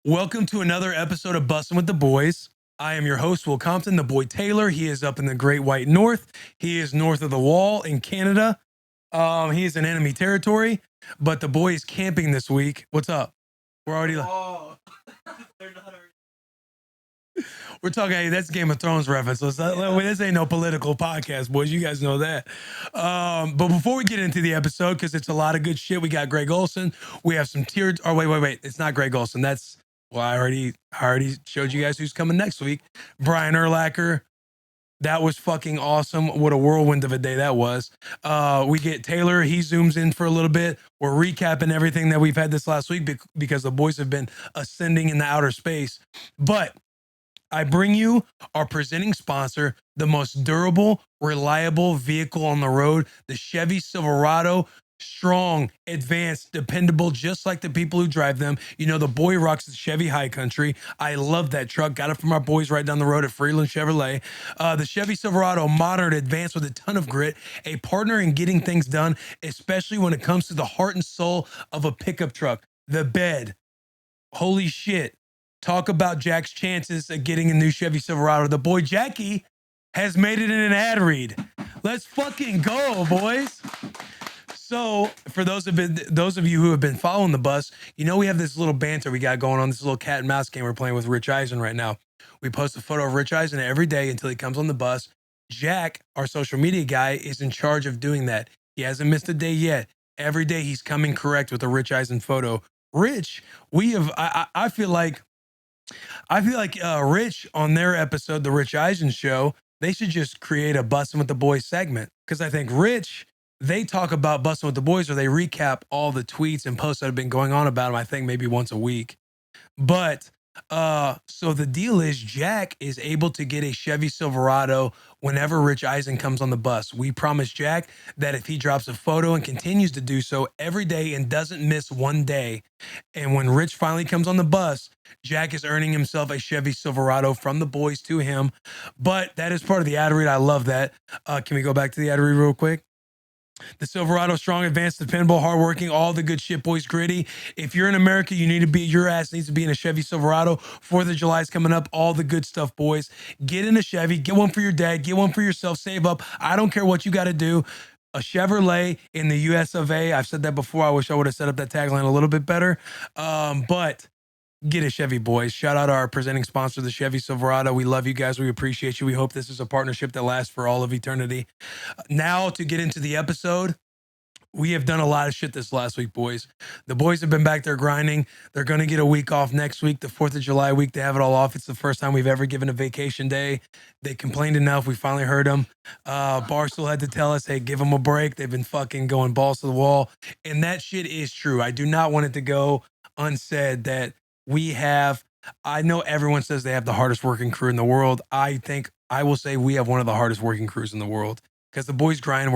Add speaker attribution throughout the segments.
Speaker 1: Welcome to another episode of Bussin With The Boys. I am your host, Will Compton, the boy Taylor. He is up in the Great White North. He is north of the wall in Canada. He is in enemy territory, but the boy is camping this week. What's up? We're already
Speaker 2: Oh, they're not already.
Speaker 1: we're talking. Hey, that's Game of Thrones reference. This ain't no political podcast, boys. You guys know that. But before we get into the episode, because it's a lot of good shit, we got Greg Olson. We have some tiered. Oh, wait. It's not Greg Olson. That's I already showed you guys who's coming next week. Brian Urlacher. That was fucking awesome. What a whirlwind of a day that was. We get Taylor. He zooms in for a little bit. We're recapping everything that we've had this last week because the boys have been ascending in the outer space. But I bring you our presenting sponsor, the most durable, reliable vehicle on the road, the Chevy Silverado. Strong, advanced, dependable, just like the people who drive them. You know, the boy rocks the Chevy High Country. I love that truck. Got it from our boys right down the road at Freeland Chevrolet. The Chevy Silverado, modern, advanced with a ton of grit, a partner in getting things done, especially when it comes to the heart and soul of a pickup truck. The bed. Holy shit. Talk about Jack's chances of getting a new Chevy Silverado. The boy Jackie has made it in an ad read. Let's fucking go, boys. So for those of you who have been following the bus, you know we have this little banter we got going on, this little cat and mouse game we're playing with Rich Eisen right now. We post a photo of Rich Eisen every day until he comes on the bus. Jack, our social media guy, is in charge of doing that. He hasn't missed a day yet. Every day he's coming correct with a Rich Eisen photo. Rich, I feel like Rich on their episode, the Rich Eisen Show, they should just create a Bussin' With The Boys segment, because I think Rich, they talk about Bussin' With The Boys, or they recap all the tweets and posts that have been going on about him, I think maybe once a week. But so the deal is Jack is able to get a Chevy Silverado whenever Rich Eisen comes on the bus. We promise Jack that if he drops a photo and continues to do so every day and doesn't miss one day, and when Rich finally comes on the bus, Jack is earning himself a Chevy Silverado from the boys to him. But that is part of the ad read. I love that. Can we go back to the ad read real quick? The Silverado, strong, advanced, dependable, hardworking, all the good shit, boys, gritty. If you're in America, your ass needs to be in a Chevy Silverado. 4th of July is coming up. All the good stuff, boys. Get in a Chevy. Get one for your dad. Get one for yourself. Save up. I don't care what you got to do. A Chevrolet in the US of A. I've said that before. I wish I would have set up that tagline a little bit better. But get a Chevy, boys. Shout out our presenting sponsor, the Chevy Silverado. We love you guys. We appreciate you. We hope this is a partnership that lasts for all of eternity. Now to get into the episode. We have done a lot of shit this last week, boys. The boys have been back there grinding. They're going to get a week off next week, the 4th of July week. They have it all off. It's the first time we've ever given a vacation day. They complained enough. We finally heard them. Barstool had to tell us, hey, give them a break. They've been fucking going balls to the wall. And that shit is true. I do not want it to go unsaid that I know everyone says they have the hardest working crew in the world. I think I will say we have one of the hardest working crews in the world, because the boys grind.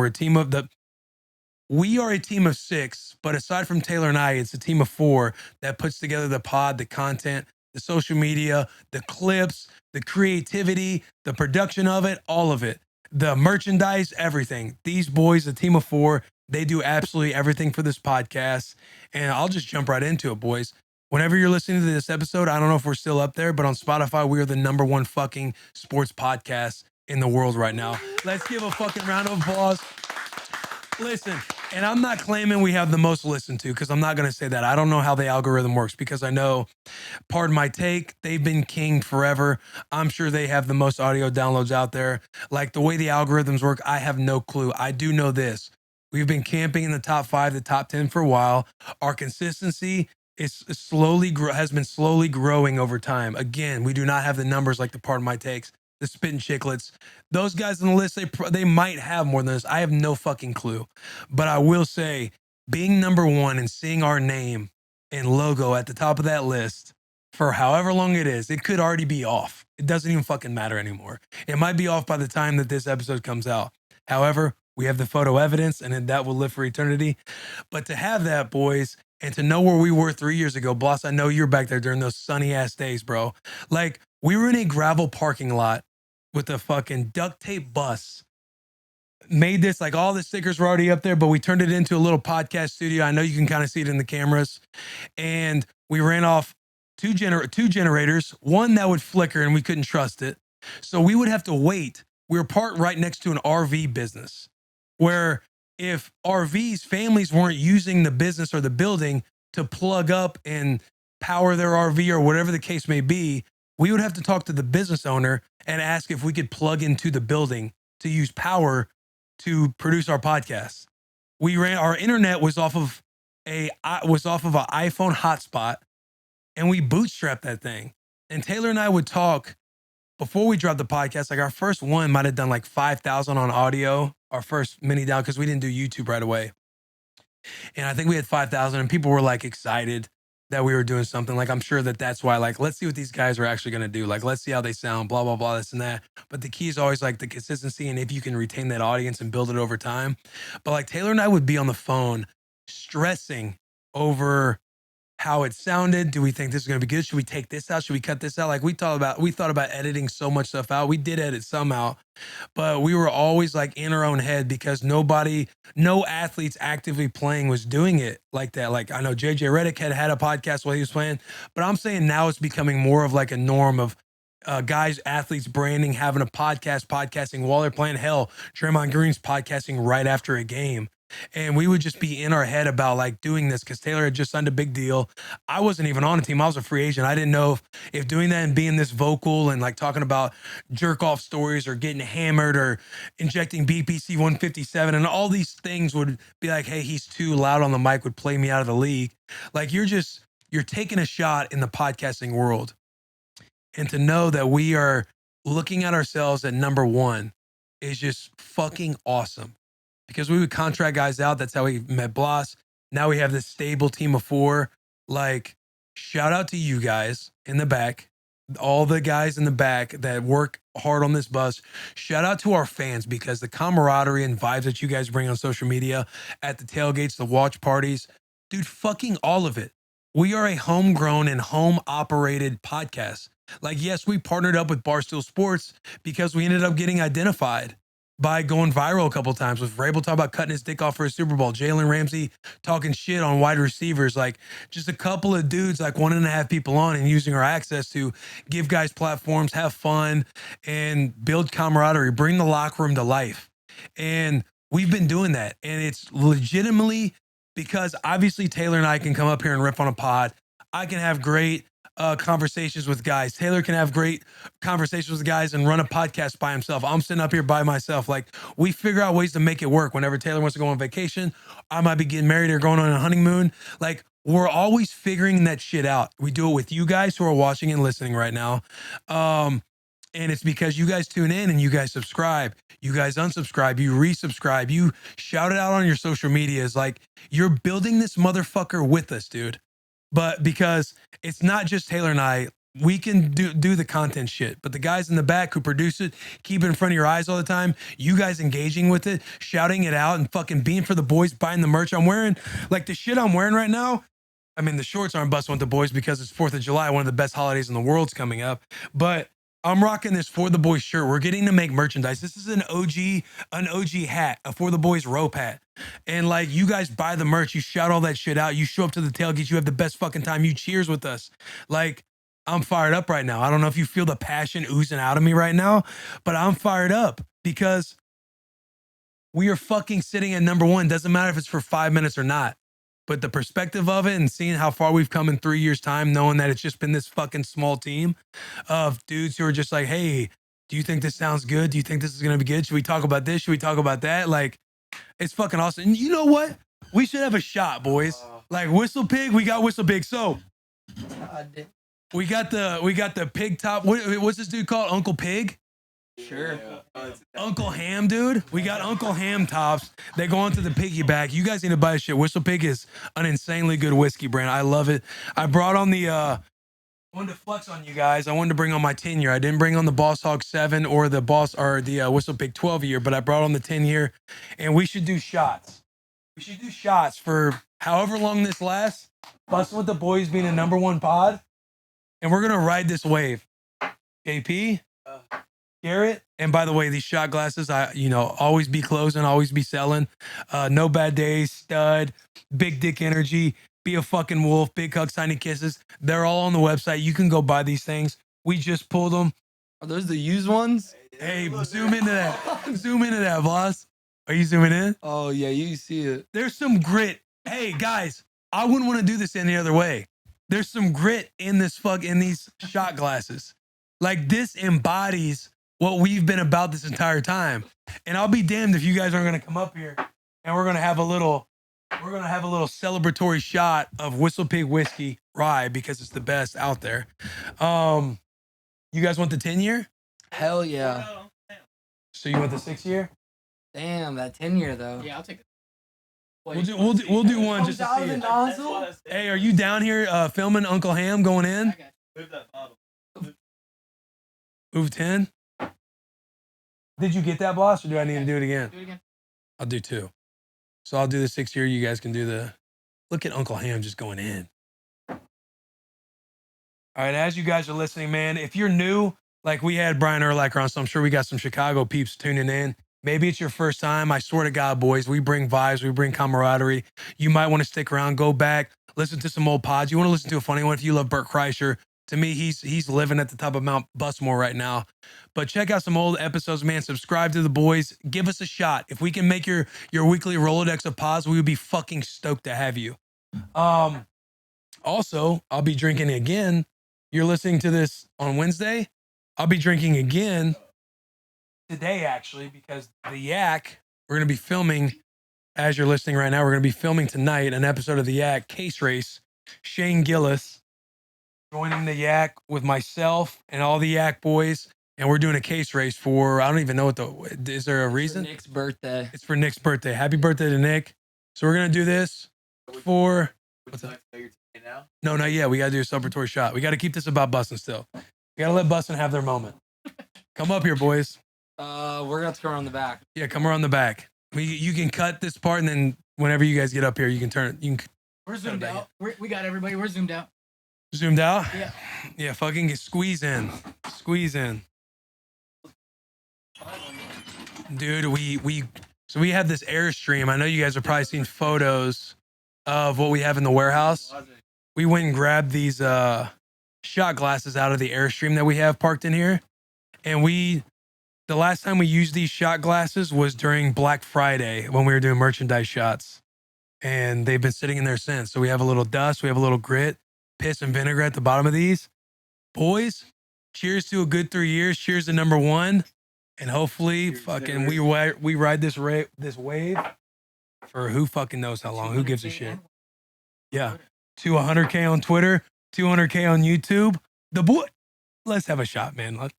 Speaker 1: We are a team of 6, but aside from Taylor and I, it's a team of 4 that puts together the pod, the content, the social media, the clips, the creativity, the production of it, all of it, the merchandise, everything. These boys, a team of 4, they do absolutely everything for this podcast. And I'll just jump right into it, boys. Whenever you're listening to this episode, I don't know if we're still up there, but on Spotify, we are the #1 fucking sports podcast in the world right now. Let's give a fucking round of applause. Listen, and I'm not claiming we have the most listened to, because I'm not going to say that. I don't know how the algorithm works, because I know, pardon my take, they've been king forever. I'm sure they have the most audio downloads out there. Like the way the algorithms work, I have no clue. I do know this. We've been camping in the top 5, the top 10 for a while. Our consistency has been slowly growing over time. Again, we do not have the numbers like the Pardon My Takes, the Spittin' Chicklets. Those guys on the list, they might have more than this. I have no fucking clue. But I will say, being #1 and seeing our name and logo at the top of that list for however long it is, it could already be off. It doesn't even fucking matter anymore. It might be off by the time that this episode comes out. However, we have the photo evidence, and that will live for eternity. But to have that, boys, and to know where we were 3 years ago, boss, I know you're back there during those sunny ass days, bro. Like, we were in a gravel parking lot with a fucking duct tape bus. Made this, like, all the stickers were already up there, but we turned it into a little podcast studio. I know you can kind of see it in the cameras. And we ran off two generators, one that would flicker and we couldn't trust it. So we would have to wait. We were parked right next to an RV business where if RVs, families weren't using the business or the building to plug up and power their RV or whatever the case may be, we would have to talk to the business owner and ask if we could plug into the building to use power to produce our podcast. Our internet was off of an iPhone hotspot, and we bootstrapped that thing. And Taylor and I would talk before we dropped the podcast. Like our first one might have done like 5,000 on audio, our first mini down, because we didn't do YouTube right away. And I think we had 5,000, and people were like excited that we were doing something. Like, I'm sure that's why, like, let's see what these guys are actually going to do. Like, let's see how they sound, blah, blah, blah, this and that. But the key is always like the consistency and if you can retain that audience and build it over time. But like Taylor and I would be on the phone stressing over how it sounded. Do we think this is going to be good? Should we take this out? Should we cut this out? Like we thought about editing so much stuff out. We did edit some out, but we were always like in our own head because no athletes actively playing was doing it like that. Like I know JJ Redick had a podcast while he was playing, but I'm saying now it's becoming more of like a norm of guys, athletes branding, having a podcasting while they're playing. Hell, Draymond Green's podcasting right after a game. And we would just be in our head about like doing this because Taylor had just signed a big deal. I wasn't even on the team. I was a free agent. I didn't know if doing that and being this vocal and like talking about jerk off stories or getting hammered or injecting BPC 157 and all these things would be like, hey, he's too loud on the mic, would play me out of the league. Like you're taking a shot in the podcasting world. And to know that we are looking at ourselves at number one is just fucking awesome. Because we would contract guys out. That's how we met Bloss. Now we have this stable team of 4. Like, shout out to you guys in the back. All the guys in the back that work hard on this bus. Shout out to our fans because the camaraderie and vibes that you guys bring on social media at the tailgates, the watch parties, dude, fucking all of it. We are a homegrown and home operated podcast. Like, yes, we partnered up with Barstool Sports because we ended up getting identified by going viral a couple of times with Vrabel talking about cutting his dick off for a Super Bowl, Jalen Ramsey talking shit on wide receivers, like just a couple of dudes like wanting to have people on and using our access to give guys platforms, have fun, and build camaraderie, bring the locker room to life. And we've been doing that. And it's legitimately because obviously Taylor and I can come up here and rip on a pod. I can have great conversations with guys. Taylor can have great conversations with guys and run a podcast by himself. I'm sitting up here by myself. Like we figure out ways to make it work. Whenever Taylor wants to go on vacation, I might be getting married or going on a honeymoon. Like we're always figuring that shit out. We do it with you guys who are watching and listening right now. And it's because you guys tune in and you guys subscribe, you guys unsubscribe, you resubscribe, you shout it out on your social medias. Like you're building this motherfucker with us, dude. But because it's not just Taylor and I, we can do the content shit, but the guys in the back who produce it, keep it in front of your eyes all the time, you guys engaging with it, shouting it out and fucking being for the boys, buying the merch I'm wearing. Like the shit I'm wearing right now, I mean, the shorts aren't Bussin' With The Boys because it's 4th of July, one of the best holidays in the world's coming up. But I'm rocking this For The Boys shirt. We're getting to make merchandise. This is an OG hat, a For The Boys rope hat. And like you guys buy the merch, you shout all that shit out, you show up to the tailgates, you have the best fucking time, you cheers with us. Like I'm fired up right now. I don't know if you feel the passion oozing out of me right now, but I'm fired up because we are fucking sitting at number one. Doesn't matter if it's for 5 minutes or not. But the perspective of it and seeing how far we've come in 3 years' time, knowing that it's just been this fucking small team of dudes who are just like, hey, do you think this sounds good? Do you think this is going to be good? Should we talk about this? Should we talk about that? Like, it's fucking awesome. And you know what? We should have a shot, boys. Like Whistle Pig, we got Whistle Pig. So we got the pig top. What's this dude called? Uncle Pig?
Speaker 2: Sure.
Speaker 1: Uncle Ham, dude. We got Uncle Ham tops. They go onto the piggyback. You guys need to buy this shit. Whistle Pig is an insanely good whiskey brand. I love it. I brought on I wanted to flex on you guys. I wanted to bring on my 10 year. I didn't bring on the Boss Hog 7 or the Whistle Pig 12 year, but I brought on the 10 year. And we should do shots. We should do shots for however long this lasts. Bussin' With The Boys being a number one pod. And we're gonna ride this wave. KP. Garrett, and by the way, these shot glasses, always be closing, always be selling. No bad days, stud, big dick energy. Be a Fucking Wolf, Big Hugs, Tiny Kisses. They're all on the website. You can go buy these things. We just pulled them.
Speaker 3: Are those the used ones?
Speaker 1: Hey, zoom into that. Zoom into that, boss. Are you zooming in?
Speaker 3: Oh yeah, you see it.
Speaker 1: There's some grit. Hey, guys, I wouldn't want to do this any other way. There's some grit in these shot glasses. Like, this embodies what we've been about this entire time. And I'll be damned if you guys aren't going to come up here and we're going to have a little celebratory shot of Whistle Pig whiskey rye because it's the best out there. You guys want the 10-year?
Speaker 3: Hell yeah.
Speaker 1: So you want the 6-year?
Speaker 3: Damn, that 10-year though.
Speaker 2: Yeah, I'll take it.
Speaker 1: We'll do one just to see it. Hey, are you down here filming Uncle Ham going in?
Speaker 2: Move that bottle.
Speaker 1: Move 10. Did you get that, boss, or do I need to do it again?
Speaker 2: Do it again.
Speaker 1: I'll do 2. So I'll do the 6-year. You guys can do the. Look at Uncle Ham just going in. All right, as you guys are listening, man, if you're new, like we had Brian Urlacher on, so I'm sure we got some Chicago peeps tuning in. Maybe it's your first time. I swear to God, boys, we bring vibes, we bring camaraderie. You might want to stick around, go back, listen to some old pods. You want to listen to a funny one if you love Bert Kreischer. To me, he's living at the top of Mount Busmore right now. But check out some old episodes, man. Subscribe to the boys. Give us a shot. If we can make your weekly Rolodex of pods, we would be fucking stoked to have you. Also, I'll be drinking again. You're listening to this on Wednesday. I'll be drinking again today, actually, because the Yak, we're going to be filming, as you're listening right now, we're going to be filming tonight an episode of the Yak Case Race. Shane Gillis joining the Yak with myself and all the Yak boys, and we're doing a case race for, I don't even know is there a reason?
Speaker 3: Nick's birthday.
Speaker 1: It's for Nick's birthday. Happy birthday to Nick. So we're going to do this for...
Speaker 4: Would you like to know your today now?
Speaker 1: No, not yet. We got to do a celebratory shot. We got to keep this about Bussin still. We got to let Bussin have their moment. Come up here, boys.
Speaker 3: We're gonna have to come around the back.
Speaker 1: Yeah, come around the back. You can cut this part, and then whenever you guys get up here, you can turn it.
Speaker 2: We're zoomed out. We got everybody. We're zoomed out.
Speaker 1: Zoomed out?
Speaker 2: Yeah.
Speaker 1: Yeah, fucking squeeze in. Squeeze in. Dude, so we have this Airstream. I know you guys have probably seen photos of what we have in the warehouse. We went and grabbed these shot glasses out of the Airstream that we have parked in here. And the last time we used these shot glasses was during Black Friday when we were doing merchandise shots. And they've been sitting in there since. So we have a little dust, we have a little grit, piss and vinegar at the bottom of these. Boys, cheers to a good 3 years. Cheers to number 1. And hopefully fucking we ride this wave for who fucking knows how long. Who gives a shit? Yeah. To 100K on Twitter, 200K on YouTube. The boy, let's have a shot, man.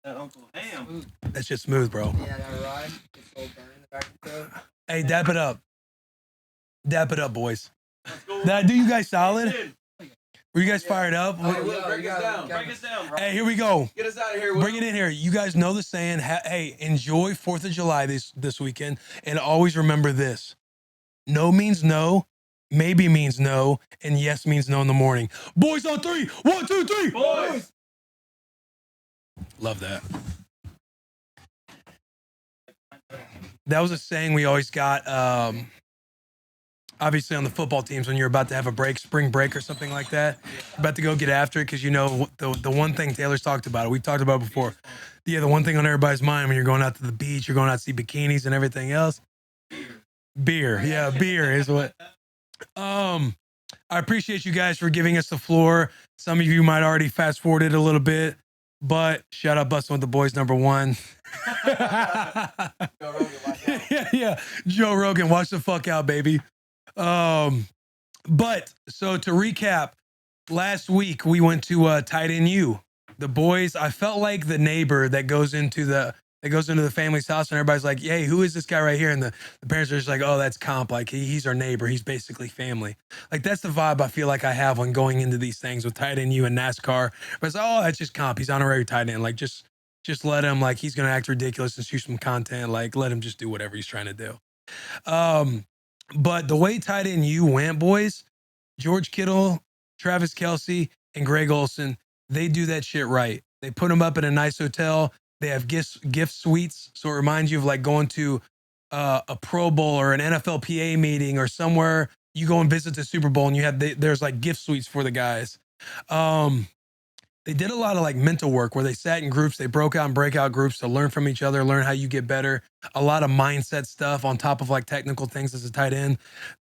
Speaker 2: That Uncle Ham.
Speaker 1: That's just smooth, bro.
Speaker 3: Yeah, that ride. It's all burn in the back of the throat.
Speaker 1: Hey, dap it up. Dap it up, boys. That do you guys solid? Were you guys fired up?
Speaker 4: Hey, Will, break us down.
Speaker 2: Break us down.
Speaker 1: Hey, here we go.
Speaker 4: Get us out of here, Will.
Speaker 1: Bring it in here. You guys know the saying, hey, enjoy 4th of July this weekend. And always remember this. No means no, maybe means no, and yes means no in the morning. Boys on 3. 1, 2, 3.
Speaker 2: Boys.
Speaker 1: Love that. That was a saying we always got, obviously on the football teams when you're about to have a break, spring break or something like that. You're about to go get after it because you know the one thing Taylor's talked about, we've talked about it before. Yeah, the one thing on everybody's mind when you're going out to the beach, you're going out to see bikinis and everything else. Beer. Yeah, beer is what. I appreciate you guys for giving us the floor. Some of you might already fast forwarded a little bit, but shout out Bussin With The Boys #1.
Speaker 4: Joe Rogan, watch out.
Speaker 1: yeah. Joe Rogan, watch the fuck out, baby. But so to recap, last week we went to Tight End U. The boys, I felt like the neighbor that goes into the family's house and everybody's like, hey, who is this guy right here? And the parents are just like, oh, that's Comp. Like he's our neighbor. He's basically family. Like that's the vibe I feel like I have when going into these things with Tight End U and NASCAR. But it's like, oh, that's just Comp. He's honorary tight end. Like just let him, like he's going to act ridiculous and shoot some content. Like let him just do whatever he's trying to do. But the way Tight End U went, boys, George Kittle, Travis Kelce, and Greg Olsen, they do that shit right. They put them up in a nice hotel. They have gift suites. So it reminds you of like going to a Pro Bowl or an NFLPA meeting or somewhere you go and visit the Super Bowl and you have there's like gift suites for the guys. They did a lot of like mental work where they sat in groups, they broke out in breakout groups to learn from each other, learn how you get better. A lot of mindset stuff on top of like technical things as a tight end.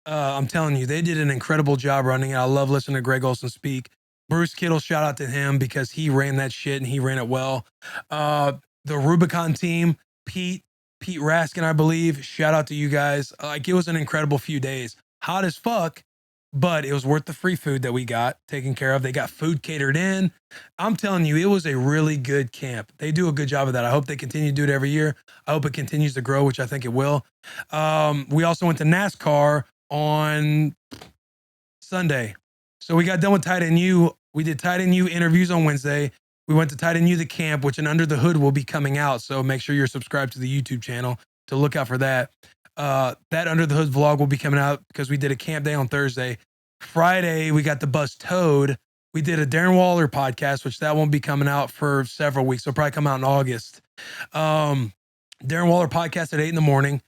Speaker 1: I'm telling you, they did an incredible job running it. I love listening to Greg Olson speak. Bruce Kittle, shout out to him because he ran that shit and he ran it well. The Rubicon team, Pete Raskin, I believe. Shout out to you guys. Like it was an incredible few days. Hot as fuck, but it was worth the free food that we got taken care of. They got food catered in. I'm telling you, it was a really good camp. They do a good job of that. I hope they continue to do it every year. I hope it continues to grow, which I think it will. We also went to NASCAR on Sunday. So we got done with Tight End U. We did Tight End U interviews on Wednesday. We went to Tight End U the camp, which an Under the Hood will be coming out. So make sure you're subscribed to the YouTube channel to look out for that. That Under the Hood vlog will be coming out because we did a camp day on Thursday. Friday, we got the bus towed. We did a Darren Waller podcast, which that won't be coming out for several weeks. It'll probably come out in August. Darren Waller podcast at 8 in the morning.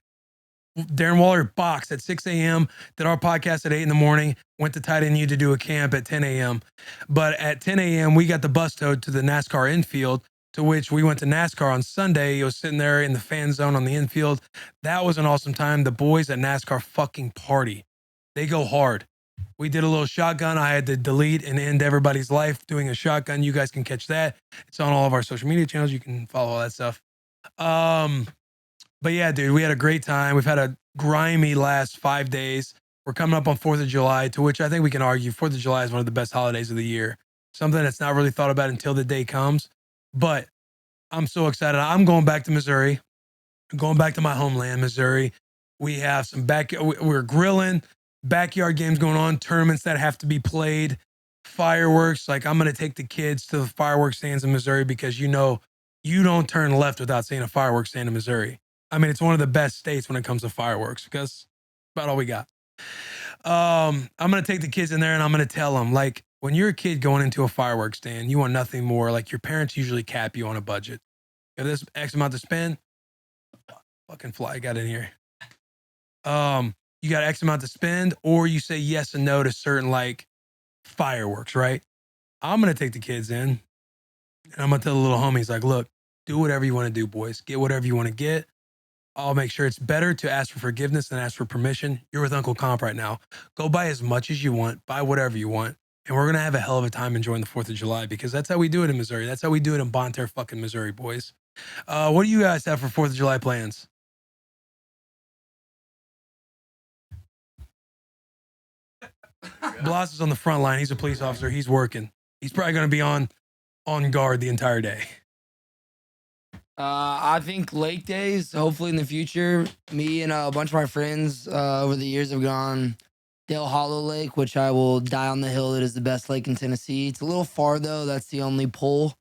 Speaker 1: Darren Waller boxed at 6 a.m. Did our podcast at 8 in the morning. Went to Tight End U to do a camp at 10 a.m. But at 10 a.m., we got the bus towed to the NASCAR infield, to which we went to NASCAR on Sunday. It was sitting there in the fan zone on the infield. That was an awesome time. The boys at NASCAR fucking party. They go hard. We did a little shotgun. I had to delete and end everybody's life doing a shotgun. You guys can catch that. It's on all of our social media channels. You can follow all that stuff. But yeah, dude, we had a great time. We've had a grimy last 5 days. We're coming up on 4th of July, to which I think we can argue 4th of July is one of the best holidays of the year. Something that's not really thought about until the day comes. But I'm so excited. I'm going back to Missouri. I'm going back to my homeland, Missouri. We have some we're grilling, backyard games going on, tournaments that have to be played, fireworks. Like I'm going to take the kids to the fireworks stands in Missouri because you know you don't turn left without seeing a fireworks stand in Missouri. I mean, it's one of the best states when it comes to fireworks because about all we got. I'm going to take the kids in there and I'm going to tell them, like, when you're a kid going into a fireworks stand, you want nothing more. Like your parents usually cap you on a budget. If this X amount to spend, fucking fly got in here. You got X amount to spend, or you say yes and no to certain like fireworks, right? I'm going to take the kids in and I'm going to tell the little homies, like, look, do whatever you want to do, boys. Get whatever you want to get. I'll make sure it's better to ask for forgiveness than ask for permission. You're with Uncle Comp right now. Go buy as much as you want, buy whatever you want. And we're going to have a hell of a time enjoying the 4th of July because that's how we do it in Missouri. That's how we do it in Bonne Terre, fucking Missouri, boys. What do you guys have for 4th of July plans? Bloss is on the front line. He's a police officer. He's working. He's probably going to be on guard the entire day.
Speaker 3: I think lake days, hopefully in the future, me and a bunch of my friends over the years have gone Dale Hollow Lake, which I will die on the hill. It is the best lake in Tennessee. It's a little far though. That's the only pull.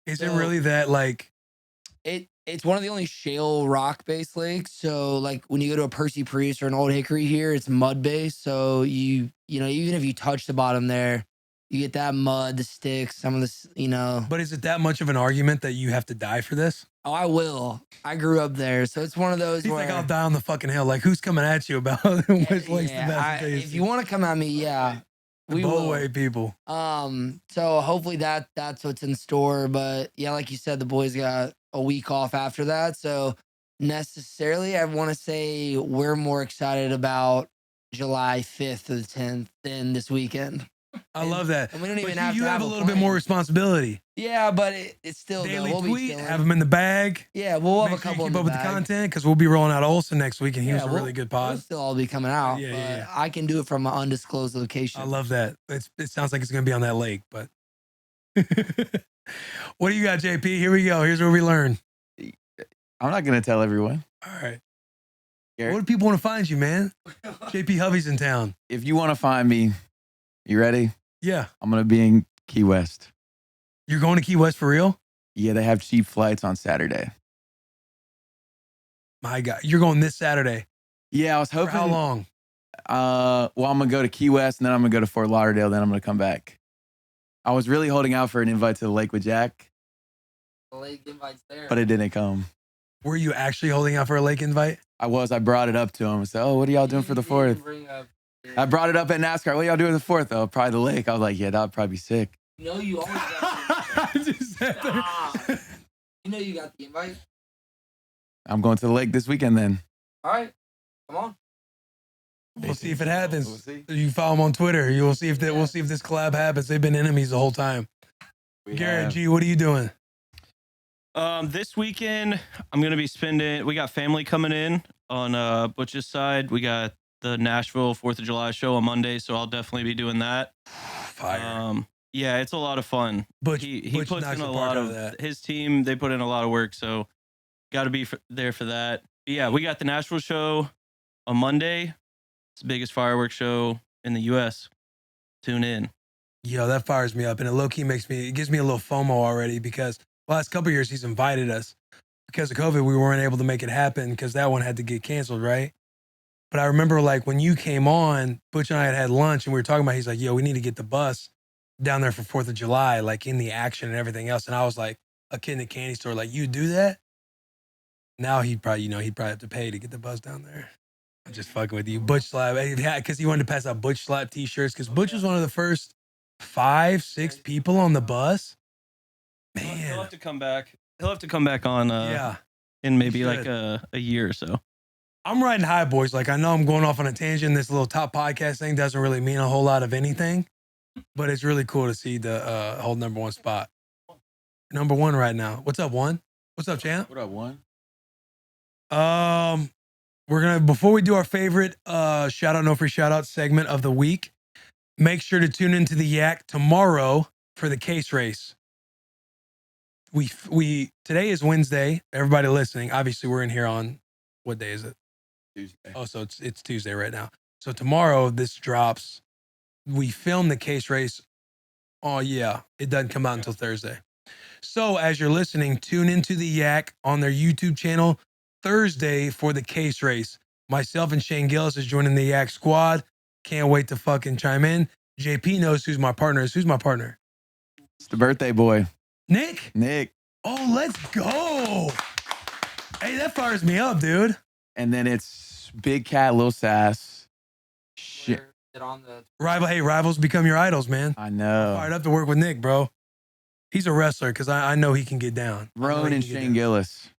Speaker 1: Is it really that like?
Speaker 3: It's one of the only shale rock based lakes. So like when you go to a Percy Priest or an Old Hickory here, it's mud based. So you know, even if you touch the bottom there, you get that mud, the sticks, some of this, you know.
Speaker 1: But is it that much of an argument that you have to die for this?
Speaker 3: Oh, I will. I grew up there, so it's one of those.
Speaker 1: He's
Speaker 3: where,
Speaker 1: like, I'll die on the fucking hill. Like, who's coming at you about which lake's the best?
Speaker 3: If you want to come at me, yeah, we
Speaker 1: will.
Speaker 3: Away,
Speaker 1: people.
Speaker 3: So hopefully that's what's in store. But yeah, like you said, the boys got a week off after that. So necessarily, I want to say we're more excited about July 5th to the 10th than this weekend.
Speaker 1: I love that.
Speaker 3: And we don't even
Speaker 1: but
Speaker 3: have
Speaker 1: you
Speaker 3: to
Speaker 1: have
Speaker 3: have
Speaker 1: a little bit more responsibility.
Speaker 3: Yeah, but it's still
Speaker 1: daily
Speaker 3: we'll
Speaker 1: tweet. Have them in the bag.
Speaker 3: Yeah, we'll have
Speaker 1: Make
Speaker 3: a
Speaker 1: sure
Speaker 3: couple.
Speaker 1: You keep up with the content because we'll be rolling out Olsen next week, and he was a really good pod.
Speaker 3: We'll still all be coming out.
Speaker 1: Yeah,
Speaker 3: but
Speaker 1: yeah.
Speaker 3: I can do it from an undisclosed location.
Speaker 1: I love that. It sounds like it's going to be on that lake, but. What do you got, JP? Here we go. Here's where we learn.
Speaker 4: I'm not going to tell everyone.
Speaker 1: All right.
Speaker 4: Garrett?
Speaker 1: What do people want to find you, man? JP Hovey's in town.
Speaker 4: If you want to find me, you ready?
Speaker 1: Yeah.
Speaker 4: I'm going to be in Key West.
Speaker 1: You're going to Key West for real?
Speaker 4: Yeah, they have cheap flights on Saturday.
Speaker 1: My God. You're going this Saturday.
Speaker 4: Yeah, I was hoping.
Speaker 1: For how long?
Speaker 4: Well, I'm going to go to Key West, and then I'm going to go to Fort Lauderdale, then I'm going to come back. I was really holding out for an invite to the lake with Jack.
Speaker 3: The lake invite's there.
Speaker 4: But it didn't come.
Speaker 1: Were you actually holding out for a lake invite?
Speaker 4: I was. I brought it up to him. I said, "Oh, what are y'all doing for the 4th?" I brought it up at NASCAR. What are y'all doing for the 4th? Oh, probably the lake. I was like, "Yeah, that would probably be sick."
Speaker 3: You know you always
Speaker 1: I just said that.
Speaker 3: You know you got the invite.
Speaker 4: I'm going to the lake this weekend then.
Speaker 3: All right, come on.
Speaker 1: We'll see if it happens.
Speaker 4: We'll see.
Speaker 1: You follow them on Twitter. You will see if we'll see if this collab happens. They've been enemies the whole time. Garrett G, what are you doing?
Speaker 2: This weekend I'm gonna be spending. We got family coming in on Butch's side. We got the Nashville 4th of July show on Monday, so I'll definitely be doing that.
Speaker 1: Fire.
Speaker 2: Yeah, it's a lot of fun.
Speaker 1: Butch
Speaker 2: He
Speaker 1: Butch
Speaker 2: puts
Speaker 1: knocks
Speaker 2: in
Speaker 1: the
Speaker 2: a
Speaker 1: park
Speaker 2: lot
Speaker 1: out
Speaker 2: of
Speaker 1: that.
Speaker 2: his team. They put in a lot of work, so got to be there for that. But yeah, we got the Nashville show on Monday. It's the biggest fireworks show in the U.S. Tune in.
Speaker 1: Yo, that fires me up, and it low key it gives me a little FOMO already because the last couple of years he's invited us. Because of COVID, we weren't able to make it happen because that one had to get canceled, right? But I remember like when you came on, Butch and I had lunch and we were talking about, he's like, yo, we need to get the bus down there for 4th of July, like in the action and everything else. And I was like a kid in a candy store, like, you do that? Now he'd probably have to pay to get the bus down there. I'm just fucking with you. Butch Slap, because he wanted to pass out Butch Slap t-shirts because Butch was one of the first 5-6 people on the bus.
Speaker 2: He'll
Speaker 1: Man.
Speaker 2: have to come back. He'll have to come back on
Speaker 1: Yeah.
Speaker 2: in maybe
Speaker 1: He
Speaker 2: like
Speaker 1: should.
Speaker 2: a year or so.
Speaker 1: I'm riding high, boys. Like, I know I'm going off on a tangent. This little top podcast thing doesn't really mean a whole lot of anything, but it's really cool to see the whole #1 spot. #1 right now. What's up, One? What's up, champ?
Speaker 4: What up, One?
Speaker 1: We're gonna, before we do our favorite shout out, no free shout out segment of the week, make sure to tune into the Yak tomorrow for the case race. We today is Wednesday. Everybody listening, obviously we're in here on, what day is it?
Speaker 4: Tuesday.
Speaker 1: Oh, so it's Tuesday right now. So tomorrow this drops. We film the case race. Oh yeah, it doesn't come out until Thursday. So as you're listening, tune into the Yak on their YouTube channel Thursday for the case race. Myself and Shane Gillis is joining the Yak squad. Can't wait to fucking chime in. JP knows who's my partner is. Who's my partner?
Speaker 4: It's the birthday boy,
Speaker 1: Nick.
Speaker 4: Nick.
Speaker 1: Oh, let's go. Hey, that fires me up, dude.
Speaker 4: And then it's Big Cat, Lil Sass. Shit.
Speaker 1: Rivals become your idols, man.
Speaker 4: I know.
Speaker 1: Fired up to work with Nick, bro. He's a wrestler because I know he can get down.
Speaker 4: Roan and Shane Gillis.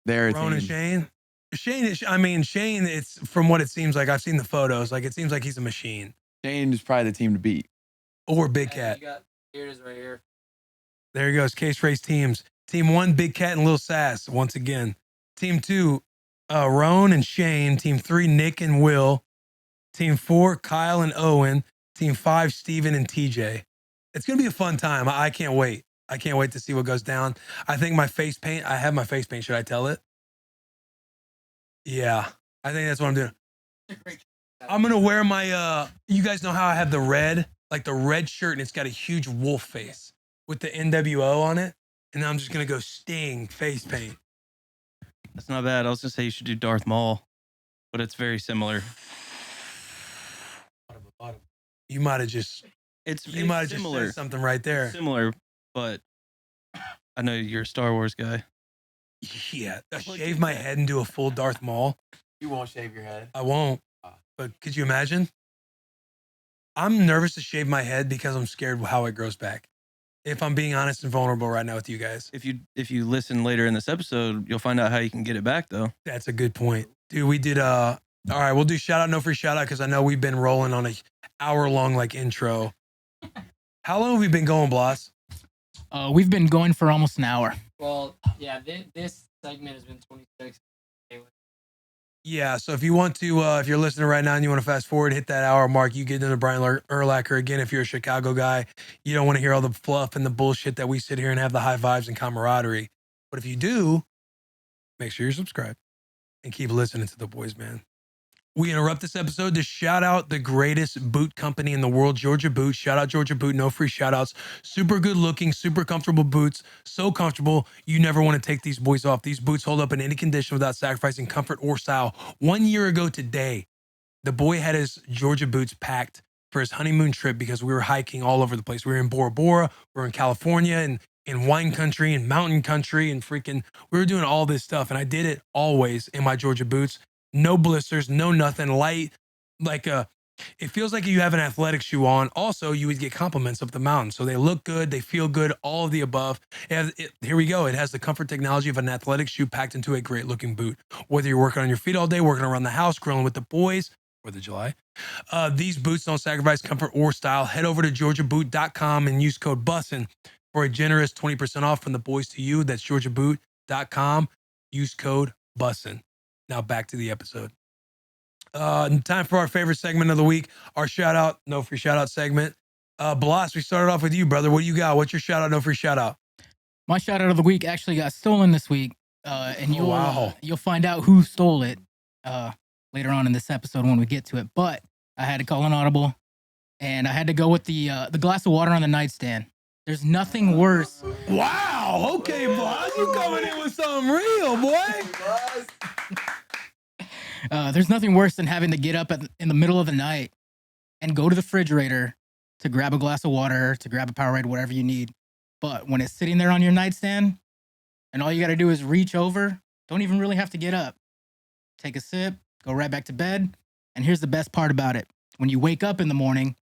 Speaker 4: They're a
Speaker 1: Roan and
Speaker 4: team.
Speaker 1: Shane. Shane, it's from what it seems like. I've seen the photos. Like, it seems like he's a machine.
Speaker 4: Shane is probably the team to beat.
Speaker 1: Or Big Cat.
Speaker 3: Here it is right here.
Speaker 1: There he goes. Case race teams. Team 1, Big Cat and Lil Sass once again. Team 2, Roan and Shane. Team 3, Nick and Will. Team 4, Kyle and Owen. Team 5, Steven and TJ. It's going to be a fun time. I can't wait. I can't wait to see what goes down. I think I have my face paint. Should I tell it? Yeah. I think that's what I'm doing. I'm going to wear my, you guys know how I have the red shirt and it's got a huge wolf face with the NWO on it. And then I'm just going to go Sting face paint.
Speaker 2: That's not bad. I was gonna say you should do Darth Maul, but it's very similar.
Speaker 1: You might have just
Speaker 2: Similar.
Speaker 1: said something right there.
Speaker 2: Similar, but I know you're a Star Wars guy.
Speaker 1: Yeah. Shave my head and do a full Darth Maul.
Speaker 4: You won't shave your head.
Speaker 1: I won't. But could you imagine? I'm nervous to shave my head because I'm scared of how it grows back. If I'm being honest and vulnerable right now with you guys.
Speaker 2: If you listen later in this episode, you'll find out how you can get it back though.
Speaker 1: That's a good point. Dude, we did all right, we'll do shout out, no free shout out, because I know we've been rolling on a hour-long like intro. How long have we been going, Bloss?
Speaker 5: We've been going for almost an hour.
Speaker 3: Well, yeah, this segment has been 26.
Speaker 1: Yeah, so if you want to, if you're listening right now and you want to fast forward, hit that hour mark, you get into Brian Urlacher. Again, if you're a Chicago guy, you don't want to hear all the fluff and the bullshit that we sit here and have the high vibes and camaraderie. But if you do, make sure you're subscribed and keep listening to the boys, man. We interrupt this episode to shout out the greatest boot company in the world, Georgia Boot. Shout out Georgia Boot. No free shout outs. Super good looking, super comfortable boots. So comfortable, you never want to take these boys off. These boots hold up in any condition without sacrificing comfort or style. 1 year ago today, the boy had his Georgia boots packed for his honeymoon trip because we were hiking all over the place. We were in Bora Bora, we were in California, and in wine country and mountain country and freaking, we were doing all this stuff. And I did it always in my Georgia boots. No blisters, no nothing, light, like it feels like you have an athletic shoe on. Also, you would get compliments up the mountain. So they look good, they feel good, all of the above. Here we go. It has the comfort technology of an athletic shoe packed into a great looking boot. Whether you're working on your feet all day, working around the house, grilling with the boys, 4th of July. These boots don't sacrifice comfort or style. Head over to georgiaboot.com and use code BUSSIN for a generous 20% off from the boys to you. That's georgiaboot.com. Use code BUSSIN. Now back to the episode. Time for our favorite segment of the week, our shout out, no free shout out segment. Blas, we started off with you, brother. What do you got? What's your shout out, no free shout out?
Speaker 5: My shout out of the week actually got stolen this week. And you'll find out who stole it later on in this episode when we get to it. But I had to call an audible, and I had to go with the glass of water on the nightstand. There's nothing worse.
Speaker 1: Wow. Okay, Blas, you coming in with something real, boy.
Speaker 5: There's nothing worse than having to get up in the middle of the night and go to the refrigerator to grab a glass of water, to grab a Powerade, whatever you need. But when it's sitting there on your nightstand and all you got to do is reach over, don't even really have to get up. Take a sip, go right back to bed. And here's the best part about it. When you wake up in the morning,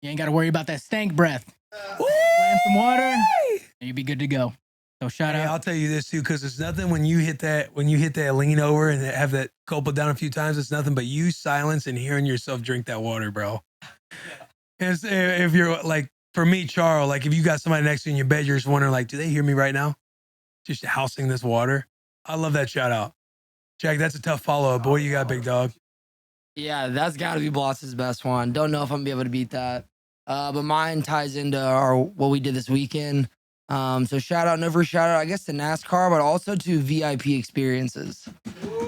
Speaker 5: you ain't got to worry about that stank breath. Slam some water, and you'll be good to go. So shout out.
Speaker 1: I'll tell you this too, because it's nothing when you hit that lean over and have that gulp it down a few times. It's nothing but you silence and hearing yourself drink that water, bro. If you're like, for me, Charles, like if you got somebody next to you in your bed, you're just wondering like, do they hear me right now? Just housing this water. I love that shout out. Jack, that's a tough follow up. Boy, you got big dog.
Speaker 3: Yeah, that's got to be Bloss's best one. Don't know if I'm going to be able to beat that. But mine ties into what we did this weekend. So shout out, no free shout out, I guess to NASCAR, but also to VIP experiences.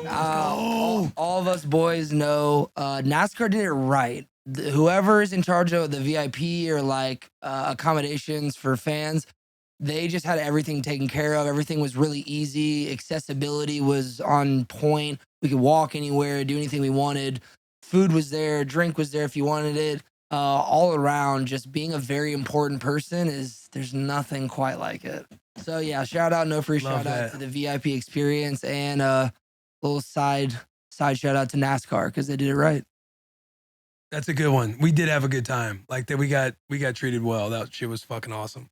Speaker 3: All of us boys know NASCAR did it right. Whoever is in charge of the VIP or like accommodations for fans, they just had everything taken care of. Everything was really easy. Accessibility was on point. We could walk anywhere, do anything we wanted. Food was there, drink was there if you wanted it. All around, just being a very important person there's nothing quite like it. So yeah, shout out, no free shout out to the VIP experience, and a little side shout out to NASCAR because they did it right.
Speaker 1: That's a good one. We did have a good time. Like that, we got treated well. That shit was fucking awesome.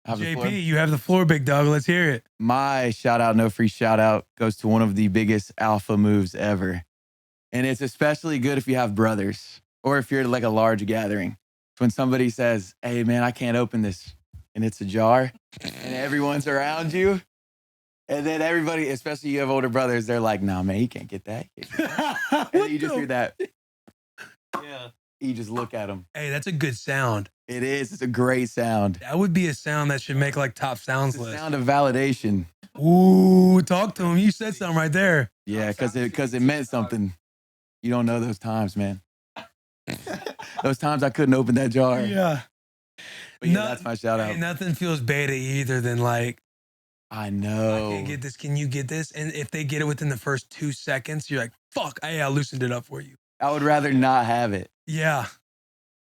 Speaker 1: JP, you have the floor, big dog. Let's hear it.
Speaker 4: My shout out, no free shout out, goes to one of the biggest alpha moves ever. And it's especially good if you have brothers or if you're like a large gathering. When somebody says, hey, man, I can't open this, and it's a jar and everyone's around you. And then everybody, especially you have older brothers, they're like, nah, man, you can't get that. And then you just hear that.
Speaker 2: Yeah.
Speaker 4: You just look at them.
Speaker 1: Hey, that's a good sound.
Speaker 4: It is. It's a great sound.
Speaker 1: That would be a sound that should make like top sounds
Speaker 4: It's the
Speaker 1: list.
Speaker 4: sound of validation.
Speaker 1: Ooh, talk to him. You said something right there.
Speaker 4: Yeah, because it meant something. You don't know those times, man. Those times I couldn't open that jar.
Speaker 1: Yeah.
Speaker 4: But yeah, that's my shout out.
Speaker 1: Hey, nothing feels beta either than like,
Speaker 4: I know.
Speaker 1: I can't get this. Can you get this? And if they get it within the first 2 seconds, you're like, fuck, hey, I loosened it up for you.
Speaker 4: I would rather not have it.
Speaker 1: Yeah.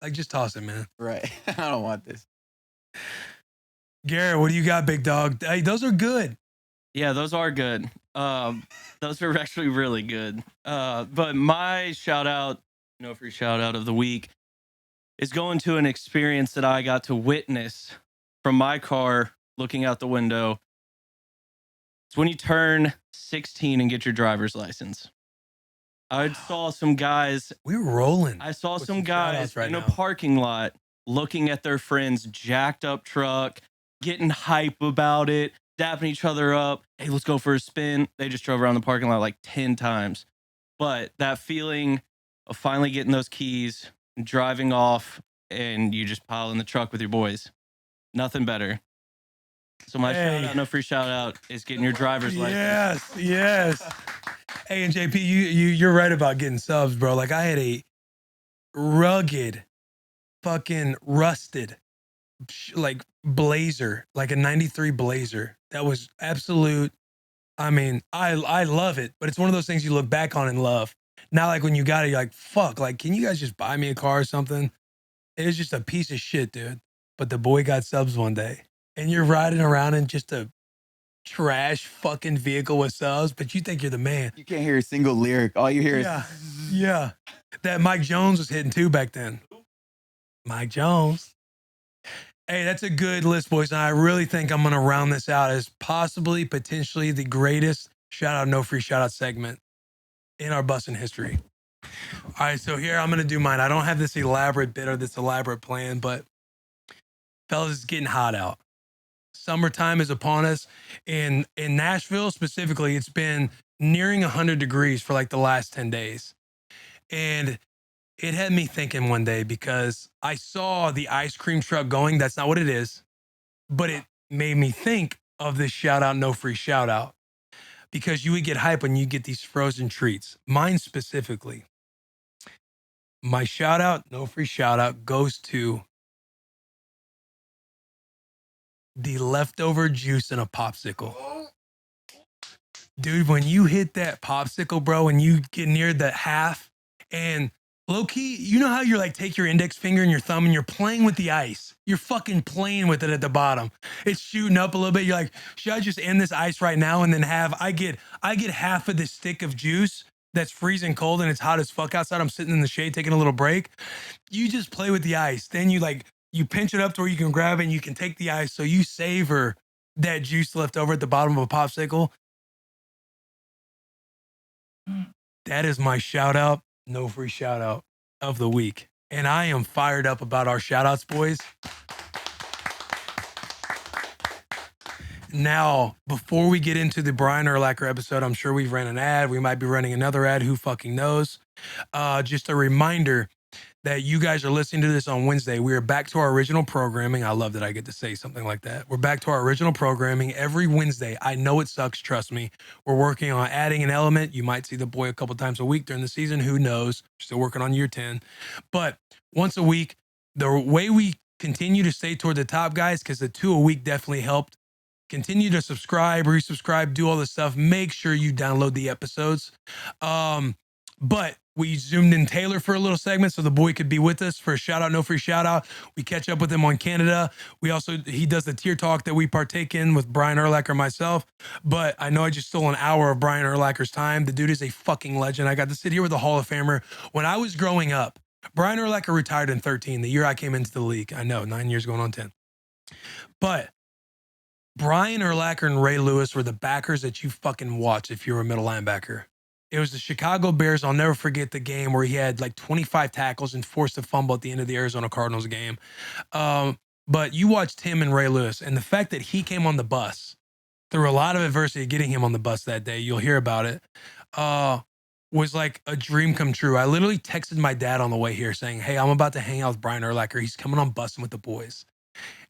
Speaker 1: Like, just toss it, man.
Speaker 4: Right. I don't want this.
Speaker 1: Garrett, what do you got, big dog? Hey, those are good.
Speaker 2: Yeah, those are good. Those are actually really good. But my shout out, no free shout out of the week, is going to an experience that I got to witness from my car looking out the window. It's when you turn 16 and get your driver's license. I saw some guys.
Speaker 1: We're rolling.
Speaker 2: I saw
Speaker 1: with
Speaker 2: some guys
Speaker 1: right
Speaker 2: in a
Speaker 1: now.
Speaker 2: parking lot looking at their friend's jacked up truck, getting hype about it, dapping each other up. Hey, let's go for a spin. They just drove around the parking lot like 10 times. But that feeling of finally getting those keys, driving off, and you just pile in the truck with your boys. Nothing better. So my shout out, no free shout out, is getting your driver's license.
Speaker 1: Yes. Hey, and JP, you're right about getting subs, bro. Like I had a rugged, fucking rusted, like Blazer, like a 93 Blazer. That was absolute. I mean, I love it, but it's one of those things you look back on and love. Not like when you got it, you're like, fuck, like, can you guys just buy me a car or something? It was just a piece of shit, dude. but the boy got subs one day, and you're riding around in just a trash fucking vehicle with subs, but you think you're the man.
Speaker 4: You can't hear a single lyric. All you hear
Speaker 1: Yeah,
Speaker 4: is
Speaker 1: yeah. That Mike Jones was hitting too back then. Mike Jones. Hey, that's a good list, boys. And I really think I'm going to round this out as possibly, potentially the greatest shout out, no free shout out segment in our Bussin' history. All right, so here I'm going to do mine. I don't have this elaborate bit or this elaborate plan, but fellas, it's getting hot out. Summertime is upon us. In Nashville specifically, it's been nearing 100 degrees for like the last 10 days. And it had me thinking one day because I saw the ice cream truck going. That's not what it is, but it made me think of this shout out, no free shout out, because you would get hype when you get these frozen treats. Mine specifically, my shout out, no free shout out goes to the leftover juice in a popsicle. Dude, when you hit that popsicle, bro, and you get near the half and low key, you know how you're like, take your index finger and your thumb and you're playing with the ice. You're fucking playing with it at the bottom. It's shooting up a little bit. You're like, should I just end this ice right now and then I get half of this stick of juice that's freezing cold and it's hot as fuck outside. I'm sitting in the shade taking a little break. You just play with the ice. Then you pinch it up to where you can grab it and you can take the ice. So you savor that juice left over at the bottom of a popsicle. That is my shout out, no free shout out of the week. And I am fired up about our shout outs, boys. Now, before we get into the Brian Urlacher episode, I'm sure we've ran an ad. We might be running another ad. Who fucking knows? Just a reminder that you guys are listening to this on Wednesday. We are back to our original programming. I love that I get to say something like that. We're back to our original programming every Wednesday. I know it sucks. Trust me. We're working on adding an element. You might see the boy a couple times a week during the season. Who knows? Still working on year 10. But once a week, the way we continue to stay toward the top, guys, because the 2 a week definitely helped. Continue to subscribe, resubscribe, do all this stuff. Make sure you download the episodes. But we zoomed in Taylor for a little segment so the boy could be with us for a shout out, no free shout out. We catch up with him on Canada. He does the tier talk that we partake in with Brian Urlacher and myself. But I know I just stole an hour of Brian Urlacher's time. The dude is a fucking legend. I got to sit here with a Hall of Famer. When I was growing up, Brian Urlacher retired in 13, the year I came into the league. I know, 9 years going on 10. But Brian Urlacher and Ray Lewis were the backers that you fucking watch if you were a middle linebacker. It was the Chicago Bears. I'll never forget the game where he had like 25 tackles and forced a fumble at the end of the Arizona Cardinals game. But you watched him and Ray Lewis, and the fact that he came on the bus through a lot of adversity getting him on the bus that day, you'll hear about it, was like a dream come true. I literally texted my dad on the way here saying, hey, I'm about to hang out with Brian Urlacher. He's coming on Bussin' With The Boys.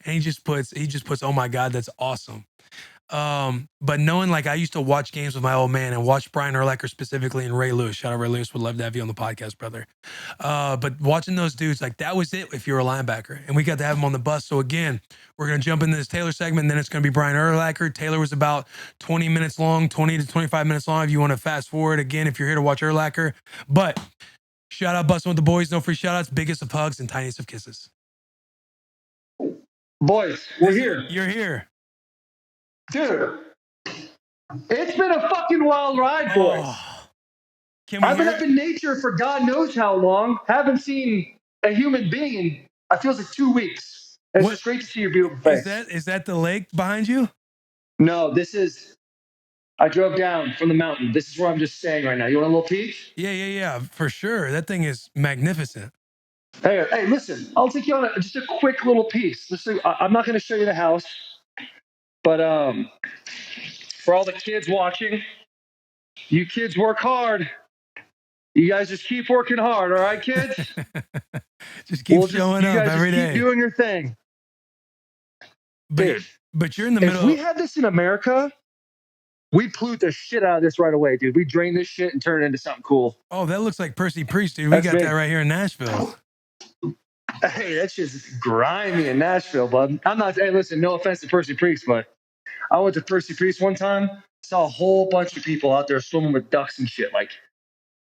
Speaker 1: And he just puts, oh my God, that's awesome. But knowing like I used to watch games with my old man and watch Brian Urlacher specifically and Ray Lewis. Shout out Ray Lewis, would love to have you on the podcast, brother. But watching those dudes, like that was it if you were a linebacker. And we got to have him on the bus. So again, we're going to jump into this Taylor segment and then it's going to be Brian Urlacher. Taylor was about 20 minutes long, 20 to 25 minutes long. If you want to fast forward again, if you're here to watch Urlacher, but shout out Bussin' With The Boys. No free shout outs, biggest of hugs and tiniest of kisses.
Speaker 6: Boys, we're here.
Speaker 1: You're here.
Speaker 6: Dude, it's been a fucking wild ride, boys.
Speaker 1: Can we
Speaker 6: I've been
Speaker 1: hear
Speaker 6: up
Speaker 1: it?
Speaker 6: in nature for God knows how long. Haven't seen a human being in, I feel like 2 weeks. It's
Speaker 1: What-
Speaker 6: just great to see your beautiful face.
Speaker 1: Is that the lake behind you?
Speaker 6: No, I drove down from the mountain. This is where I'm just staying right now. You want a little peek?
Speaker 1: Yeah, for sure. That thing is magnificent.
Speaker 6: Hey, listen, I'll take you on just a quick little piece. I'm not going to show you the house, but for all the kids watching, you kids work hard. You guys just keep working hard, all right, kids?
Speaker 1: Just keep showing up every day.
Speaker 6: Keep doing your thing.
Speaker 1: But you're in the
Speaker 6: If
Speaker 1: middle.
Speaker 6: we had this in America, we pollute the shit out of this right away, dude. We drain this shit and turn it into something cool.
Speaker 1: Oh, that looks like Percy Priest, dude. We
Speaker 6: That's
Speaker 1: got
Speaker 6: me.
Speaker 1: that right here in Nashville.
Speaker 6: Hey, that shit's grimy in Nashville, bud. Hey, listen, no offense to Percy Priest, but I went to Percy Priest one time, saw a whole bunch of people out there swimming with ducks and shit, like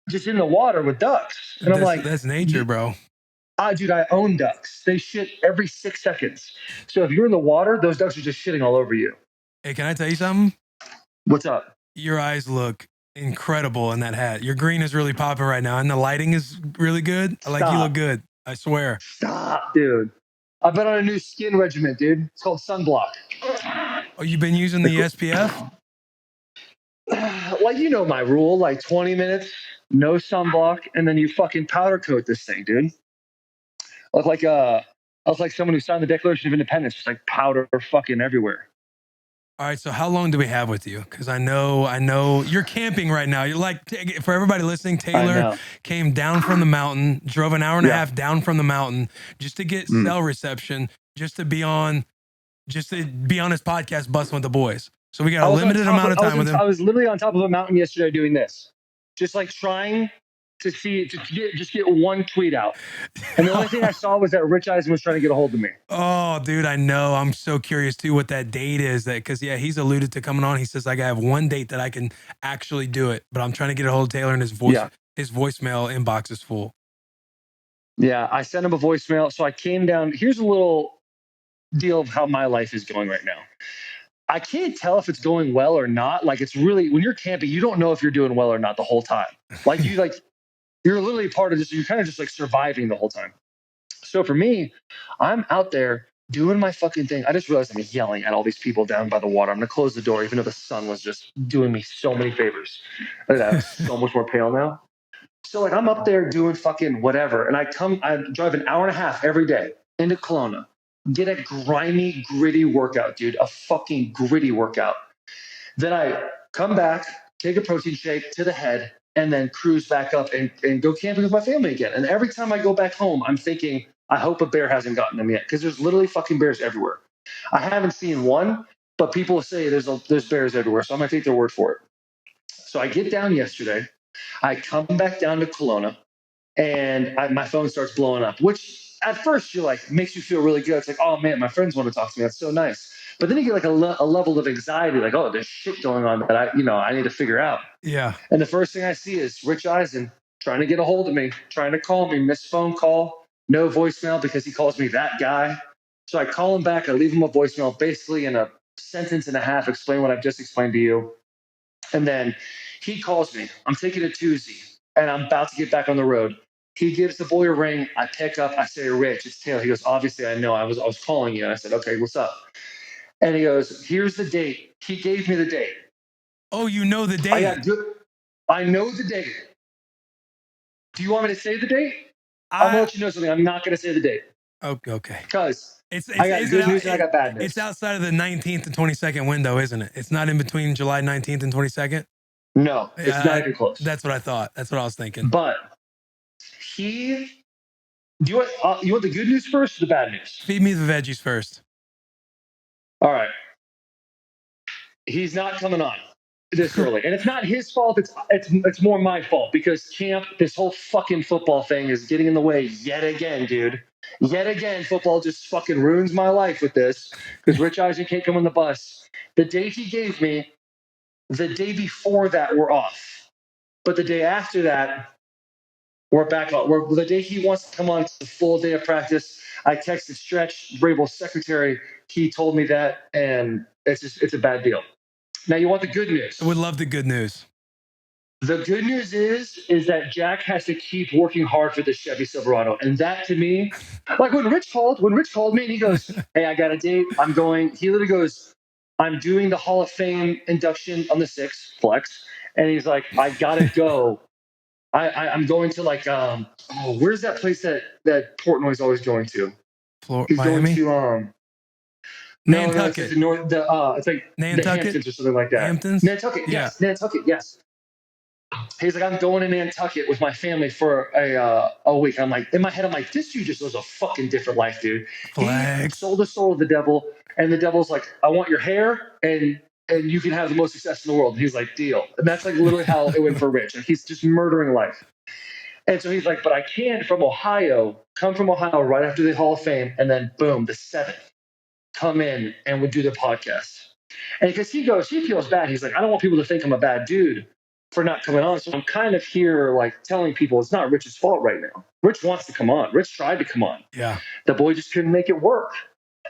Speaker 6: just in the water with ducks. And I'm like,
Speaker 1: That's nature, bro.
Speaker 6: Dude, I own ducks. They shit every 6 seconds. So if you're in the water, those ducks are just shitting all over you.
Speaker 1: Hey, can I tell you something?
Speaker 6: What's up?
Speaker 1: Your eyes look incredible in that hat. Your green is really popping right now, and the lighting is really good. I like you look good. I swear.
Speaker 6: Stop, dude. I've been on a new skin regimen, dude. It's called sunblock.
Speaker 1: Oh, you've been using the SPF?
Speaker 6: Like, you know my rule, like 20 minutes, no sunblock, and then you fucking powder coat this thing, dude. I look like someone who signed the Declaration of Independence, just like powder fucking everywhere.
Speaker 1: All right, so how long do we have with you? Because I know you're camping right now. You're like, for everybody listening, Taylor came down from the mountain, drove an hour and a half down from the mountain just to get cell reception, just to be on his podcast, Bussin With The Boys. So we got a limited amount of time with him.
Speaker 6: I was literally on top of a mountain yesterday doing this, just like trying to get one tweet out. And the only thing I saw was that Rich Eisen was trying to get a hold of me.
Speaker 1: Oh, dude, I know. I'm so curious too what that date is. Because he's alluded to coming on. He says like I have one date that I can actually do it, but I'm trying to get a hold of Taylor, and his voicemail inbox is full.
Speaker 6: Yeah, I sent him a voicemail. So I came down. Here's a little deal of how my life is going right now. I can't tell if it's going well or not. Like, it's really, when you're camping, you don't know if you're doing well or not the whole time. Like you're literally part of this. You're kind of just like surviving the whole time. So for me, I'm out there doing my fucking thing. I just realized I'm yelling at all these people down by the water. I'm going to close the door, even though the sun was just doing me so many favors. Look at that. I'm so much more pale now. So like, I'm up there doing fucking whatever. And I drive an hour and a half every day into Kelowna, get a grimy, gritty workout, dude, a fucking gritty workout. Then I come back, take a protein shake to the head, and then cruise back up and go camping with my family again. And every time I go back home, I'm thinking, I hope a bear hasn't gotten them yet, because there's literally fucking bears everywhere. I haven't seen one, but people say there's bears everywhere, so I'm going to take their word for it. So I get down yesterday. I come back down to Kelowna, and my phone starts blowing up, which at first you're like, makes you feel really good. It's like, oh man, my friends want to talk to me. That's so nice. But then you get like a level of anxiety, like, oh, there's shit going on that I need to figure out.
Speaker 1: Yeah.
Speaker 6: And the first thing I see is Rich Eisen trying to get a hold of me, trying to call me, missed phone call, no voicemail because he calls me that guy. So I call him back. I leave him a voicemail, basically in a sentence and a half, explain what I've just explained to you. And then he calls me. I'm taking a Tuesday, and I'm about to get back on the road. He gives the boy a ring. I pick up. I say, Rich, it's Taylor. He goes, obviously, I know. I was calling you. And I said, okay, what's up? And he goes, here's the date. He gave me the date.
Speaker 1: Oh, you know the date?
Speaker 6: I know the date. Do you want me to say the date? I'm going to let you know something. I'm not going to say the date.
Speaker 1: Okay.
Speaker 6: Because I got good news and I got bad news.
Speaker 1: It's outside of the 19th and 22nd window, isn't it? It's not in between July 19th and 22nd?
Speaker 6: No, it's not even close.
Speaker 1: That's what I thought. That's what I was thinking.
Speaker 6: But do you want the good news first or the bad news?
Speaker 1: Feed me the veggies first.
Speaker 6: All right. He's not coming on this early. And it's not his fault. It's more my fault, because camp, this whole fucking football thing is getting in the way yet again, dude. Yet again, football just fucking ruins my life with this, because Rich Eisen can't come on the bus. The date he gave me, the day before that, we're off. But the day after that, we're back on. The day he wants to come on, it's a full day of practice. I texted Stretch, Vrabel's secretary. He told me that, and it's a bad deal. Now, you want the good news?
Speaker 1: I would love the good news.
Speaker 6: The good news is that Jack has to keep working hard for the Chevy Silverado. And that, to me, like when Rich called me and he goes, hey, I got a date. I'm going. He literally goes, I'm doing the Hall of Fame induction on the 6th, flex. And he's like, I got to go. I'm going to like, where's that place that Portnoy's always going to? He's
Speaker 1: Miami?
Speaker 6: going to,
Speaker 1: Nantucket.
Speaker 6: It's like
Speaker 1: Nantucket?
Speaker 6: the Hamptons or something like that.
Speaker 1: Hamptons?
Speaker 6: Nantucket, yes. Yeah. Nantucket, yes. He's like, I'm going to Nantucket with my family for a week. I'm like, in my head, I'm like, this dude just lives a fucking different life, dude.
Speaker 1: Flex.
Speaker 6: He sold the soul of the devil, and the devil's like, I want your hair, and you can have the most success in the world. And he's like, deal. And that's like literally how it went for Rich. And he's just murdering life. And so he's like, but I can come from Ohio right after the Hall of Fame, and then boom, the 7th, come in and we'll do the podcast. And because he feels bad. He's like, I don't want people to think I'm a bad dude. for not coming on. So I'm kind of here like telling people it's not Rich's fault right now. Rich wants to come on. Rich tried to come on.
Speaker 1: Yeah.
Speaker 6: The boy just couldn't make it work.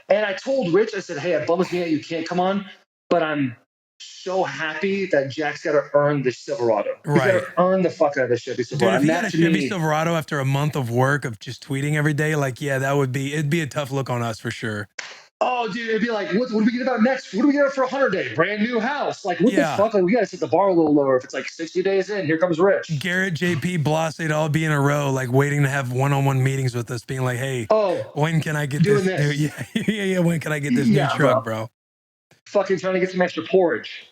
Speaker 6: And I told Rich, I said, hey, it bums me that you can't come on, but I'm so happy that Jack's got to earn the Silverado. He's got
Speaker 1: Right.
Speaker 6: to earn the fuck out of the Chevy Silverado.
Speaker 1: Dude, if he
Speaker 6: And
Speaker 1: got a
Speaker 6: that to
Speaker 1: Chevy
Speaker 6: me,
Speaker 1: Silverado after a month of work of just tweeting every day, like, yeah, it'd be a tough look on us for sure.
Speaker 6: oh, dude, it'd be like, what do we get about next? What do we get for 100 day? Brand new house. Like, what
Speaker 1: Yeah.
Speaker 6: the fuck? Like, we got to set the bar a little lower. If it's like 60 days in, here comes Rich.
Speaker 1: Garrett, JP, Blase, they'd all be in a row, like waiting to have one-on-one meetings with us, being like, hey,
Speaker 6: Oh,
Speaker 1: when can I get
Speaker 6: doing
Speaker 1: this new,
Speaker 6: this.
Speaker 1: yeah, when can I get this new truck, bro?
Speaker 6: Fucking trying to get some extra porridge.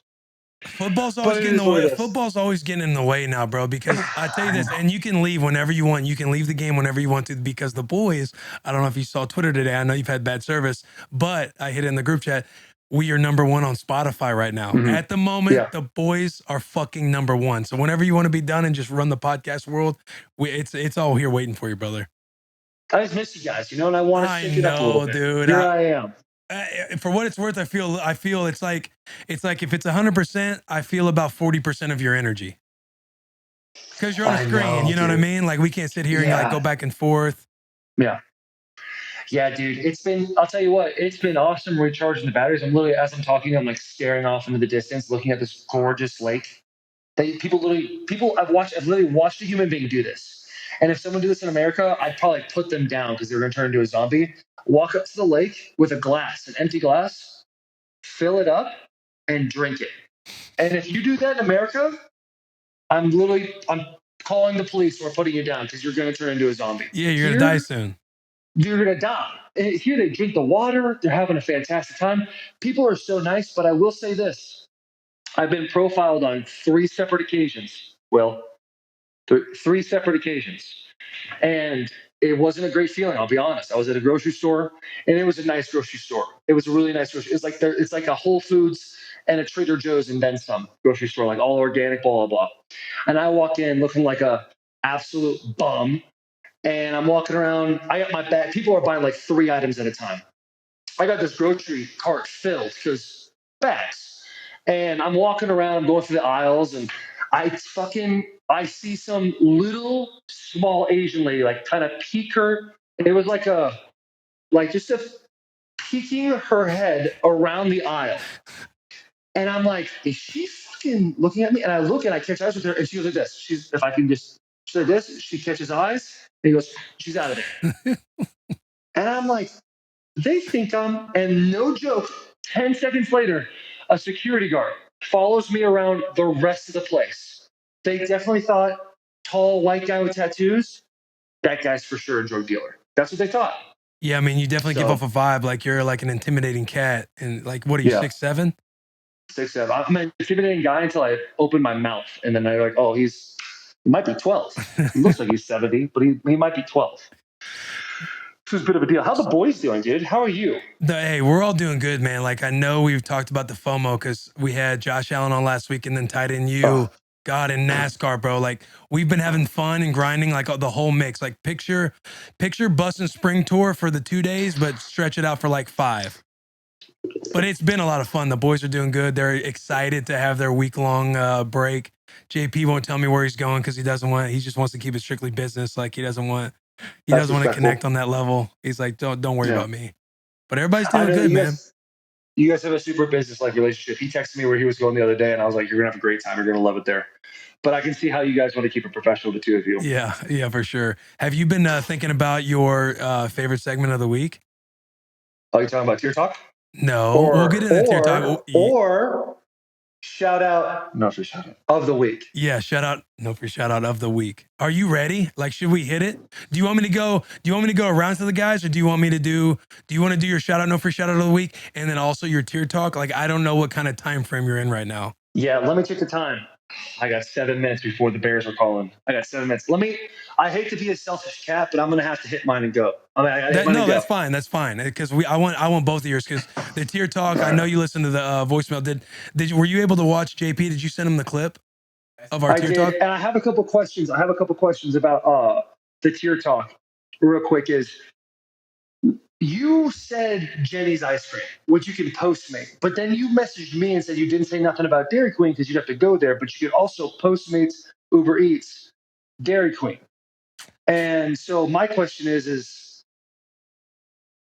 Speaker 1: Football's
Speaker 6: But
Speaker 1: always
Speaker 6: it
Speaker 1: getting in
Speaker 6: is
Speaker 1: the
Speaker 6: what
Speaker 1: way.
Speaker 6: it is.
Speaker 1: Football's always getting in the way now, bro, because I tell you this, and you can leave whenever you want. You can leave the game whenever you want to, because the boys, I don't know if you saw Twitter today. I know you've had bad service, but I hit it in the group chat. We are number one on Spotify right now.
Speaker 6: Mhm.
Speaker 1: At the moment,
Speaker 6: Yeah.
Speaker 1: the boys are fucking number one. So whenever you want to be done and just run the podcast world, it's all here waiting for you, brother.
Speaker 6: I just miss you guys, you know, and I want to
Speaker 1: I
Speaker 6: shake it up a little
Speaker 1: know,
Speaker 6: bit.
Speaker 1: dude.
Speaker 6: Here I am.
Speaker 1: For what it's worth, I feel it's like if it's 100%, I feel about 40% of your energy. Because you're on a screen, you know what I mean? Like we can't sit here and like go back and forth.
Speaker 6: Yeah. Yeah, dude. I'll tell you what, it's been awesome recharging the batteries. I'm literally, as I'm talking, I'm like staring off into the distance, looking at this gorgeous lake. I've literally watched a human being do this. And if someone did this in America, I'd probably put them down because they're going to turn into a zombie. Walk up to the lake with a glass, an empty glass, fill it up, and drink it. And if you do that in America, I'm calling the police or putting you down because you're going to turn into a zombie.
Speaker 1: Yeah, you're going to die soon.
Speaker 6: You're going to die. And here they drink the water. They're having a fantastic time. People are so nice, but I will say this. I've been profiled on 3 separate occasions. Well, 3 separate occasions. And it wasn't a great feeling, I'll be honest. I was at a grocery store, and it was a nice grocery store. It was a really nice grocery. It's like a Whole Foods and a Trader Joe's and then some grocery store, like all organic, blah, blah, blah. And I walk in looking like a absolute bum. And I'm walking around. I got my bag. People are buying like 3 items at a time. I got this grocery cart filled because bags. And I'm walking around, going through the aisles, and I see some little small Asian lady like kind of peek her. It was like just peeking her head around the aisle. And I'm like, is she fucking looking at me? And I look and I catch eyes with her, and she goes like this. She's like this. She catches eyes, and he goes, she's out of there. And I'm like, they think and no joke, 10 seconds later, a security guard follows me around the rest of the place. They definitely thought, tall white guy with tattoos, that guy's for sure a drug dealer. That's what they thought.
Speaker 1: Yeah, I mean, you definitely give off a vibe like you're like an intimidating cat. And like, what are you, 6'7"?
Speaker 6: 6'7". I'm an intimidating guy until I open my mouth. And then they're like, oh, he might be 12. He looks like he's 70, but he might be 12. This was a bit of a deal. How the boys doing, dude? How are you?
Speaker 1: Hey, we're all doing good, man. Like, I know we've talked about the FOMO because we had Josh Allen on last week and then tied in you. God, in NASCAR, bro. Like, we've been having fun and grinding, like the whole mix. Like, picture Bussin Spring Tour for the 2 days, but stretch it out for like 5. But it's been a lot of fun. The boys are doing good. They're excited to have their week-long break. JP won't tell me where he's going because he just wants to keep it strictly business. Like, he doesn't want to connect on that level. He's like, don't worry about me. But everybody's doing good, man.
Speaker 6: You guys have a super business-like relationship. He texted me where he was going the other day, and I was like, you're going to have a great time. You're going to love it there. But I can see how you guys want to keep it professional, the two of you.
Speaker 1: Yeah, for sure. Have you been thinking about your favorite segment of the week?
Speaker 6: Oh, you're talking about Tier Talk?
Speaker 1: No, we'll get into Tier Talk.
Speaker 6: Or shout out, no free shout out of the week.
Speaker 1: Yeah, no free shout out of the week. Are you ready? Like, should we hit it? Do you want me to go around to the guys, or do you want to do your shout out, no free shout out of the week, and then also your Tier Talk? Like, I don't know what kind of time frame you're in right now.
Speaker 6: Yeah, let me check the time. I got 7 minutes before the Bears are calling. I got 7 minutes. I hate to be a selfish cat, but I'm going to have to hit mine and go.
Speaker 1: That's fine. That's fine. Because I want both of yours. Because the Tier Talk, I know you listened to the voicemail. Were you able to watch JP? Did you send him the clip of our Tier Talk?
Speaker 6: And I have a couple questions. about the Tier Talk. Real quick You said Jenny's ice cream, which you can Postmate, but then you messaged me and said you didn't say nothing about Dairy Queen because you'd have to go there, but you could also Postmates, Uber Eats, Dairy Queen. And so my question is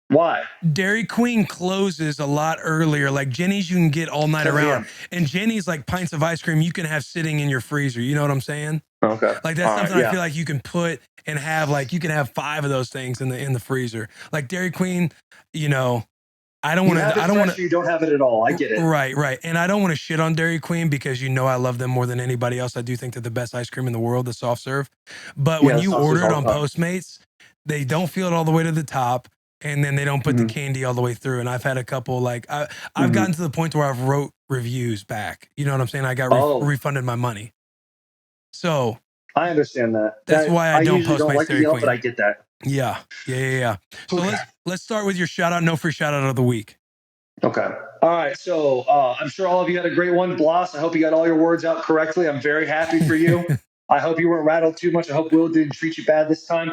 Speaker 6: why?
Speaker 1: Dairy Queen closes a lot earlier. Like Jenny's, you can get all night
Speaker 6: 7
Speaker 1: around,
Speaker 6: a.m.
Speaker 1: and Jenny's like pints of ice cream you can have sitting in your freezer. You know what I'm saying?
Speaker 6: Okay.
Speaker 1: Like that's
Speaker 6: All
Speaker 1: something
Speaker 6: right,
Speaker 1: I feel like you can put and have, like you can have 5 of those things in the freezer. Like Dairy Queen, you know, I don't
Speaker 6: You
Speaker 1: want
Speaker 6: have
Speaker 1: to.
Speaker 6: it
Speaker 1: I don't
Speaker 6: fresh
Speaker 1: want
Speaker 6: or you don't have it at all. I get it.
Speaker 1: Right. And I don't want to shit on Dairy Queen because you know I love them more than anybody else. I do think they're the best ice cream in the world, the soft serve. But when
Speaker 6: Yeah,
Speaker 1: you
Speaker 6: soft serve's
Speaker 1: order it
Speaker 6: all
Speaker 1: on
Speaker 6: the time.
Speaker 1: Postmates, they don't feel it all the way to the top, and then they don't put the candy all the way through. And I've had a couple like I've gotten to the point where I've wrote reviews back. You know what I'm saying? I got refunded my money. So
Speaker 6: I understand that.
Speaker 1: that's why I don't
Speaker 6: usually don't
Speaker 1: Postmates
Speaker 6: like
Speaker 1: Dairy
Speaker 6: the Yelp,
Speaker 1: Queen.
Speaker 6: but I get that.
Speaker 1: Yeah. So
Speaker 6: Okay.
Speaker 1: let's start with your shout out. No free shout out of the week.
Speaker 6: Okay. All right. So I'm sure all of you had a great one. Bloss, I hope you got all your words out correctly. I'm very happy for you. I hope you weren't rattled too much. I hope Will didn't treat you bad this time.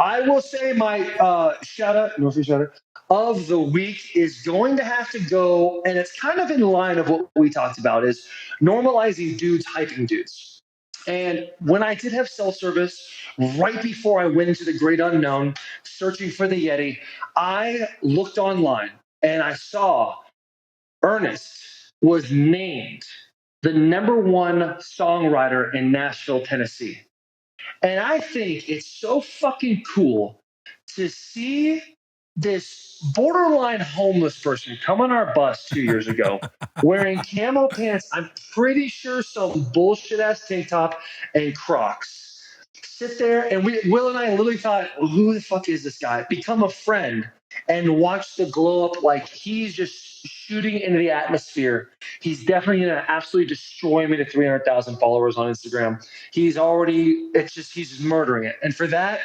Speaker 6: I will say my shout out, no free shout out, of the week is going to have to go, and it's kind of in line of what we talked about, is normalizing dudes hyping dudes. And when I did have self-service, right before I went into the great unknown, searching for the Yeti, I looked online and I saw Ernest was named the #1 songwriter in Nashville, Tennessee. And I think it's so fucking cool to see this borderline homeless person come on our bus 2 years ago wearing camo pants. I'm pretty sure some bullshit ass tank top and Crocs. Sit there and Will and I literally thought, who the fuck is this guy? Become a friend and watch the glow up like he's just shooting into the atmosphere. He's definitely going to absolutely destroy me to 300,000 followers on Instagram. He's just murdering it. And for that,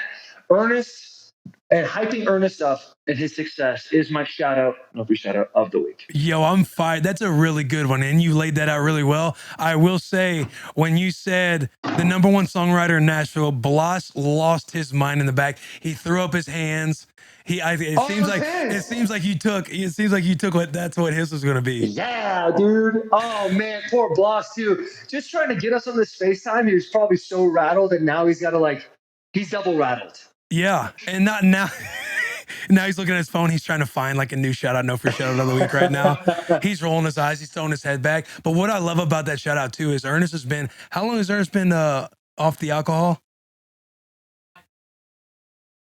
Speaker 6: Ernest and hyping Ernest up and his success is my shout out of the week.
Speaker 1: Yo, I'm fired. That's a really good one. And you laid that out really well. I will say, when you said the #1 songwriter in Nashville, Bloss lost his mind in the back. He threw up his hands. It seems like you took that's what his was going to be.
Speaker 6: Yeah, dude. Oh man, poor Bloss too. Just trying to get us on this FaceTime. He was probably so rattled, and now he's got to he's double rattled.
Speaker 1: Yeah, and not now. Now he's looking at his phone. He's trying to find like a new shout out, no free shout out of the week right now. He's rolling his eyes. He's throwing his head back. But what I love about that shout out too is Ernest has been. How long has Ernest been off the alcohol?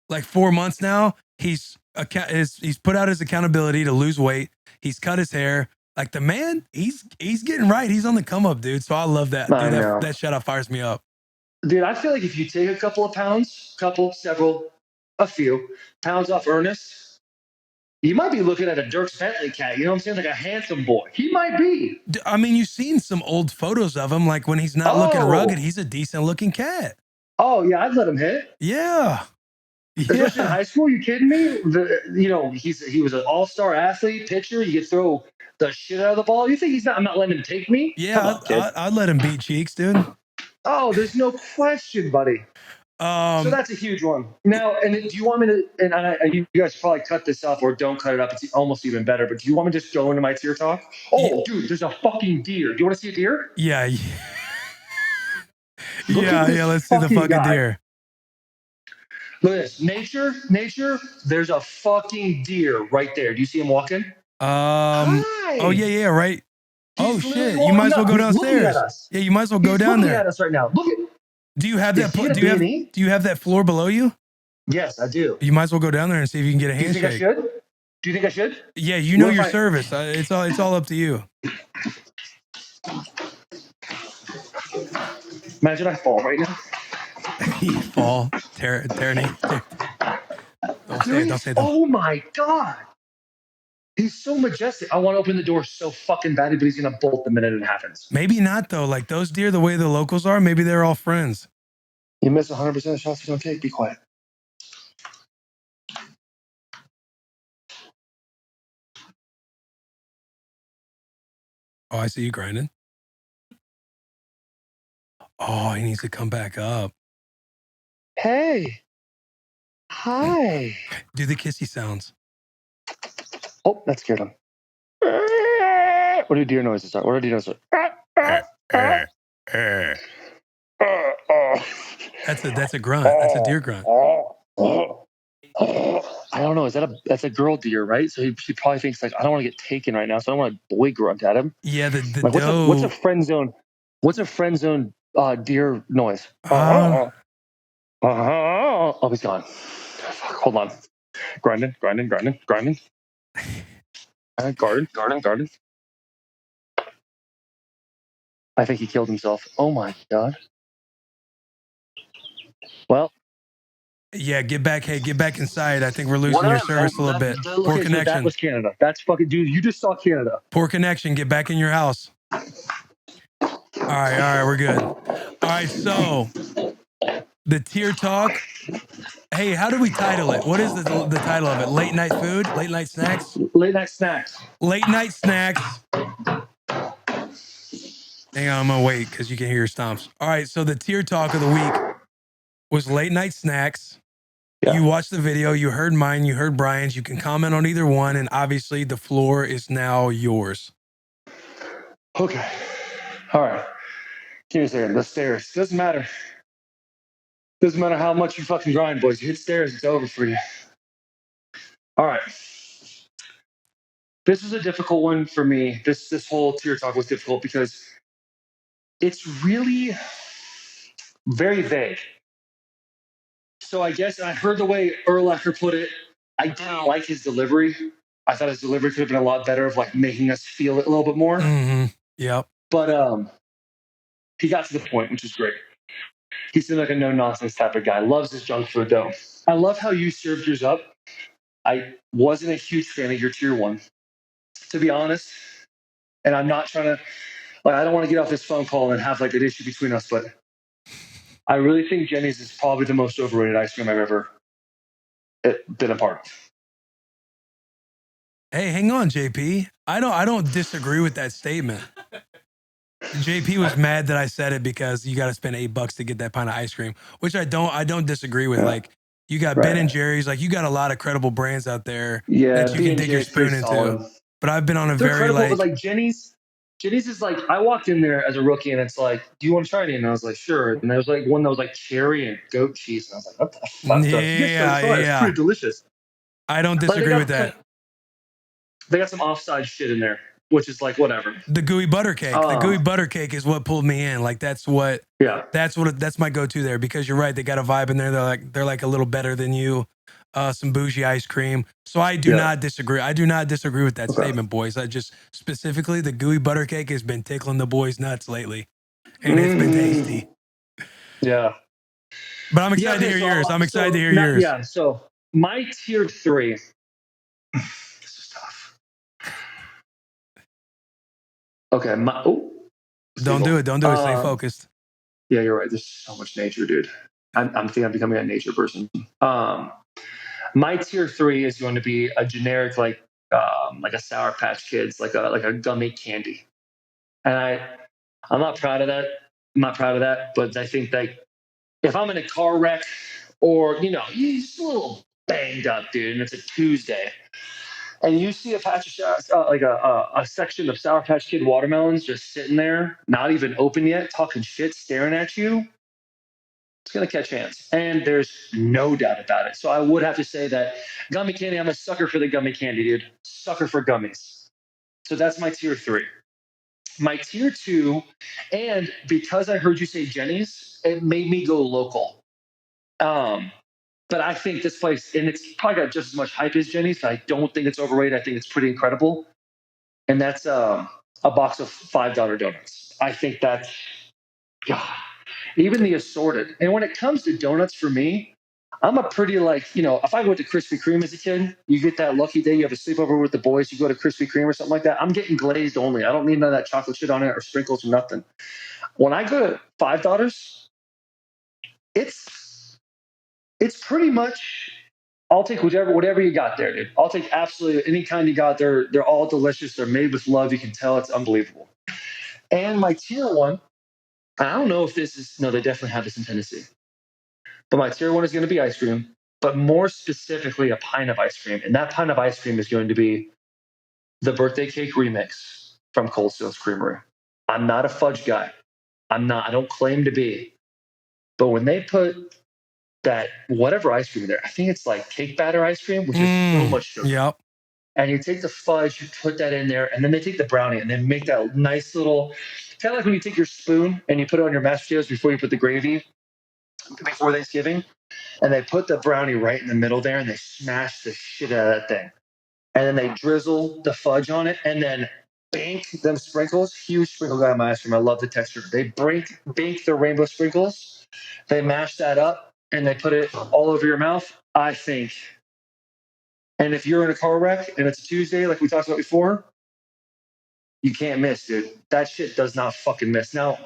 Speaker 1: Like 4 months now. He's put out his accountability to lose weight. He's cut his hair. Like the man, he's getting right. He's on the come up, dude. So I love that. Dude, that shout out fires me up.
Speaker 6: Dude, I feel like if you take a couple of pounds, a few pounds off Ernest, you might be looking at a Dirk Bentley cat. You know what I'm saying? Like a handsome boy. He might be.
Speaker 1: I mean, you've seen some old photos of him. Like when he's not looking rugged, he's a decent looking cat.
Speaker 6: Oh yeah, I'd let him hit.
Speaker 1: Yeah.
Speaker 6: Especially in high school. You kidding me? He was an all-star athlete, pitcher. You could throw the shit out of the ball. You think I'm not letting him take me?
Speaker 1: Yeah, I'd let him beat Cheeks, dude.
Speaker 6: Oh, there's no question, buddy. So that's a huge one. Now, and do you want me to? And you guys probably cut this up or don't cut it up. It's almost even better. But do you want me to just go into my tier talk? Oh, dude, there's a fucking deer. Do you want to see a deer?
Speaker 1: Yeah. Let's see the fucking deer.
Speaker 6: Look at this. Nature. There's a fucking deer right there. Do you see him walking? Hi.
Speaker 1: Oh yeah, right.
Speaker 6: He's
Speaker 1: shit! You might as well go downstairs. Yeah, you might as well go down there.
Speaker 6: He's looking at us right now. Look at.
Speaker 1: Do you have that? Do you have that floor below you?
Speaker 6: Yes, I do.
Speaker 1: You might as well go down there and see if you can get a handshake.
Speaker 6: Do you think I should?
Speaker 1: Yeah, you know your service. It's all up to you.
Speaker 6: Imagine I fall right now.
Speaker 1: You fall, tear. Don't say that.
Speaker 6: Oh my god. He's so majestic. I want to open the door so fucking badly, but he's going to bolt the minute it happens.
Speaker 1: Maybe not, though. Like those deer, the way the locals are, maybe they're all friends.
Speaker 6: You miss 100% of the shots you don't take. Be quiet.
Speaker 1: Oh, I see you grinding. Oh, he needs to come back up.
Speaker 6: Hey. Hi.
Speaker 1: Do the kissy sounds.
Speaker 6: Oh, that scared him. What do deer noises are? What are deer noises?
Speaker 1: That's a grunt. That's a deer grunt.
Speaker 6: I don't know. That's a girl deer, right? So she probably thinks like, I don't want to get taken right now, so I don't want to boy grunt at him.
Speaker 1: Yeah, the
Speaker 6: Like,
Speaker 1: doe.
Speaker 6: what's a friend zone? What's a friend zone deer noise? Oh, he's gone. Fuck, hold on. Grinding. Garden. I think he killed himself. Oh my god. Well,
Speaker 1: yeah, get back. Hey, get back inside. I think we're losing your service a little bit. Poor connection.
Speaker 6: That was Canada. That's fucking dude. You just saw Canada.
Speaker 1: Poor connection. Get back in your house. All right, we're good. All right, so the tier talk. Hey, how do we title it? What is the title of it? Late night food? Late night snacks?
Speaker 6: Late night snacks.
Speaker 1: Late night snacks. Hang on, I'm gonna wait because you can hear your stomps. All right, so the tier talk of the week was late night snacks.
Speaker 6: Yeah.
Speaker 1: You watched the video, you heard mine, you heard Brian's. You can comment on either one, and obviously the floor is now yours.
Speaker 6: Okay. All right. Give me a second. The stairs. Doesn't matter. Doesn't matter how much you fucking grind, boys. You hit stairs, it's over for you. All right. This was a difficult one for me. This whole tier talk was difficult because it's really very vague. So I guess I heard the way Urlacher put it. I didn't like his delivery. I thought his delivery could have been a lot better of like making us feel it a little bit more.
Speaker 1: Mm-hmm. Yep.
Speaker 6: But he got to the point, which is great. He seemed like a no-nonsense type of guy. Loves his junk food, though. I love how you served yours up. I wasn't a huge fan of your tier one, to be honest. And I'm not trying to, like, I don't want to get off this phone call and have like an issue between us, but I really think Jenny's is probably the most overrated ice cream I've ever been a part of.
Speaker 1: Hey, hang on, JP. I don't disagree with that statement. JP was mad that I said it because you got to spend $8 to get that pint of ice cream, which I don't disagree with.
Speaker 6: Yeah.
Speaker 1: Like, you got Ben and Jerry's, like you got a lot of credible brands out there that you can dig your spoon into. Solid. But I've been on a very
Speaker 6: credible, like Jenny's is like, I walked in there as a rookie and it's like, do you want to try any? And I was like, sure. And there was like one that was like cherry and goat cheese. And I was like, what the fuck?
Speaker 1: Yeah.
Speaker 6: It's pretty delicious.
Speaker 1: I don't disagree with that.
Speaker 6: They got some offside shit in there, which is like whatever.
Speaker 1: The gooey butter cake. The gooey butter cake is what pulled me in. Like that's my go-to there, because you're right. They got a vibe in there. They're like a little better than you. Some bougie ice cream. So I do not disagree. I do not disagree with that statement, boys. I just specifically the gooey butter cake has been tickling the boys' nuts lately, and it's been tasty.
Speaker 6: Yeah.
Speaker 1: But I'm excited to hear yours. I'm excited to hear yours.
Speaker 6: Yeah. So my tier 3. This is tough. Okay.
Speaker 1: Don't do it. Stay focused.
Speaker 6: Yeah, you're right. There's so much nature, dude. I'm thinking I'm becoming a nature person. My tier 3 is going to be a generic like a Sour Patch Kids, like a gummy candy. And I'm not proud of that. But I think that if I'm in a car wreck or you're just a little banged up, dude, and it's a Tuesday, and you see a patch of a section of Sour Patch Kid watermelons just sitting there, not even open yet, talking shit, staring at you, it's going to catch hands. And there's no doubt about it. So I would have to say that gummy candy, I'm a sucker for the gummy candy, dude. Sucker for gummies. So that's my tier 3. My tier 2, and because I heard you say Jenny's, it made me go local. But I think this place, and it's probably got just as much hype as Jenny's, I don't think it's overrated. I think it's pretty incredible. And that's a box of $5 donuts. I think that's, God, even the assorted. And when it comes to donuts for me, I'm a pretty if I went to Krispy Kreme as a kid, you get that lucky day, you have a sleepover with the boys, you go to Krispy Kreme or something like that, I'm getting glazed only. I don't need none of that chocolate shit on it or sprinkles or nothing. When I go to $5, it's pretty much, I'll take whatever you got there, dude. I'll take absolutely any kind you got there. They're all delicious. They're made with love. You can tell it's unbelievable. And my tier 1, I don't know if this is, no, they definitely have this in Tennessee. But my tier 1 is going to be ice cream, but more specifically a pint of ice cream. And that pint of ice cream is going to be the birthday cake remix from Cold Stone's Creamery. I'm not a fudge guy. I don't claim to be. But when they put that whatever ice cream in there, I think it's like cake batter ice cream, which is so much sugar.
Speaker 1: Yep.
Speaker 6: And you take the fudge, you put that in there, and then they take the brownie and they make that nice little, kind of like when you take your spoon and you put it on your mashed potatoes before you put the gravy before Thanksgiving, and they put the brownie right in the middle there and they smash the shit out of that thing. And then they drizzle the fudge on it and then bank them sprinkles. Huge sprinkle guy in my ice cream. I love the texture. They bank the rainbow sprinkles. They mash that up and they put it all over your mouth, I think. And if you're in a car wreck and it's a Tuesday, like we talked about before, you can't miss, dude. That shit does not fucking miss. Now,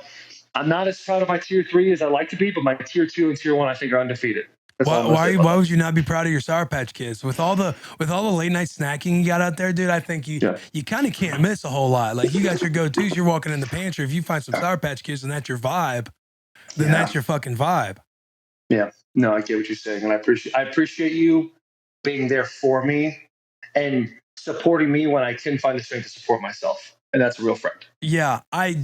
Speaker 6: I'm not as proud of my tier 3 as I like to be, but my tier 2 and tier 1, I think, are undefeated.
Speaker 1: Why would you not be proud of your Sour Patch Kids with all the late night snacking you got out there, dude? I think you kind of can't miss a whole lot. Like, you got your go-tos. You're walking in the pantry. If you find some Sour Patch Kids and that's your vibe, then that's your fucking vibe.
Speaker 6: Yeah, no, I get what you're saying, and I appreciate you being there for me and supporting me when I couldn't find the strength to support myself. And that's a real friend.
Speaker 1: Yeah, I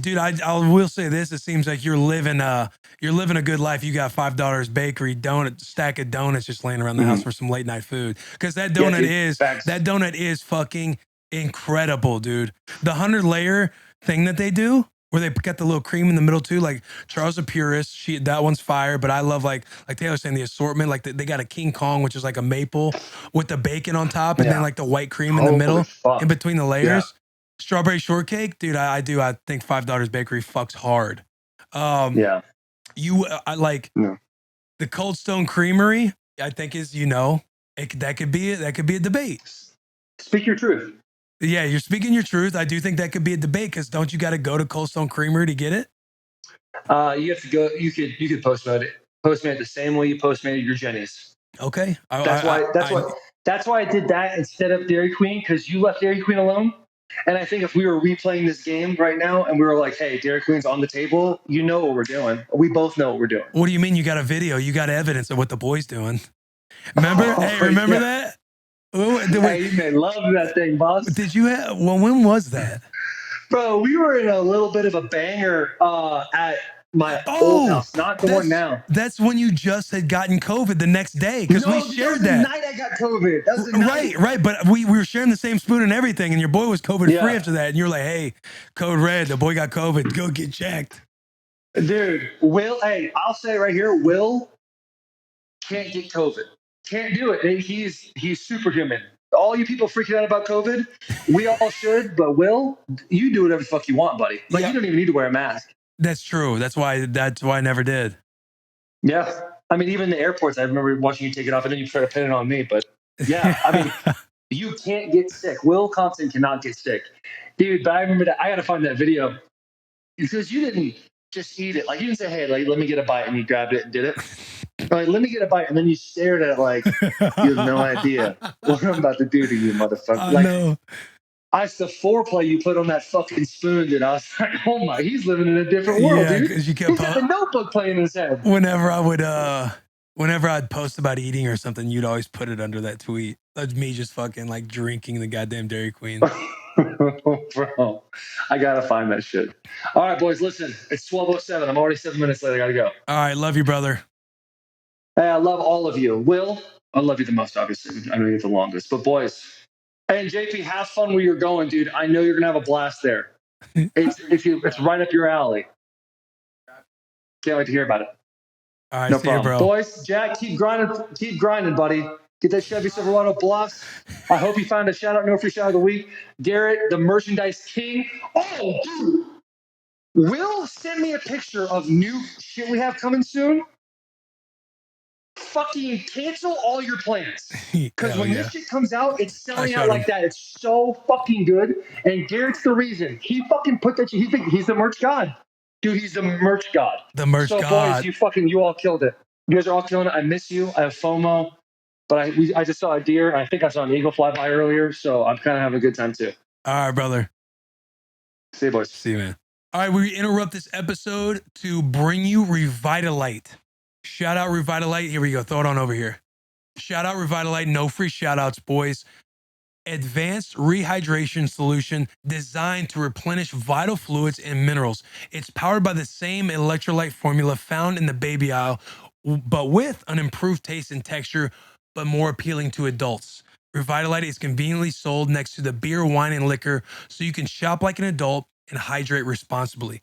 Speaker 1: will say this. It seems like you're living a good life. You got $5 bakery stack of donuts just laying around the house for some late night food. Because that donut is fucking incredible, dude. The 100-layer thing that they do, where they got the little cream in the middle too. Like, Charles a purist, that one's fire. But I love, like Taylor was saying, the assortment. Like, they got a King Kong, which is like a maple with the bacon on top, and then like the white cream in the middle, in between the layers. Yeah. Strawberry shortcake, dude. I think $5 bakery fucks hard. I like the Cold Stone Creamery. I think is that could be a debate.
Speaker 6: Speak your truth.
Speaker 1: Yeah, you're speaking your truth. I do think that could be a debate because don't you got to go to Cold Stone Creamery to get it?
Speaker 6: You have to go. You could Postmate it. Postmate the same way you Postmated your Jenny's.
Speaker 1: Okay,
Speaker 6: that's why I did that instead of Dairy Queen, because you left Dairy Queen alone. And I think if we were replaying this game right now and we were like, hey, Dairy Queen's on the table, you know what we're doing. We both know what we're doing.
Speaker 1: What do you mean you got a video? You got evidence of what the boys doing. Remember? Remember that?
Speaker 6: Hey, you may love that thing, boss.
Speaker 1: Did you have, when was that?
Speaker 6: Bro, we were in a little bit of a banger at my old house, not the one now.
Speaker 1: That's when you just had gotten COVID the next day, because we shared that.
Speaker 6: The night I got COVID. That was the night.
Speaker 1: Right. But we were sharing the same spoon and everything, and your boy was COVID free after that. And you're like, hey, code red, the boy got COVID. Go get checked.
Speaker 6: Dude, I'll say it right here, Will can't get COVID. Can't do it. He's superhuman. All you people freaking out about COVID, we all should, but Will, you do whatever the fuck you want, buddy. Like, you don't even need to wear a mask.
Speaker 1: That's true. That's why I never did.
Speaker 6: Yeah. I mean, even in the airports, I remember watching you take it off and then you try to pin it on me. But yeah, I mean, you can't get sick. Will Compton cannot get sick. Dude, but I remember that. I got to find that video because you didn't just eat it. Like, you didn't say, hey, like, let me get a bite, and you grabbed it and did it. Like, let me get a bite, and then you stared at it like, you have no idea what I'm about to do to you, motherfucker.
Speaker 1: No.
Speaker 6: The foreplay you put on that fucking spoon, dude. I was like, oh my, he's living in a different world, dude.
Speaker 1: Because
Speaker 6: he's got the Notebook playing in his head.
Speaker 1: Whenever I'd post about eating or something, you'd always put it under that tweet. That's me just fucking like drinking the goddamn Dairy Queen.
Speaker 6: Bro, I gotta find that shit. All right, boys, listen. It's 12:07. I'm already 7 minutes late. I gotta go.
Speaker 1: All right, love you, brother.
Speaker 6: Hey, I love all of you. Will, I love you the most, obviously. I know you're the longest. But boys, and JP, have fun where you're going, dude. I know you're gonna have a blast there. It's right up your alley. Can't wait to hear about it.
Speaker 1: All right,
Speaker 6: no
Speaker 1: see
Speaker 6: problem.
Speaker 1: You, bro.
Speaker 6: Boys, Jack, keep grinding, buddy. Get that Chevy Silverado Bluffs. I hope you found a shout out, no free shout of the week. Garrett, the merchandise king. Oh, dude. Will send me a picture of new shit we have coming soon. Fucking cancel all your plans. Because when this shit comes out, it's selling out like that. It's so fucking good. And Garrett's the reason. He fucking put that shit. He's the merch god. Dude, he's the merch god.
Speaker 1: The merch god.
Speaker 6: So, boys, you all killed it. You guys are all killing it. I miss you. I have FOMO. But I just saw a deer. And I think I saw an eagle fly by earlier. So I'm kind of having a good time, too.
Speaker 1: All right, brother.
Speaker 6: See you, boys.
Speaker 1: See you, man. All right, we interrupt this episode to bring you Revitalite. Shout out Revitalite. Here we go. Throw it on over here. Shout out Revitalite. No free shout outs, boys. advanced rehydration solution designed to replenish vital fluids and minerals. It's powered by the same electrolyte formula found in the baby aisle, but with an improved taste and texture, but more appealing to adults. Revitalite is conveniently sold next to the beer, wine, and liquor, so you can shop like an adult and hydrate responsibly.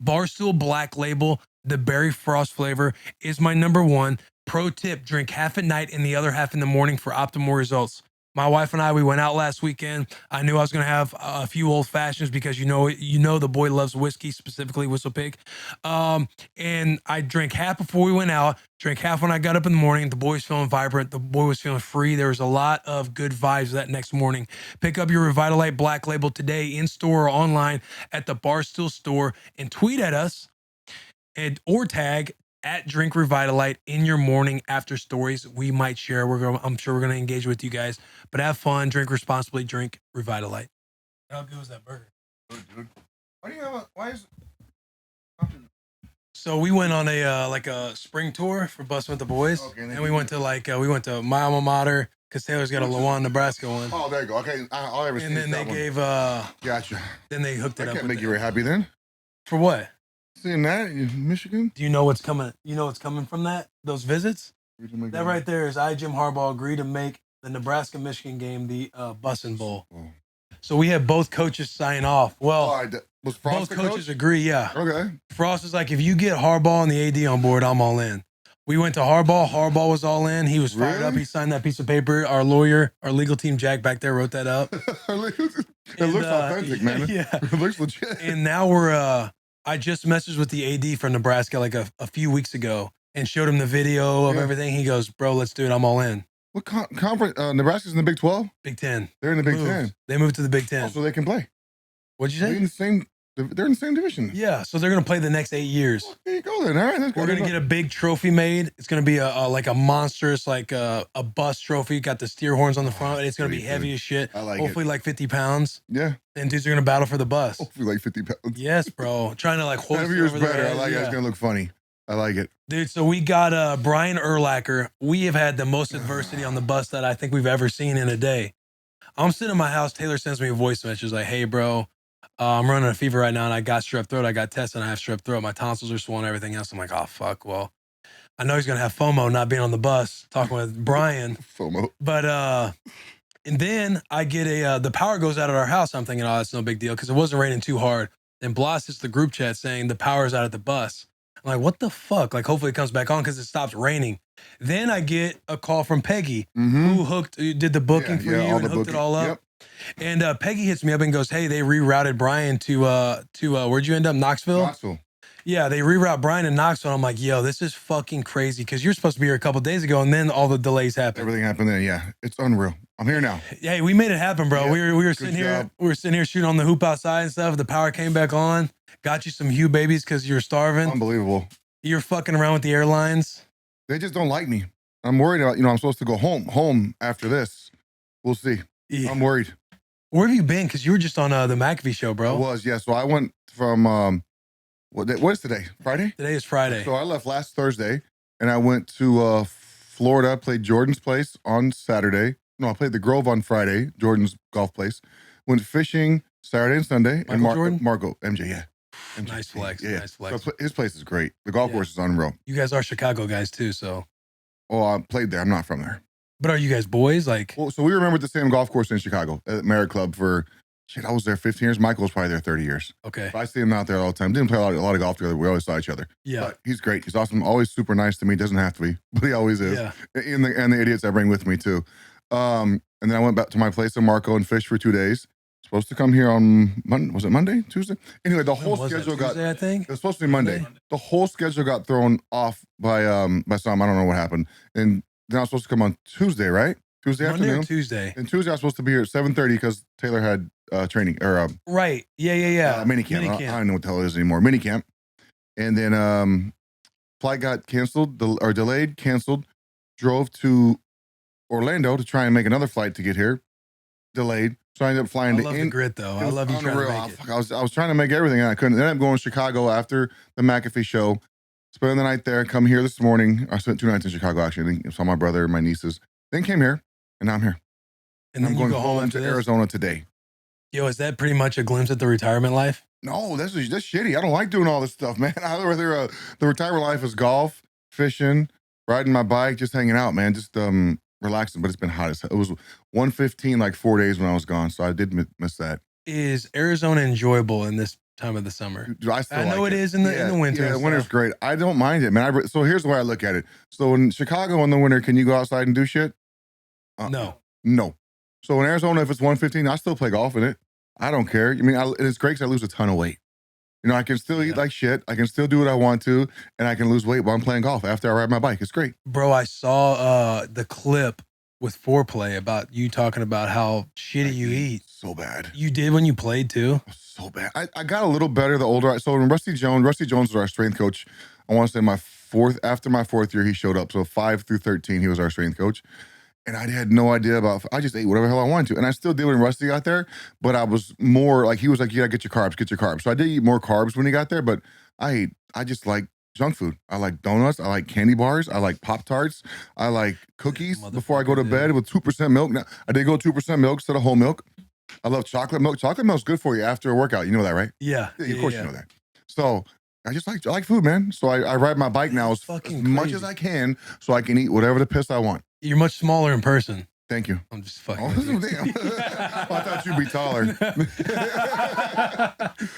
Speaker 1: Barstool Black Label, the berry frost flavor, is my number one. Pro tip, drink half at night and the other half in the morning for optimal results. My wife and I, we went out last weekend. I knew I was going to have a few old fashions because you know the boy loves whiskey, specifically Whistle Pig. And I drank half before we went out, drank half when I got up in the morning. The boy was feeling vibrant. The boy was feeling free. There was a lot of good vibes that next morning. Pick up your Revitalite Black Label today in store or online at the Barstool store and tweet at us or tag at Drink Revitalite in your morning after stories we might share. I'm sure we're going to engage with you guys, but have fun, drink responsibly, drink Revitalite. How good was that burger?
Speaker 7: Good, dude. Why do you have why is
Speaker 1: So we went on a spring tour for Bussin With The Boys,
Speaker 7: Okay,
Speaker 1: and we went to my alma mater because Taylor's got a Lawan, Nebraska one.
Speaker 7: Oh, there you go. Okay, I'll ever see
Speaker 1: And then they
Speaker 7: that one.
Speaker 1: gave
Speaker 7: Gotcha.
Speaker 1: then they hooked it
Speaker 7: I
Speaker 1: up.
Speaker 7: can't
Speaker 1: with
Speaker 7: make you very happy then.
Speaker 1: For what?
Speaker 7: Seeing that in Michigan.
Speaker 1: Do you know what's coming? You know what's coming from those visits? That right there is Jim Harbaugh agreed to make the Nebraska-Michigan game the Bussin Bowl.
Speaker 7: Oh.
Speaker 1: So we had both coaches sign off. Well,
Speaker 7: Was
Speaker 1: both
Speaker 7: Frost the
Speaker 1: coaches
Speaker 7: coach?
Speaker 1: agree, yeah.
Speaker 7: Okay.
Speaker 1: Frost is like, if you get Harbaugh and the AD on board, I'm all in. We went to Harbaugh. Harbaugh was all in. He was fired up.
Speaker 7: Really?
Speaker 1: He signed that piece of paper. Our lawyer, our legal team, Jack, back there wrote that up.
Speaker 7: It looks authentic, man.
Speaker 1: Yeah.
Speaker 7: It looks legit.
Speaker 1: And now I just messaged with the AD from Nebraska like a few weeks ago and showed him the video of everything. He goes, bro, let's do it. I'm all in.
Speaker 7: What conference? Nebraska's in the Big 12?
Speaker 1: Big 10.
Speaker 7: They're in the Big
Speaker 1: Moved.
Speaker 7: 10.
Speaker 1: They moved to the Big 10.
Speaker 7: Oh, so they can play.
Speaker 1: What'd you
Speaker 7: They're
Speaker 1: say?
Speaker 7: in the same. They're in the same division.
Speaker 1: Yeah, so they're going to play the next 8 years.
Speaker 7: There you go then. All right.
Speaker 1: We're going to get a big trophy made. It's going to be a monstrous, like a bus trophy. Got the steer horns on the front. It's going to be
Speaker 7: Sweet,
Speaker 1: heavy
Speaker 7: dude.
Speaker 1: as shit.
Speaker 7: I like
Speaker 1: Hopefully
Speaker 7: it.
Speaker 1: like 50 pounds.
Speaker 7: Yeah.
Speaker 1: And dudes are going to battle for the bus.
Speaker 7: Hopefully like 50 pounds.
Speaker 1: Yes, bro. Trying to like hold
Speaker 7: Heavier is
Speaker 1: over their
Speaker 7: better. I
Speaker 1: head.
Speaker 7: like it. It's going to look funny. I like it.
Speaker 1: Dude, so we got Brian Urlacher. We have had the most adversity on the bus that I think we've ever seen in a day. I'm sitting in my house. Taylor sends me a voice message like, hey, bro, I'm running a fever right now and I got strep throat. I got tested and I have strep throat. My tonsils are swollen, everything else. I'm like, oh, fuck. Well, I know he's going to have FOMO not being on the bus talking with Brian.
Speaker 7: FOMO.
Speaker 1: But, and then I get the power goes out at our house. I'm thinking, oh, that's no big deal because it wasn't raining too hard. Then Blas hits the group chat saying the power's out at the bus. I'm like, what the fuck? Like, hopefully it comes back on because it stops raining. Then I get a call from Peggy, who did the booking for you and hooked it all up.
Speaker 7: Yep.
Speaker 1: And Peggy hits me up and goes, hey, they rerouted Brian to where'd you end up? Knoxville?
Speaker 7: Knoxville.
Speaker 1: Yeah, they reroute Brian to Knoxville. I'm like, yo, this is fucking crazy because you're supposed to be here a couple days ago and then all the delays happened.
Speaker 7: Everything happened there. Yeah. It's unreal. I'm here now.
Speaker 1: Hey, we made it happen, bro.
Speaker 7: Yeah,
Speaker 1: We were sitting here.
Speaker 7: job.
Speaker 1: We were sitting here shooting on the hoop outside and stuff. The power came back on. Got you some Hugh babies because you're starving.
Speaker 7: Unbelievable.
Speaker 1: You're fucking around with the airlines.
Speaker 7: They just don't like me. I'm worried about, I'm supposed to go home after this. We'll see.
Speaker 1: Yeah.
Speaker 7: I'm worried.
Speaker 1: Where have you been? Because you were just on the McAfee show, bro.
Speaker 7: I was, yeah. So I went from, what is today? Friday?
Speaker 1: Today is Friday.
Speaker 7: So I left last Thursday and I went to Florida, played Jordan's place on Saturday. No, I played the Grove on Friday, Jordan's golf place. Went fishing Saturday and Sunday.
Speaker 1: Michael Jordan?
Speaker 7: Marco, MJ, yeah. MJ,
Speaker 1: Nice flex.
Speaker 7: Yeah.
Speaker 1: Nice flex.
Speaker 7: So his place is great. The golf course is unreal.
Speaker 1: You guys are Chicago guys too, so.
Speaker 7: Oh, I played there. I'm not from there.
Speaker 1: But are you guys boys? Like,
Speaker 7: Well, so we remember the same golf course in Chicago at Merritt Club for, I was there 15 years. Michael was probably there 30 years.
Speaker 1: okay,
Speaker 7: I see him out there all the time. Didn't play a lot of golf together. We always saw each other.
Speaker 1: yeah,
Speaker 7: But he's great. He's awesome. Always super nice to me. Doesn't have to be, but he always is.
Speaker 1: yeah.
Speaker 7: And the idiots I bring with me too. And then I went back to my place in Marco and fished for 2 days. Supposed to come here on Monday. Was it Monday? Tuesday? Anyway, the whole
Speaker 1: When was that?
Speaker 7: schedule got.
Speaker 1: Tuesday, I think.
Speaker 7: It was supposed to be Monday. The whole schedule got thrown off by some. I don't know what happened. And then I was supposed to come on Tuesday, right? Tuesday
Speaker 1: Monday
Speaker 7: afternoon.
Speaker 1: or Tuesday.
Speaker 7: And Tuesday I was supposed to be here at 7:30 because Taylor had training or
Speaker 1: Right. Yeah.
Speaker 7: mini camp. I don't know what the hell it is anymore. Mini camp. And then flight got canceled or delayed, canceled. Drove to Orlando to try and make another flight to get here. Delayed. So I ended up
Speaker 1: I
Speaker 7: flying
Speaker 1: love
Speaker 7: to
Speaker 1: the grit though.
Speaker 7: It
Speaker 1: I
Speaker 7: was
Speaker 1: love you trying to
Speaker 7: unreal.
Speaker 1: make it.
Speaker 7: I was trying to make everything and I couldn't. Then I'm going to Chicago after the McAfee show. Spend the night there. Come here this morning. I spent 2 nights in Chicago actually. I saw my brother and my nieces. Then came here and now I'm here.
Speaker 1: And then
Speaker 7: I'm
Speaker 1: you
Speaker 7: going
Speaker 1: go home
Speaker 7: home
Speaker 1: after
Speaker 7: to
Speaker 1: this?
Speaker 7: Arizona today.
Speaker 1: Yo, is that pretty much a glimpse at the retirement life?
Speaker 7: No, that's shitty. I don't like doing all this stuff, man. I'd rather the retirement life is golf, fishing, riding my bike, just hanging out, man. Just relaxing. But it's been hot as hell. It was 115 like 4 days when I was gone, so I did miss that.
Speaker 1: Is Arizona enjoyable in this time of the summer?
Speaker 7: Dude, I
Speaker 1: know
Speaker 7: like
Speaker 1: it is in the winter.
Speaker 7: Yeah,
Speaker 1: and
Speaker 7: the winter's
Speaker 1: stuff.
Speaker 7: great. I don't mind it, man. So here's the way I look at it. So in Chicago in the winter, can you go outside and do shit? No. So in Arizona, if it's 115, I still play golf in it. I don't care. I mean, it's great because I lose a ton of weight. You know, I can still eat like shit. I can still do what I want to, and I can lose weight while I'm playing golf after I ride my bike. It's great.
Speaker 1: Bro, I saw the clip with Foreplay about you talking about how shitty you eat.
Speaker 7: So bad.
Speaker 1: You did when you played too?
Speaker 7: So bad. I got a little better the older. So when Rusty Jones was our strength coach. I want to say after my fourth year, he showed up. So 5 through 13, he was our strength coach. And I had no idea I just ate whatever the hell I wanted to. And I still did when Rusty got there, but I was more like, he was like, yeah, get your carbs. So I did eat more carbs when he got there, but I just like junk food. I like donuts. I like candy bars. I like Pop-Tarts. I like cookies before I go to bed with 2% milk. Now, I did go 2% milk instead of whole milk. I love chocolate milk. Chocolate milk's good for you after a workout. You know that, right?
Speaker 1: Yeah.
Speaker 7: Of course you know that. So I like food, man. So I ride my bike now as much as I can so I can eat whatever the piss I want.
Speaker 1: You're much smaller in person.
Speaker 7: Thank you.
Speaker 1: I'm just fucking.
Speaker 7: Oh, damn. I thought you'd be taller.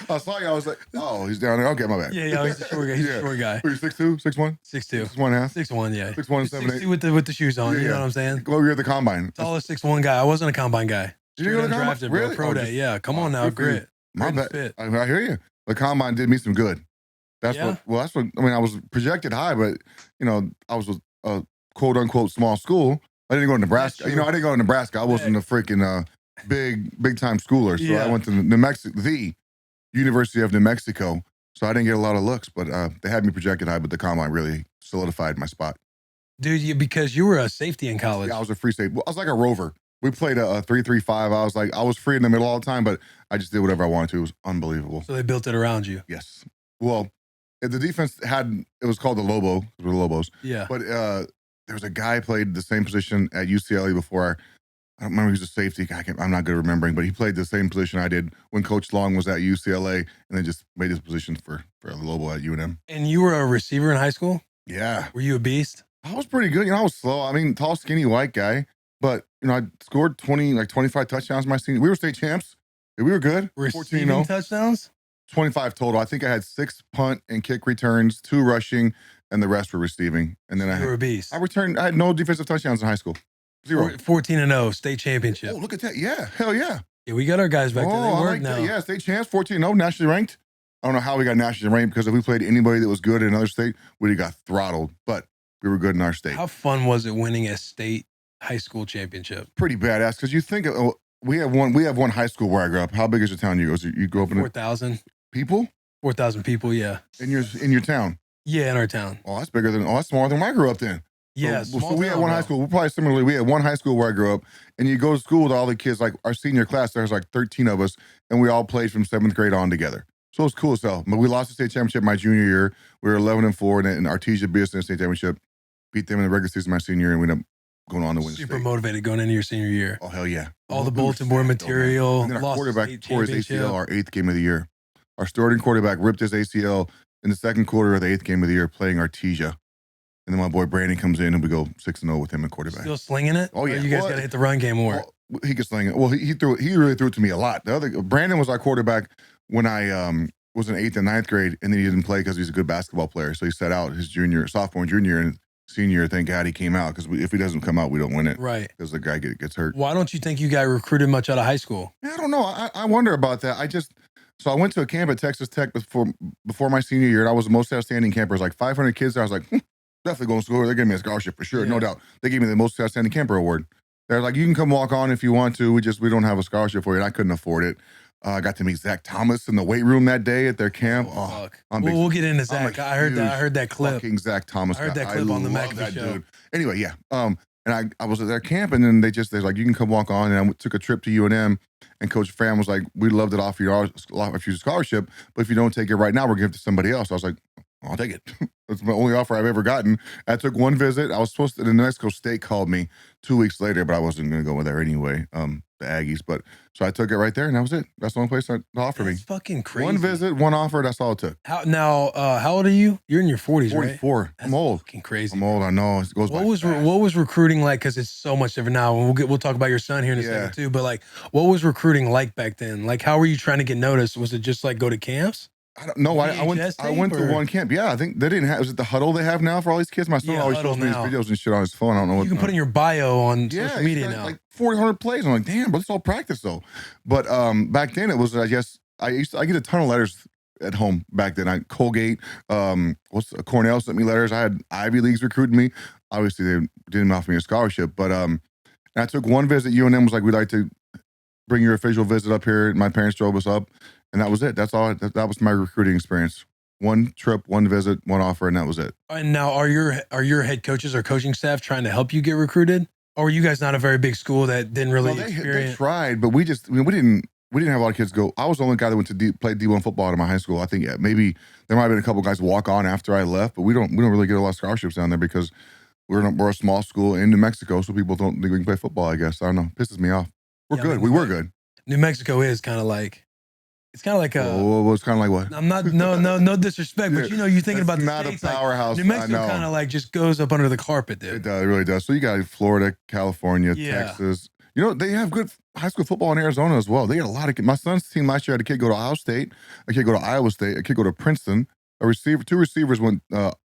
Speaker 7: I saw you. I was like, oh, he's down there. Okay, my bad.
Speaker 1: Yeah, he's a short guy. He's a short guy.
Speaker 7: Are you 6'2", 6'1"?
Speaker 1: 6'2".
Speaker 7: 6'1.5"?
Speaker 1: 6'1", yeah.
Speaker 7: 6'1", 7'8".
Speaker 1: With the shoes on. You know what I'm saying?
Speaker 7: Well, you're at the combine.
Speaker 1: Tallest 6'1" guy. I wasn't a combine guy.
Speaker 7: Did you go to the combine?
Speaker 1: Undrafted,
Speaker 7: Really?
Speaker 1: bro. Pro day. Yeah. Come on now. Grit.
Speaker 7: My bad.
Speaker 1: Fit.
Speaker 7: I hear you. The combine did me some good. That's what I mean. I was projected high, but I was a quote unquote small school. I didn't go to Nebraska. I didn't go to Nebraska. I wasn't a freaking big time schooler. So I went to the University of New Mexico. So I didn't get a lot of looks, but they had me projected high, but the combine really solidified my spot.
Speaker 1: Dude, because you were a safety in college.
Speaker 7: Yeah, I was a free safety. I was like a rover. We played a 3-3-5. I was free in the middle all the time, but I just did whatever I wanted to. It was unbelievable.
Speaker 1: So they built it around you.
Speaker 7: Yes. Well, the defense it was called the Lobo. It was the Lobos.
Speaker 1: Yeah.
Speaker 7: But there was a guy played the same position at UCLA before. I don't remember, he was a safety. I'm not good at remembering, but he played the same position I did when Coach Long was at UCLA, and then just made his position for the Lobo at UNM.
Speaker 1: And you were a receiver in high school?
Speaker 7: Yeah.
Speaker 1: Were you a beast?
Speaker 7: I was pretty good. I was slow. I mean, tall, skinny, white guy. But, I scored 25 touchdowns my senior. We were state champs. We were good.
Speaker 1: Receiving touchdowns?
Speaker 7: 25 total. I think I had 6 punt and kick returns, 2 rushing, and the rest were receiving. And then
Speaker 1: you were a beast.
Speaker 7: I had no defensive touchdowns in high school. 0.
Speaker 1: 14-0, state championship.
Speaker 7: Oh, look at that. Yeah. Hell yeah.
Speaker 1: Yeah, we got our guys back there. They work now.
Speaker 7: Yeah, state champs, 14-0, nationally ranked. I don't know how we got nationally ranked, because if we played anybody that was good in another state, we'd have got throttled. But we were good in our state.
Speaker 1: How fun was it winning a state high school championship?
Speaker 7: Pretty badass, because you think we have one high school where I grew up. How big is your town you go? So you grew up in
Speaker 1: 4,000
Speaker 7: people?
Speaker 1: 4,000 people, yeah.
Speaker 7: In your town?
Speaker 1: Yeah, in our town.
Speaker 7: Oh, that's smaller than where I grew up then.
Speaker 1: Yeah,
Speaker 7: so we had one high school. Probably similarly, we had one high school where I grew up, and you go to school with all the kids. Like our senior class, there was like 13 of us, and we all played from 7th grade on together. So it was cool as hell. But we lost the state championship my junior year. We were 11-4, and Artesia beat us in the state championship. Beat them in the regular season my senior year, and we ended up going on to win.
Speaker 1: Super motivated going into your senior year.
Speaker 7: Oh hell yeah!
Speaker 1: All the bulletin board material.
Speaker 7: And then our quarterback tore his ACL our 8th game of the year. Our starting quarterback ripped his ACL in the second quarter of the 8th game of the year playing Artesia. And then my boy Brandon comes in, and we go 6-0 with him at quarterback.
Speaker 1: Still slinging it?
Speaker 7: Oh yeah,
Speaker 1: you guys got to hit the run game more.
Speaker 7: He could sling it. Well, he really threw it to me a lot. Brandon was our quarterback when I was in 8th and 9th grade, and then he didn't play because he's a good basketball player. So he sat out his sophomore and junior, and senior. Thank God he came out, because if he doesn't come out, we don't win it.
Speaker 1: Right.
Speaker 7: Because the guy gets hurt.
Speaker 1: Why don't you think you got recruited much out of high school?
Speaker 7: I don't know. I wonder about that. So I went to a camp at Texas Tech before my senior year, and I was the most outstanding camper. It was like 500 kids. I was like, definitely going to school. They're giving me a scholarship for sure, no doubt. They gave me the most outstanding camper award. They're like, you can come walk on if you want to. We don't have a scholarship for you. And I couldn't afford it. I got to meet Zach Thomas in the weight room that day at their camp.
Speaker 1: Fuck. We'll get into Zach. I heard that clip.
Speaker 7: Fucking Zach Thomas.
Speaker 1: I heard that clip on the McAfee show. Dude.
Speaker 7: Anyway, yeah. And I was at their camp, and then they're like, you can come walk on. And I took a trip to UNM, and Coach Fram was like, we'd love to offer you a scholarship, but if you don't take it right now, we're giving it to somebody else. I was like, I'll take it. That's my only offer I've ever gotten. I took one visit. I was supposed to, the New Mexico State called me 2 weeks later, but I wasn't going to go with there anyway. The Aggies, but so I took it right there, and that was it. That's the only place that offered me.
Speaker 1: That's fucking crazy.
Speaker 7: One visit, one offer. That's all it took.
Speaker 1: How old are you? You're in your 40s,
Speaker 7: 44.
Speaker 1: right?
Speaker 7: I'm old.
Speaker 1: Fucking crazy.
Speaker 7: I'm old. I know. It goes
Speaker 1: What
Speaker 7: by
Speaker 1: was
Speaker 7: fast.
Speaker 1: what was recruiting like? Because it's so much different now. And we'll talk about your son here in a second too. But like, what was recruiting like back then? Like, how were you trying to get noticed? Was it just like go to camps?
Speaker 7: I don't know. I went to one camp. Yeah, I think they didn't have. Was it the huddle they have now for all these kids? My son always shows me his videos and shit on his phone. I don't know what
Speaker 1: you can put in your bio on social media now.
Speaker 7: Like 400 plays. I'm like, damn, but it's all practice though. But back then it was, I guess, I get a ton of letters at home back then. Colgate, Cornell sent me letters. I had Ivy Leagues recruiting me. Obviously they didn't offer me a scholarship, but and I took one visit. UNM was like, we'd like to bring your official visit up here. My parents drove us up. And that was it. That's all. That was my recruiting experience. One trip, one visit, one offer, and that was it.
Speaker 1: And now, are your head coaches or coaching staff trying to help you get recruited, or were you guys not a very big school that didn't really experience?
Speaker 7: They tried, but we didn't have a lot of kids go. I was the only guy that went to play D1 football out of my high school. I think maybe there might have been a couple guys walk on after I left, but we don't really get a lot of scholarships down there because we're a small school in New Mexico, so people don't think we can play football. I guess I don't know. Pisses me off. We're good. We were good.
Speaker 1: New Mexico is kind of like. It's kind of like
Speaker 7: it's kind of like what?
Speaker 1: I'm not no disrespect, but you're thinking about the
Speaker 7: not
Speaker 1: states,
Speaker 7: a powerhouse.
Speaker 1: Like, New Mexico kind of like just goes up under the carpet, dude.
Speaker 7: It does, it really does. So you got Florida, California, Texas. You know they have good high school football in Arizona as well. They got a lot of. My son's team last year had a kid go to Ohio State, a kid go to Iowa State, a kid go to Princeton. Two receivers went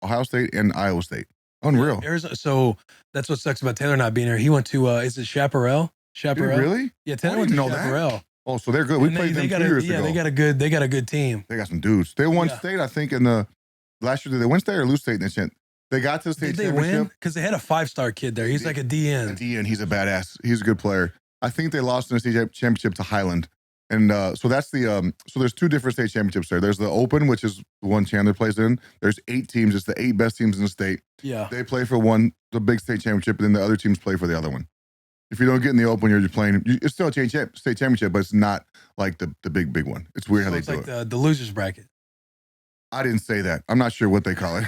Speaker 7: Ohio State and Iowa State. Unreal.
Speaker 1: Arizona, so that's what sucks about Taylor not being here. He went to is it Chaparral? Chaparral?
Speaker 7: Really?
Speaker 1: Yeah, Taylor went to Chaparral.
Speaker 7: That. Oh, so they're good. We played them 2 years ago.
Speaker 1: Yeah, they got a good team.
Speaker 7: They got some dudes. They won state, I think, in the last year. Did they win state or lose state in the chant? They got to the state championship. Did they win?
Speaker 1: Because they had a 5-star kid there. He's like a DN.
Speaker 7: He's a badass. He's a good player. I think they lost in the state championship to Highland. And so that's the so there's 2 different state championships there. There's the Open, which is the one Chandler plays in. There's 8 teams. It's the 8 best teams in the state.
Speaker 1: Yeah.
Speaker 7: They play for the big state championship, and then the other teams play for the other one. If you don't get in the Open, you're just playing. It's still a state championship, but it's not like the big one. It's weird how they do it. It's like
Speaker 1: the losers bracket.
Speaker 7: I didn't say that. I'm not sure what they call it.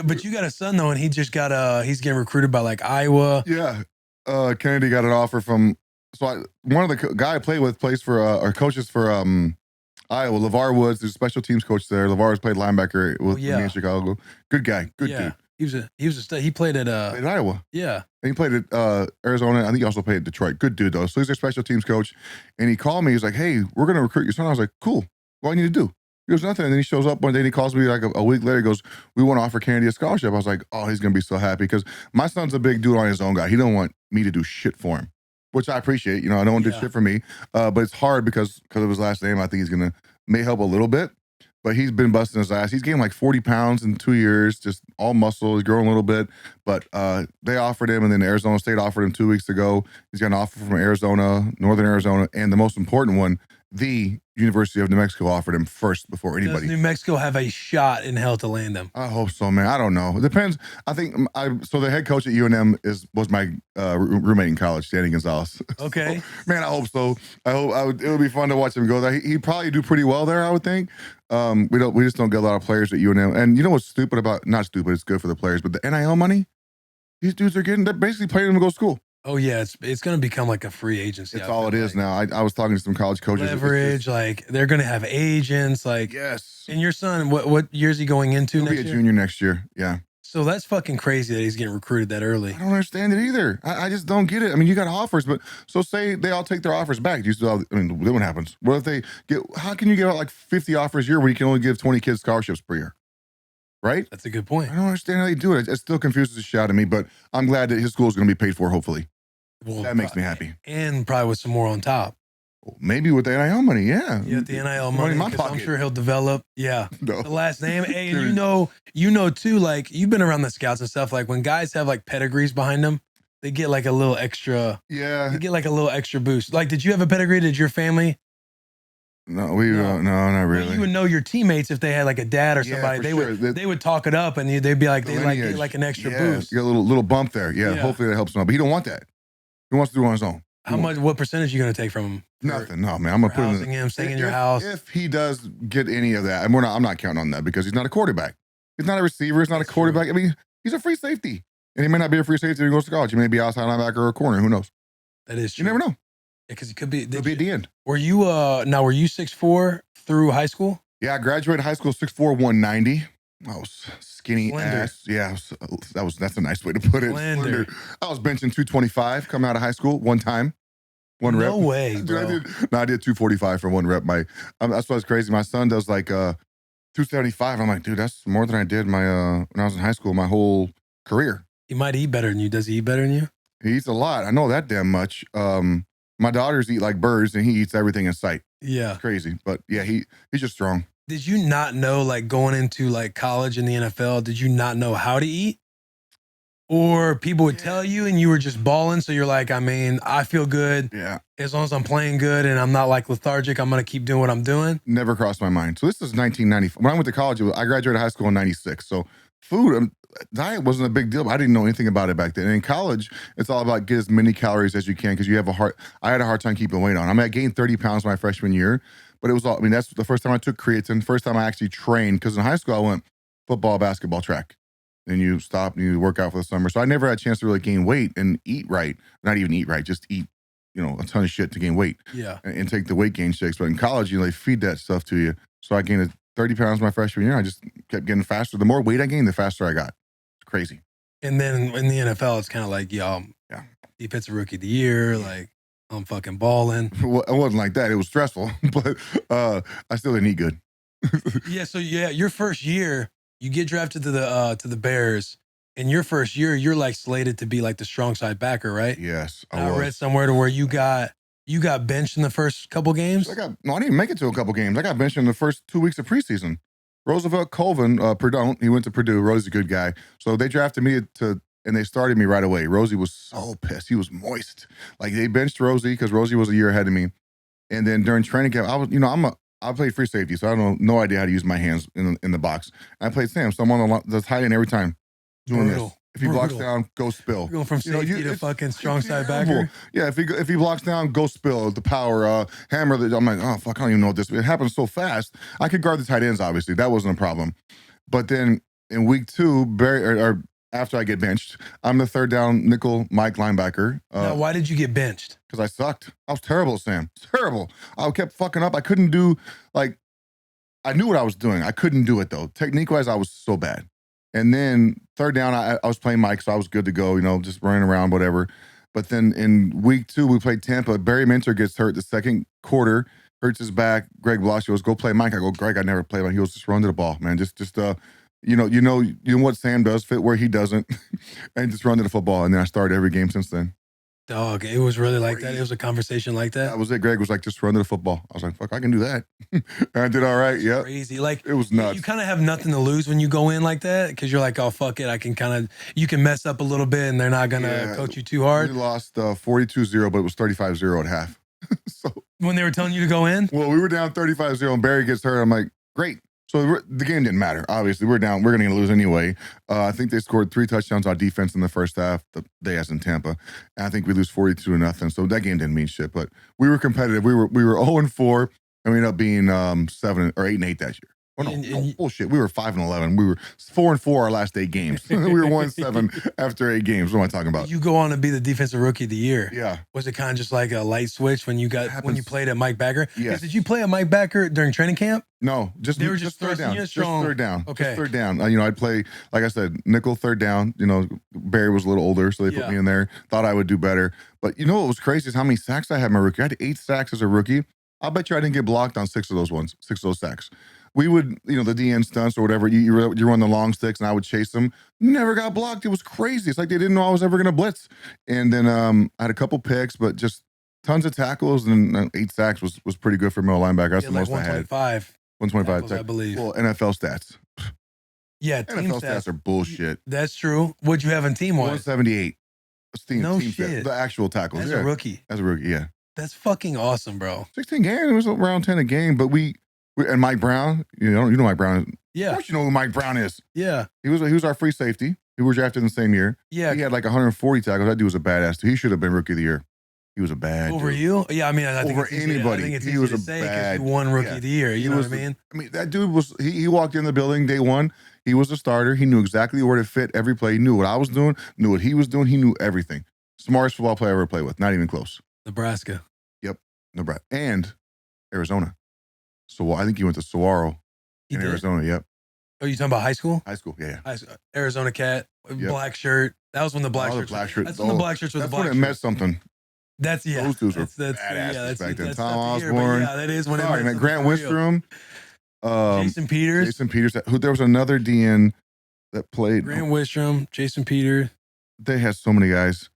Speaker 1: but you got a son though, and he just got he's getting recruited by like Iowa.
Speaker 7: Yeah, Kennedy got an offer from. So one of the guy I play with plays for or coaches for Iowa. LeVar Woods, there's a special teams coach there. LeVar's played linebacker with me in Chicago. Good guy, good dude.
Speaker 1: He played at
Speaker 7: Iowa.
Speaker 1: Yeah.
Speaker 7: And he played at Arizona. I think he also played at Detroit. Good dude though. So he's their special teams coach. And he called me. He's like, "Hey, we're gonna recruit your son." I was like, "Cool. What do I need to do?" He goes, "Nothing." And then he shows up one day and he calls me like a week later. He goes, "We want to offer Kennedy a scholarship." I was like, "Oh, he's gonna be so happy," because my son's a big dude on his own guy. He don't want me to do shit for him, which I appreciate. You know, I don't want to do shit for me. But it's hard because of his last name. I think he's may help a little bit. But he's been busting his ass. He's gained like 40 pounds in 2 years, just all muscle. He's growing a little bit. But they offered him, and then Arizona State offered him 2 weeks ago. He's got an offer from Arizona, Northern Arizona, and the most important one, the University of New Mexico offered him first before anybody.
Speaker 1: Does New Mexico have a shot in hell to land them?
Speaker 7: I hope so, man. I don't know. It depends. I think so. The head coach at UNM was my roommate in college, Danny Gonzalez.
Speaker 1: Okay,
Speaker 7: so, man. I hope so. It would be fun to watch him go there. He'd probably do pretty well there, I would think. We just don't get a lot of players at UNM. And you know what's stupid about? Not stupid. It's good for the players, but the NIL money. These dudes are getting. They're basically paying them to go to school.
Speaker 1: Oh yeah, it's going to become like a free agency.
Speaker 7: It's all it is now. I was talking to some college coaches.
Speaker 1: Leverage, like they're going to have agents. Like
Speaker 7: yes.
Speaker 1: And your son, what year is he going into?
Speaker 7: He'll be a junior next year. Yeah.
Speaker 1: So that's fucking crazy that he's getting recruited that early.
Speaker 7: I don't understand it either. I just don't get it. I mean, you got offers, but so say they all take their offers back. Do you still? Then what happens? What if they get? How can you give out like 50 offers a year when you can only give 20 kids scholarships per year? Right?
Speaker 1: That's a good point.
Speaker 7: I don't understand how they do it. It still confuses the shit out of me, but I'm glad that his school is going to be paid for, hopefully. Well, that makes me happy.
Speaker 1: And probably with some more on top.
Speaker 7: Maybe with the NIL money, yeah.
Speaker 1: Yeah, the NIL money, I'm sure he'll develop. Yeah,
Speaker 7: no.
Speaker 1: The last name. Hey, and you know too, like you've been around the scouts and stuff. Like when guys have like pedigrees behind them, they get like a little extra.
Speaker 7: Yeah,
Speaker 1: they get like a little extra boost. Like, did you have a pedigree? Did your family?
Speaker 7: No, no, not really.
Speaker 1: Well, you would know your teammates if they had like a dad or somebody. They would talk it up, and they'd be like, get like an extra boost.
Speaker 7: You get a little bump there. Yeah, hopefully that helps him out. But he don't want that. He wants to do it on his own.
Speaker 1: How much? What percentage are you going to take from him?
Speaker 7: Nothing. No, man. I'm gonna put
Speaker 1: housing him, staying in your house.
Speaker 7: If he does get any of that, and I'm not counting on that because he's not a quarterback. He's not a receiver. He's not a quarterback. True. I mean, he's a free safety, and he may not be a free safety when he goes to college. He may be outside linebacker or a corner. Who knows?
Speaker 1: That is true.
Speaker 7: You never know.
Speaker 1: Because he could be.
Speaker 7: Could be at the end.
Speaker 1: Were you Were you 6'4" through high school?
Speaker 7: Yeah, I graduated high school 6'4", 190. I was skinny
Speaker 1: Slender.
Speaker 7: ass. Yeah, that's a nice way to put it.
Speaker 1: Slender.
Speaker 7: I was benching 225 coming out of high school one time. One rep.
Speaker 1: No way,
Speaker 7: Dude,
Speaker 1: bro.
Speaker 7: I did 245 for one rep. That's what's crazy. My son does like 275. I'm like, dude, that's more than I did when I was in high school, my whole career.
Speaker 1: He might eat better than you. Does he eat better than you?
Speaker 7: He eats a lot. I know that damn much. My daughters eat like birds, and he eats everything in sight.
Speaker 1: Yeah.
Speaker 7: It's crazy. But yeah, he's just strong.
Speaker 1: Did you not know, like going into like college in the NFL, did you not know how to eat? Or people would tell you and you were just balling. So you're like, I mean, I feel good.
Speaker 7: Yeah.
Speaker 1: As long as I'm playing good and I'm not like lethargic, I'm going to keep doing what I'm doing.
Speaker 7: Never crossed my mind. So this is 1990. When I went to college, I graduated high school in 96. So food, diet wasn't a big deal. But I didn't know anything about it back then. And in college, it's all about get as many calories as you can because I had a hard time keeping weight on. I mean, I gained 30 pounds my freshman year, but it was all, I mean, that's the first time I took creatine, first time I actually trained because in high school I went football, basketball, track. Then you stop and you work out for the summer. So I never had a chance to really gain weight and eat right. Not even eat right, just eat, a ton of shit to gain weight.
Speaker 1: Yeah.
Speaker 7: And take the weight gain shakes. But in college, they feed that stuff to you. So I gained 30 pounds my freshman year. I just kept getting faster. The more weight I gained, the faster I got. It's crazy.
Speaker 1: And then in the NFL, it's kind of like, yeah, defensive rookie of the year. Like, I'm fucking balling.
Speaker 7: Well, it wasn't like that. It was stressful, but I still didn't eat good.
Speaker 1: So your first year, you get drafted to the Bears. In your first year, you're like slated to be like the strong side backer, right?
Speaker 7: Yes,
Speaker 1: I read somewhere to where you got benched in the first couple games.
Speaker 7: I didn't even make it to a couple games. I got benched in the first 2 weeks of preseason. Roosevelt Colvin, Purdue, he went to Purdue. Rosie's a good guy. So they drafted me and they started me right away. Rosie was so pissed. He was moist. Like they benched Rosie because Rosie was a year ahead of me. And then during training camp, I played free safety, so I don't no idea how to use my hands in the box. I played Sam, so I'm on the tight end every time. Doing this. If he blocks down, go spill.
Speaker 1: You're going from safety to fucking strong side backer.
Speaker 7: Yeah, if he blocks down, go spill. The power, hammer. I'm like, oh fuck, I don't even know what this. It happened so fast. I could guard the tight ends, obviously. That wasn't a problem. But then in week 2, or after I get benched, I'm the third down nickel Mike linebacker.
Speaker 1: Now, why did you get benched?
Speaker 7: Because I sucked. I was terrible, Sam. Terrible. I kept fucking up. I couldn't do, I knew what I was doing. I couldn't do it, though. Technique-wise, I was so bad. And then third down, I was playing Mike, so I was good to go, just running around, whatever. But then in week 2, we played Tampa. Barry Minter gets hurt the second quarter, hurts his back. Greg Blasio goes, go play Mike. I go, Greg, I never played Mike. He goes, just run to the ball, man. Just you know what Sam does, fit where he doesn't, and just run to the football. And then I started every game since then.
Speaker 1: Dog, it was really like that. It was a conversation like that.
Speaker 7: That was it. Greg was like, just run to the football. I was like, fuck, I can do that. And I did all right. Yeah.
Speaker 1: Crazy. Like,
Speaker 7: it was nuts.
Speaker 1: You kind of have nothing to lose when you go in like that because you're like, oh, fuck it. I can you can mess up a little bit and they're not going to coach you too hard.
Speaker 7: We lost 42-0, but it was 35-0 at half. So
Speaker 1: when they were telling you to go in?
Speaker 7: Well, we were down 35-0 and Barry gets hurt. I'm like, great. So the game didn't matter. Obviously, we're down. We're going to lose anyway. I think they scored 3 touchdowns on defense in the first half. They as in Tampa. And I think we lose 42-0. So that game didn't mean shit. But we were competitive. We were 0-4, and we ended up being 7 or 8-8 that year. Oh no, bullshit. We were 5-11. We were 4-4 our last 8 games. We were 1-7 after 8 games. What am I talking about?
Speaker 1: You go on to be the defensive rookie of the year.
Speaker 7: Yeah.
Speaker 1: Was it kind of just like a light switch when you played at Mike Backer?
Speaker 7: Yes.
Speaker 1: Did you play at Mike Backer during training camp?
Speaker 7: No, just third down. Just third down.
Speaker 1: Okay.
Speaker 7: Just third down. I'd play, like I said, nickel third down. Barry was a little older, so they put me in there. Thought I would do better. But what was crazy is how many sacks I had my rookie. I had 8 sacks as a rookie. I'll bet you I didn't get blocked on 6 of those sacks. We would, the DN stunts or whatever, you run the long sticks and I would chase them. Never got blocked. It was crazy. It's like they didn't know I was ever going to blitz. And then I had a couple picks, but just tons of tackles and 8 sacks was pretty good for middle linebacker. That's the most I had. 125,
Speaker 1: I believe.
Speaker 7: Well, NFL stats.
Speaker 1: Yeah,
Speaker 7: NFL stats are bullshit.
Speaker 1: That's true. What'd you have in team-wise?
Speaker 7: 178.
Speaker 1: No
Speaker 7: team
Speaker 1: shit.
Speaker 7: Stats, the actual tackles.
Speaker 1: As a rookie.
Speaker 7: As a rookie, yeah.
Speaker 1: That's fucking awesome, bro.
Speaker 7: 16 games. It was around 10 a game, but we and Mike Brown, you know Mike Brown.
Speaker 1: Yeah.
Speaker 7: Of course you know who Mike Brown is.
Speaker 1: Yeah.
Speaker 7: He was our free safety. He was drafted in the same year.
Speaker 1: Yeah.
Speaker 7: He had like 140 tackles. That dude was a badass too. He should have been rookie of the year. He was a bad
Speaker 1: Over
Speaker 7: dude.
Speaker 1: you? Yeah, I mean, I think
Speaker 7: Over
Speaker 1: it's easy,
Speaker 7: anybody.
Speaker 1: I think it's
Speaker 7: He
Speaker 1: easy
Speaker 7: was
Speaker 1: to
Speaker 7: a
Speaker 1: say because
Speaker 7: bad-
Speaker 1: you won Rookie
Speaker 7: yeah.
Speaker 1: of the Year.
Speaker 7: He
Speaker 1: You know
Speaker 7: was
Speaker 1: what I mean?
Speaker 7: that dude was, he walked in the building day one. He was a starter. He knew exactly where to fit every play. He knew what I was doing, knew what he was doing. He knew everything. Smartest football player I ever played with. Not even close.
Speaker 1: Nebraska.
Speaker 7: Nebraska. And Arizona. So I think he went to Saguaro
Speaker 1: He
Speaker 7: in
Speaker 1: did?
Speaker 7: Arizona. Yep.
Speaker 1: Oh, you talking about high school?
Speaker 7: High school. Yeah.
Speaker 1: Arizona cat,
Speaker 7: Yep.
Speaker 1: black shirt. That was when the black
Speaker 7: Oh, the
Speaker 1: shirts.
Speaker 7: black shirt.
Speaker 1: That's when the black shirts were the
Speaker 7: That's
Speaker 1: black
Speaker 7: when it meant
Speaker 1: shirts.
Speaker 7: something.
Speaker 1: That's
Speaker 7: Those dudes were
Speaker 1: that's
Speaker 7: badasses back then.
Speaker 1: that's
Speaker 7: Tom
Speaker 1: tough to hear, but
Speaker 7: Osborne.
Speaker 1: yeah, that is when
Speaker 7: Sorry,
Speaker 1: it
Speaker 7: man.
Speaker 1: meant
Speaker 7: Grant
Speaker 1: something for real.
Speaker 7: Wistrom.
Speaker 1: Jason Peters.
Speaker 7: Jason Peters. Who there was another DN that played.
Speaker 1: Grant Wistrom, Jason Peters.
Speaker 7: They had so many guys.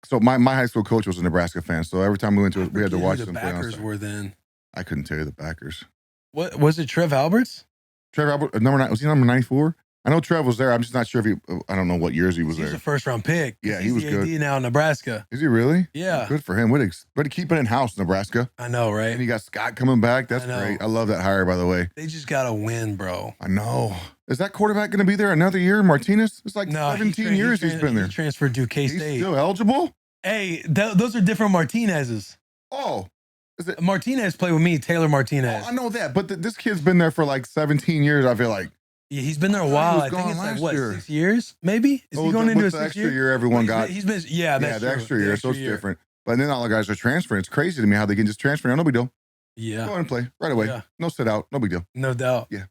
Speaker 7: So my high school coach was a Nebraska fan. So every time we went to it, we had to watch
Speaker 1: the
Speaker 7: them play on
Speaker 1: backers
Speaker 7: site.
Speaker 1: were then.
Speaker 7: I couldn't tell you the backers.
Speaker 1: What was it? Trev Alberts?
Speaker 7: Trevor Albert, number 9. Was he number 94? I know Trev was there. I'm just not sure if he. I don't know what years he was
Speaker 1: He's
Speaker 7: there.
Speaker 1: a first round pick.
Speaker 7: Yeah, he
Speaker 1: He's
Speaker 7: was
Speaker 1: the
Speaker 7: good.
Speaker 1: AD now in Nebraska.
Speaker 7: Is he really?
Speaker 1: Yeah,
Speaker 7: Good for him. Way to keep it in house, Nebraska.
Speaker 1: I know,
Speaker 7: And
Speaker 1: right?
Speaker 7: you got Scott coming back. That's
Speaker 1: I know.
Speaker 7: great. I love that hire, by the way.
Speaker 1: They just got to win, bro.
Speaker 7: I know. Is that quarterback going to be there another year, Martinez? It's like
Speaker 1: No,
Speaker 7: 17 years he's been there.
Speaker 1: He transferred to K
Speaker 7: He's
Speaker 1: State.
Speaker 7: still eligible?
Speaker 1: Hey, those are different Martinez's.
Speaker 7: Oh, is it?
Speaker 1: Martinez played with me, Taylor Martinez.
Speaker 7: Oh, I know that, but this kid's been there for like 17 years. I feel like.
Speaker 1: Yeah, he's been there a
Speaker 7: I thought he
Speaker 1: while.
Speaker 7: was
Speaker 1: I think
Speaker 7: gone
Speaker 1: it's like
Speaker 7: last
Speaker 1: what,
Speaker 7: year.
Speaker 1: 6 years? Maybe is he
Speaker 7: Oh,
Speaker 1: going
Speaker 7: with
Speaker 1: into a
Speaker 7: the
Speaker 1: 6
Speaker 7: extra
Speaker 1: year?
Speaker 7: year everyone got.
Speaker 1: He's been, yeah, that's
Speaker 7: the
Speaker 1: true.
Speaker 7: extra
Speaker 1: The
Speaker 7: year,
Speaker 1: extra
Speaker 7: so it's different. But then all the guys are transferring. It's crazy to me how they can just transfer. No big deal. Go
Speaker 1: Yeah,
Speaker 7: ahead and play right away.
Speaker 1: Yeah.
Speaker 7: No sit out. No big deal.
Speaker 1: no doubt.
Speaker 7: Yeah.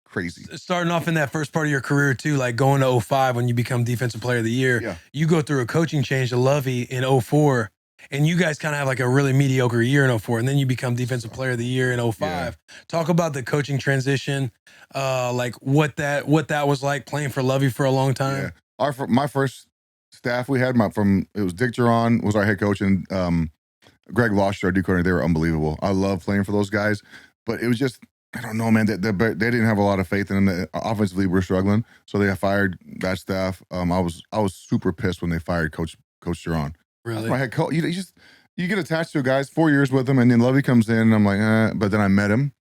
Speaker 7: Crazy.
Speaker 1: Starting off in that first part of your career too, like going to 05 when you become defensive player of the year,
Speaker 7: Yeah.
Speaker 1: you go through a coaching change to Lovie in 04, and you guys kind of have like a really mediocre year in 04, and then you become defensive player of the year in 05. Talk about the coaching transition, like what that was like playing for Lovie for a long time.
Speaker 7: Yeah. My first staff we had it was Dick Duran was our head coach, and Greg Losh, our D coordinator. They were unbelievable. I love playing for those guys, but it was just, I don't know, man. They didn't have a lot of faith in them. Offensively, we're struggling, so they fired that staff. I was super pissed when they fired Coach Duran.
Speaker 1: Really?
Speaker 7: That's my head coach. You get attached to a guy, 4 years with him, and then Lovie comes in, and I'm like, but then I met him,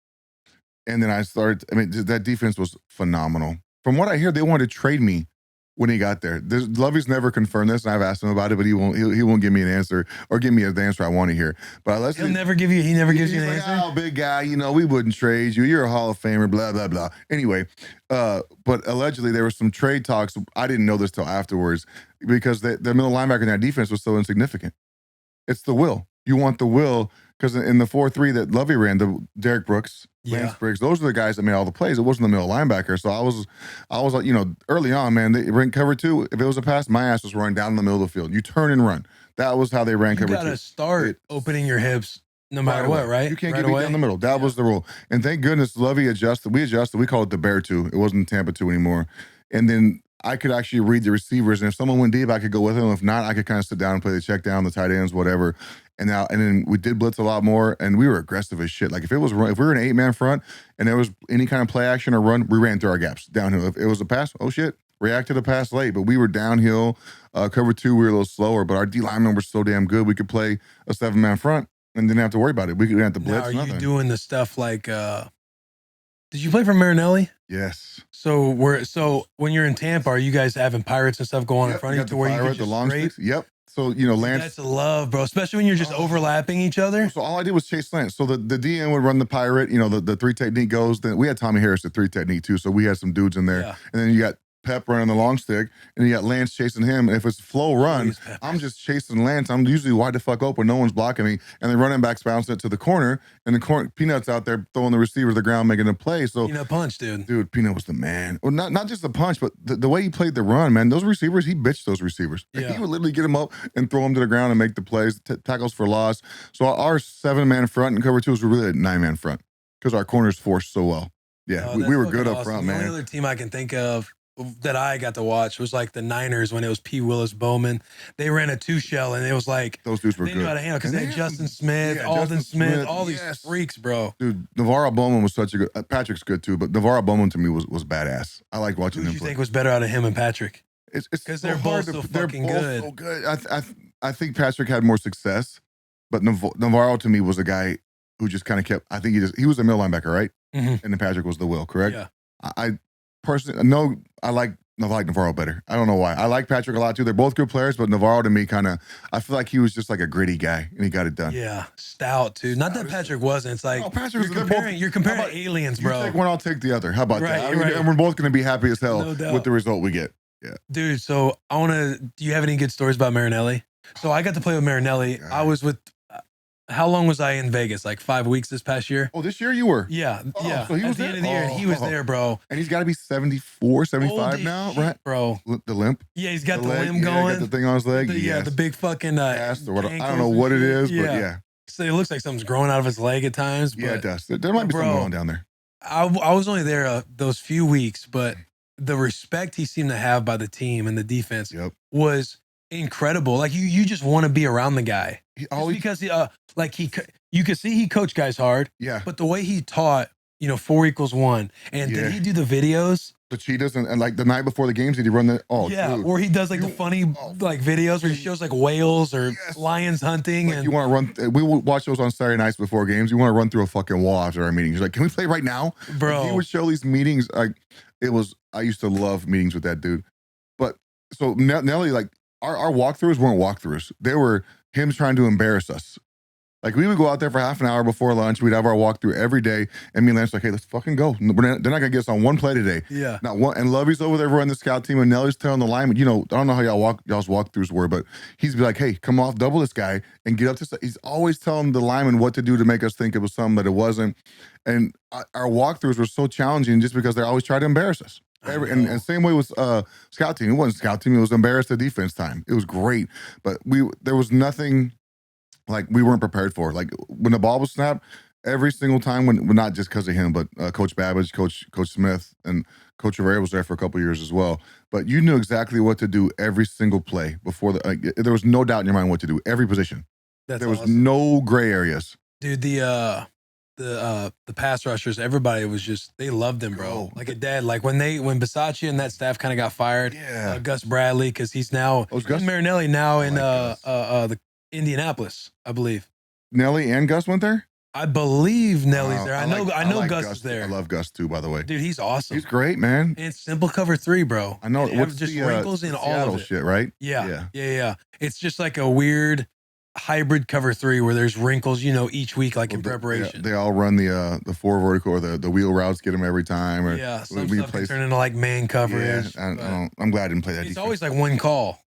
Speaker 7: and then I started. I mean, that defense was phenomenal. From what I hear, they wanted to trade me when he got there. Lovie's never confirmed this, and I've asked him about it, but he won't give me an answer or give me the answer I want to hear. But
Speaker 1: He never gives you an
Speaker 7: like,
Speaker 1: answer.
Speaker 7: oh, big guy, we wouldn't trade you. You're a Hall of Famer, blah, blah, blah. Anyway, but allegedly there were some trade talks. I didn't know this till afterwards because the middle linebacker in that defense was so insignificant. It's the will. You want the will because in the 4-3 that Lovie ran, the Derek Brooks, Lance Briggs, those are the guys that made all the plays. It wasn't the middle linebacker. So I was like, early on, man, they ran cover 2. If it was a pass, my ass was running down the middle of the field. You turn and run. That was how they ran cover 2.
Speaker 1: You got to start opening your hips no matter what, right?
Speaker 7: You can't
Speaker 1: right
Speaker 7: get beat down the middle. That was the rule. And thank goodness Lovie adjusted. We adjusted. We called it the Bear 2. It wasn't Tampa 2 anymore. And then I could actually read the receivers. And if someone went deep, I could go with them. If not, I could kind of sit down and play the check down, the tight ends, whatever. And then we did blitz a lot more, and we were aggressive as shit. Like if we were an 8-man front and there was any kind of play action or run, we ran through our gaps downhill. If it was a pass, oh shit, react to the pass late. But we were downhill. Cover 2, we were a little slower, but our D linemen were so damn good. We could play a 7-man front and didn't have to worry about it. We didn't have to blitz.
Speaker 1: Now, are you doing the stuff like? Did you play for Marinelli?
Speaker 7: Yes.
Speaker 1: So when you're in Tampa, are you guys having pirates and stuff going in front of you to where you can just
Speaker 7: the long
Speaker 1: scrape?
Speaker 7: sticks? Yep. So Lance.
Speaker 1: That's love, bro. Especially when you're just overlapping each other.
Speaker 7: So all I did was chase Lance. So the DN would run the pirate. The 3 technique goes. Then we had Tommy Harris at 3 technique too. So we had some dudes in there.
Speaker 1: Yeah.
Speaker 7: And then you got Pep running the long stick, and you got Lance chasing him. And if it's flow run, I'm just chasing Lance. I'm usually wide the fuck open. No one's blocking me. And the running back's bouncing it to the corner, and the corner Peanut's out there throwing the receiver to the ground, making a play. So
Speaker 1: Peanut punch, dude.
Speaker 7: Dude, Peanut was the man. Well, not just the punch, but the way he played the run, man. Those receivers, he bitched those receivers. Like,
Speaker 1: Yeah.
Speaker 7: he would literally get them up and throw them to the ground and make the plays, tackles for loss. So our 7-man front and cover 2 was really a 9-man front because our corners forced so well. Yeah, we were good up front,
Speaker 1: The
Speaker 7: man.
Speaker 1: only other team I can think of that I got to watch was like the Niners when it was P. Willis Bowman. They ran a 2-shell, and it was like
Speaker 7: Those dudes were
Speaker 1: they
Speaker 7: good.
Speaker 1: knew how to handle because
Speaker 7: And
Speaker 1: they had
Speaker 7: had
Speaker 1: Justin
Speaker 7: some-
Speaker 1: Smith,
Speaker 7: yeah,
Speaker 1: Alden
Speaker 7: Justin
Speaker 1: Smith, all these
Speaker 7: yes.
Speaker 1: freaks, bro.
Speaker 7: Dude, Navarro Bowman was such a good. Patrick's good too, but Navarro Bowman to me was badass. I like watching
Speaker 1: Who
Speaker 7: him
Speaker 1: do you
Speaker 7: play.
Speaker 1: think was better out of him and Patrick?
Speaker 7: It's
Speaker 1: 'Cause they're
Speaker 7: hard
Speaker 1: both so
Speaker 7: they're
Speaker 1: fucking
Speaker 7: both
Speaker 1: good.
Speaker 7: So good. I think Patrick had more success, but Navarro to me was a guy who just kind of kept. I think he was a middle linebacker, right?
Speaker 1: Mhm.
Speaker 7: And then Patrick was the will, correct?
Speaker 1: Yeah.
Speaker 7: I personally know I like I like Navarro better. I don't know why. I like Patrick a lot too. They're both good players, but Navarro to me I feel like he was just like a gritty guy and he got it done.
Speaker 1: Yeah, stout too. Not that Patrick wasn't. It's like
Speaker 7: Patrick,
Speaker 1: you're comparing aliens, bro.
Speaker 7: You take one, I'll take the other. How about
Speaker 1: Right,
Speaker 7: that?
Speaker 1: right.
Speaker 7: And we're both going to be happy as hell
Speaker 1: No doubt.
Speaker 7: with the result we get. Yeah.
Speaker 1: Dude, so do you have any good stories about Marinelli? So I got to play with Marinelli. I was with, how long was I in Vegas? Like 5 weeks this past year?
Speaker 7: Oh, this year you were?
Speaker 1: Yeah. Yeah.
Speaker 7: So he was
Speaker 1: At the end of the year, and he was there, bro.
Speaker 7: And he's got to be 74, 75
Speaker 1: Old
Speaker 7: now,
Speaker 1: as shit,
Speaker 7: right?
Speaker 1: Bro.
Speaker 7: The limp?
Speaker 1: Yeah, he's got the
Speaker 7: leg,
Speaker 1: limb going.
Speaker 7: Got the thing on his leg.
Speaker 1: Yeah, the big fucking
Speaker 7: cast or what, I don't
Speaker 1: ankles
Speaker 7: know
Speaker 1: and
Speaker 7: what it
Speaker 1: shit.
Speaker 7: is, but yeah.
Speaker 1: So it looks like something's growing out of his leg at times. But
Speaker 7: Yeah, it does. There might be something going on down there.
Speaker 1: I was only there those few weeks, but the respect he seemed to have by the team and the defense was incredible. Like you just want to be around the guy. Because you could see he coached guys hard.
Speaker 7: Yeah.
Speaker 1: But the way he taught, 4=1. And did he do the videos?
Speaker 7: The cheetahs and like the night before the games, did he run the dude.
Speaker 1: Or he does like the funny like videos where he shows like whales or lions hunting.
Speaker 7: Like
Speaker 1: and
Speaker 7: you want to run, we will watch those on Saturday nights before games. You want to run through a fucking wall after our meeting. He's like, can we play right now?
Speaker 1: Bro.
Speaker 7: Like, he would show these meetings. Like I used to love meetings with that dude. But so Nelly, like our walkthroughs weren't walkthroughs. They were him trying to embarrass us. Like we would go out there for half an hour before lunch. We'd have our walkthrough every day. And me and Lance like, hey, let's fucking go. They're not gonna get us on one play today.
Speaker 1: Yeah.
Speaker 7: Not one. And Lovie's over there running the scout team, and Nelly's telling the lineman, I don't know how y'all's walkthroughs were, but he's be like, hey, come off, double this guy, and get up to. He's always telling the lineman what to do to make us think it was something that it wasn't. And our walkthroughs were so challenging just because they always try to embarrass us. And same way with scout team. It wasn't scout team. It was embarrassed the defense time. It was great, but there was nothing like we weren't prepared for. Like when the ball was snapped, every single time not just because of him, but Coach Babbage, Coach Smith, and Coach Rivera was there for a couple of years as well. But you knew exactly what to do every single play before there was no doubt in your mind what to do. Every position. There was no gray areas.
Speaker 1: Dude, the pass rushers, everybody was just, they loved him, bro. Like a dad. Like when Bisaccia and that staff kind of got fired.
Speaker 7: Yeah.
Speaker 1: Gus Bradley, because he's now Marinelli now in the Indianapolis, I believe.
Speaker 7: Nelly and Gus went there?
Speaker 1: I believe Nelly's there. I know Gus is there.
Speaker 7: I love Gus too, by the way.
Speaker 1: Dude, he's awesome.
Speaker 7: He's great, man.
Speaker 1: And it's simple cover 3, bro.
Speaker 7: I know. What's
Speaker 1: just
Speaker 7: the,
Speaker 1: wrinkles in all of it.
Speaker 7: shit, right?
Speaker 1: Yeah. It's just like a weird hybrid cover 3 where there's wrinkles, each week, like in preparation.
Speaker 7: They all run the 4 vertical or the wheel routes, get them every time. Or
Speaker 1: some stuff can turn into like man coverage.
Speaker 7: Yeah, I'm glad I didn't play that.
Speaker 1: It's always like one call.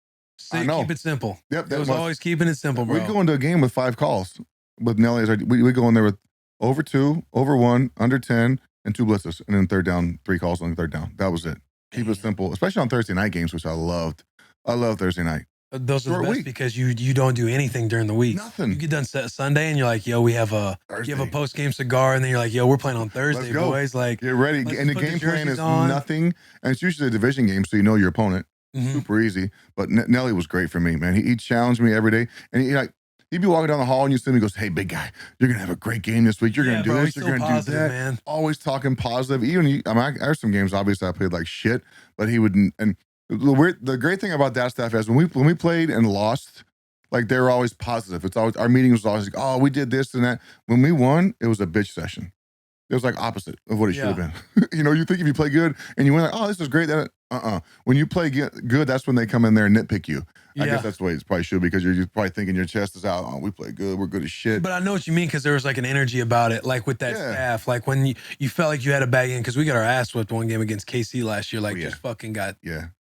Speaker 7: I know.
Speaker 1: Keep it simple.
Speaker 7: Yep,
Speaker 1: it was always keeping it simple, bro.
Speaker 7: We go into a game with 5 calls with Nelly. We go in there with over 2, over 1, under 10, and 2 blitzes, and then third down, 3 calls on the third down. That was it. Keep it simple, especially on Thursday night games, which I loved. I love Thursday night.
Speaker 1: Those are the best because you don't do anything during the week.
Speaker 7: Nothing.
Speaker 1: You get done Sunday and you're like, yo, we have a post game cigar, and then you're like, yo, we're playing on Thursday, boys. Like,
Speaker 7: get ready, and the game plan is nothing, and it's usually a division game, so you know your opponent. Super easy. But Nelly was great for me, man. He challenged me every day, and he'd be walking down the hall, and you see him. He goes, "Hey, big guy, you're gonna have a great game this week. You're gonna do this. You're gonna do that."
Speaker 1: Man.
Speaker 7: Always talking positive. Even there's some games obviously I played like shit, but he would. And the great thing about that stuff is when we played and lost, like they were always positive. It's always our meeting was always like, "Oh, we did this and that." When we won, it was a bitch session. It was like opposite of what it should have been. You think if you play good and you win, like, oh, this is great. When you play good, that's when they come in there and nitpick you. I guess that's the way it probably should, because you're probably thinking your chest is out. Oh, we play good. We're good as shit.
Speaker 1: But I know what you mean, because there was like an energy about it, like with that staff. Like when you felt like you had a bag in, because we got our ass whipped one game against KC last year. Like just fucking got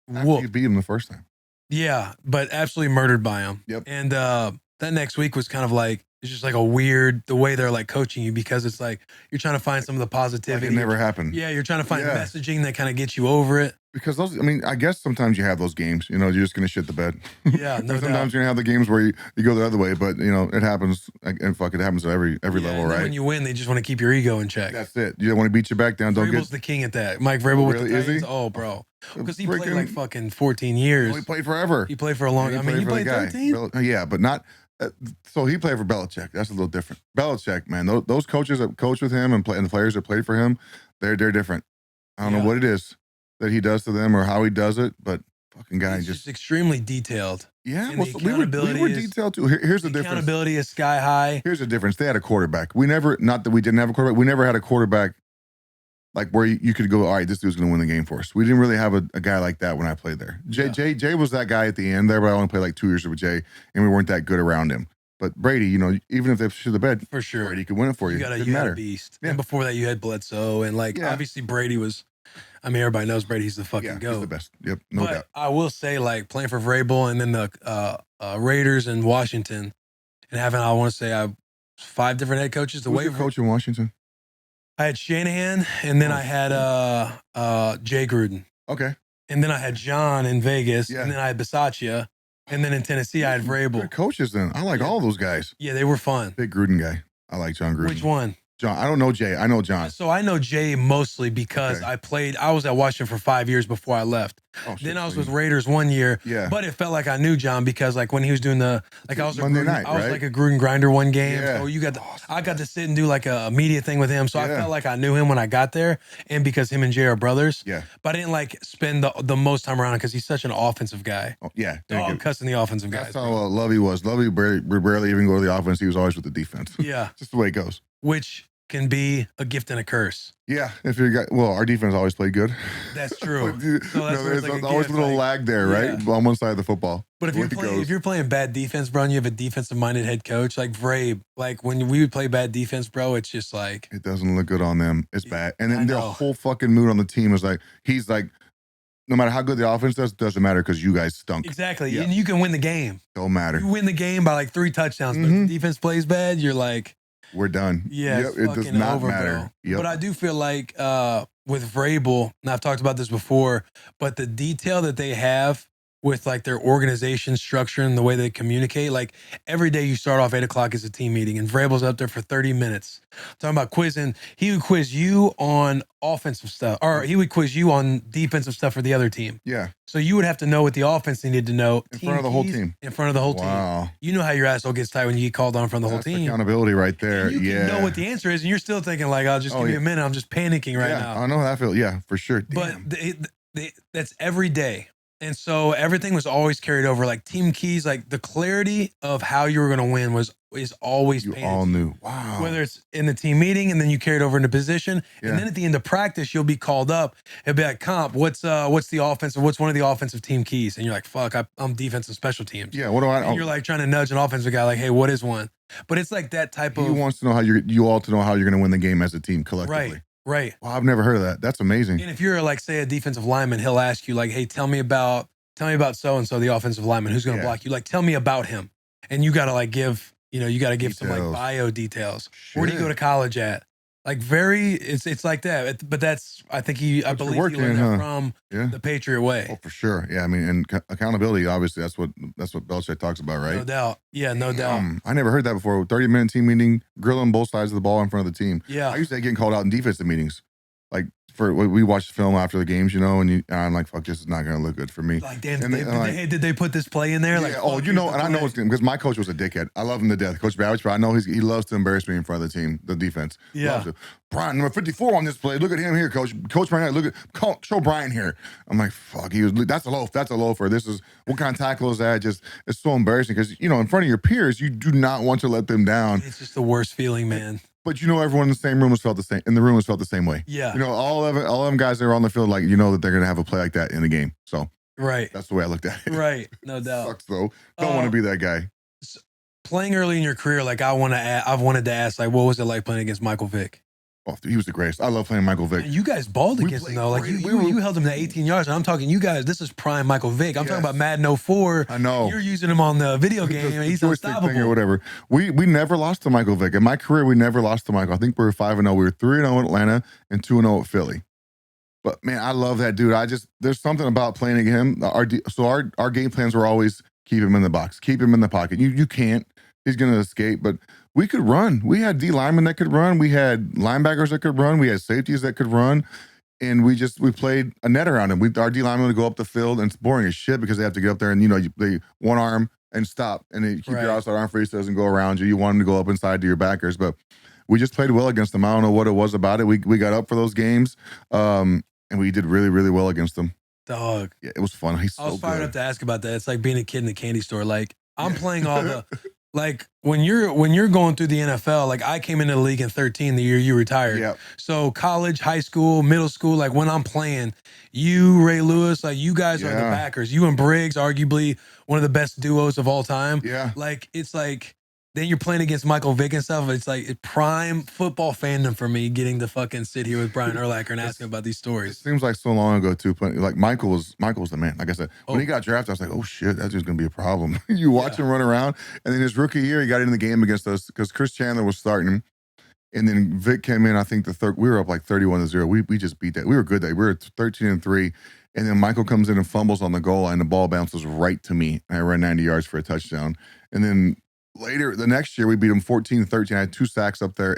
Speaker 7: whooped. You beat him the first time.
Speaker 1: Yeah, but absolutely murdered by him.
Speaker 7: Yep.
Speaker 1: And that next week was kind of like, it's just like a weird, the way they're like coaching you, because it's like you're trying to find some of the positivity.
Speaker 7: Like it never happened.
Speaker 1: Yeah, you're trying to find messaging that kind of gets you over it.
Speaker 7: Because I guess sometimes you have those games, you're just going to shit the bed.
Speaker 1: Yeah, no
Speaker 7: sometimes you're going to have the games where you go the other way, but, it happens. And fuck, it happens at every level, right?
Speaker 1: When you win, they just want to keep your ego in check.
Speaker 7: That's it. You don't want to beat your back down.
Speaker 1: Vrabel's the king at that. Mike Vrabel with the
Speaker 7: Titans.
Speaker 1: Is he? Oh, bro. Because he played like fucking 14 years.
Speaker 7: He played forever.
Speaker 1: He played for a long time. I mean, he played 13?
Speaker 7: Yeah, but not... so he played for Belichick. That's a little different. Belichick, man. Those coaches that coach with him and the players that played for him, they're different. I don't know what it is that he does to them or how he does it, but fucking guy just
Speaker 1: extremely detailed.
Speaker 7: Yeah, well, we were detailed too. Here's the difference.
Speaker 1: Accountability is sky high.
Speaker 7: Here's the difference. They had a quarterback. Not that we didn't have a quarterback. We never had a quarterback like where you could go, all right, this dude's going to win the game for us. We didn't really have a guy like that when I played there. Jay was that guy at the end there, but I only played like 2 years with Jay, and we weren't that good around him. But Brady, even if they shit the bed,
Speaker 1: for sure,
Speaker 7: Brady could win it for you.
Speaker 1: You got a beast. Yeah. And before that, you had Bledsoe, and obviously Brady was. I mean, everybody knows Brady's the fucking goat.
Speaker 7: He's the best. Yep, no doubt.
Speaker 1: I will say, playing for Vrabel and then the Raiders in Washington, and having, I want to say, 5 different head coaches.
Speaker 7: Who's your coach in Washington?
Speaker 1: I had Shanahan, and then I had Jay Gruden.
Speaker 7: Okay.
Speaker 1: And then I had John in Vegas, and then I had Bisaccia, and then in Tennessee I had Vrabel.
Speaker 7: Good coaches then. I like all those guys.
Speaker 1: Yeah, they were fun.
Speaker 7: Big Gruden guy. I like John Gruden.
Speaker 1: Which one?
Speaker 7: John. I don't know Jay. I know John.
Speaker 1: So I know Jay mostly because I was at Washington for 5 years before I left. Then I was with Raiders 1 year.
Speaker 7: Yeah.
Speaker 1: But it felt like I knew John because when he was doing I was
Speaker 7: Monday night,
Speaker 1: I was like a Gruden grinder one game.
Speaker 7: Yeah.
Speaker 1: So I got to sit and do like a media thing with him. So I felt like I knew him when I got there, and because him and Jay are brothers.
Speaker 7: Yeah.
Speaker 1: But I didn't spend the most time around because he's such an offensive guy.
Speaker 7: Oh, yeah.
Speaker 1: Cussing the offensive guys.
Speaker 7: That's how Lovie was. Lovie barely even go to the offense. He was always with the defense.
Speaker 1: Yeah.
Speaker 7: Just the way it goes.
Speaker 1: Which can be a gift and a curse.
Speaker 7: Yeah, if you got our defense always played good.
Speaker 1: That's true.
Speaker 7: There's always a little lag there, right? On one side of the football.
Speaker 1: But if you're playing bad defense, bro, and you have a defensive minded head coach like Vrabe, when we would play bad defense, bro, it's just it
Speaker 7: doesn't look good on them. It's bad, and then their whole fucking mood on the team is he's like, no matter how good the offense does, it doesn't matter because you guys stunk.
Speaker 1: Exactly, and you can win the game.
Speaker 7: Don't matter.
Speaker 1: You win the game by 3 touchdowns, but if the defense plays bad, you're like.
Speaker 7: We're done.
Speaker 1: Yeah,
Speaker 7: it does not matter. Yep.
Speaker 1: But I do feel like with Vrabel, and I've talked about this before, but the detail that they have with their organization structure and the way they communicate, every day you start off 8 o'clock as a team meeting, and Vrabel's up there for 30 minutes talking about quizzing. He would quiz you on offensive stuff, or he would quiz you on defensive stuff for the other team.
Speaker 7: Yeah.
Speaker 1: So you would have to know what the offense needed to know.
Speaker 7: In front of the whole team.
Speaker 1: In front of the whole team. You know how your asshole gets tight when you get called on in front of the whole team.
Speaker 7: Accountability right there.
Speaker 1: And you can know what the answer is, and you're still thinking I'll just give me a minute. I'm just panicking right now.
Speaker 7: I know how I feel. Yeah, for sure. Damn.
Speaker 1: But that's every day. And so everything was always carried over, team keys, the clarity of how you were going to win is always
Speaker 7: you all knew. Wow.
Speaker 1: Whether it's in the team meeting and then you carry it over into position, and then at the end of practice you'll be called up. It'll be like, comp, what's the offensive? What's one of the offensive team keys? And you're like, fuck, I'm defensive special teams.
Speaker 7: Yeah. What do I?
Speaker 1: And you're trying to nudge an offensive guy, hey, what is one? But it's that type of.
Speaker 7: He wants to know how you all to know how you're going to win the game as a team collectively.
Speaker 1: Right.
Speaker 7: Wow, I've never heard of that. That's amazing.
Speaker 1: And if you're say a defensive lineman, he'll ask you hey, tell me about so and so, the offensive lineman who's going to block you. Tell me about him, and you got to give details. Some bio details. Shit. Where do you go to college at? It's like that. But that's I believe he learned that from the Patriot way.
Speaker 7: Oh, for sure. Yeah, I mean, and accountability. Obviously, that's what Belichick talks about, right?
Speaker 1: No doubt. Yeah, no doubt.
Speaker 7: I never heard that before. 30-minute team meeting, grilling both sides of the ball in front of the team.
Speaker 1: Yeah,
Speaker 7: I used to getting called out in defensive meetings. We watched the film after the games, and I'm like, fuck, this is not going to look good for me.
Speaker 1: Damn, did they put this play in there?
Speaker 7: Yeah, and I know it's because my coach was a dickhead. I love him to death, Coach Babich, but I know he loves to embarrass me in front of the team, the defense.
Speaker 1: Yeah.
Speaker 7: Brian, number 54 on this play. Look at him here, Coach. Coach Brian, show Brian here. I'm like, fuck, that's a loaf. That's a loafer. This is, what kind of tackle is that? It's so embarrassing because, in front of your peers, you do not want to let them down.
Speaker 1: It's just the worst feeling, man.
Speaker 7: But everyone in the same room felt the same. In the room felt the same way.
Speaker 1: Yeah.
Speaker 7: All of them guys that are on the field, that they're gonna have a play like that in the game. So that's the way I looked at it.
Speaker 1: Right, no doubt.
Speaker 7: Sucks though. Don't want to be that guy.
Speaker 1: Playing early in your career, I've wanted to ask, what was it like playing against Michael Vick?
Speaker 7: Oh, he was the greatest. I love playing Michael Vick.
Speaker 1: Man, you guys balled against him though. You held him to 18 yards, and I'm talking you guys. This is prime Michael Vick. I'm talking about Madden 04.
Speaker 7: I know
Speaker 1: you're using him on the video game. And he's unstoppable
Speaker 7: or whatever. We never lost to Michael Vick in my career. We never lost to Michael. I think we were 5-0. We were 3-0 in Atlanta and 2-0 at Philly. But man, I love that dude. There's something about playing against him. Our game plans were always keep him in the box, keep him in the pocket. You can't. He's going to escape, but we could run. We had D linemen that could run. We had linebackers that could run. We had safeties that could run. And we played a net around him. Our D linemen would go up the field, and it's boring as shit because they have to get up there and, they one arm and stop. And they keep your outside arm free so it doesn't go around you. You want them to go up inside to your backers. But we just played well against them. I don't know what it was about it. We got up for those games, and we did really, really well against them.
Speaker 1: Dog.
Speaker 7: Yeah, it was fun. I was
Speaker 1: fired up to ask about that. It's like being a kid in a candy store. I'm playing all the like when you're going through the NFL, like I came into the league in 13, the year you retired.
Speaker 7: Yeah.
Speaker 1: So college, high school, middle school, like when I'm playing, you, Ray Lewis, like you guys are the
Speaker 7: Yeah.
Speaker 1: backers. You and Briggs, arguably one of the best duos of all time.
Speaker 7: Yeah.
Speaker 1: Like it's like then you're playing against Michael Vick and stuff. It's like prime football fandom for me getting to fucking sit here with Brian Urlacher and asking about these
Speaker 7: It
Speaker 1: stories.
Speaker 7: seems like so long ago too. Like Michael was the man. Like I said, when he got drafted, I was like, oh shit, that's just gonna be a problem. You watch him run around, and then his rookie year, he got in the game against us because Chris Chandler was starting, and then Vick came in. I think we were up like 31-0. We just beat that. We were good. We were 13-3, and then Michael comes in and fumbles on the goal line. The ball bounces right to me. I ran 90 yards for a touchdown, and then later the next year we beat them 14-13. I had 2 sacks up there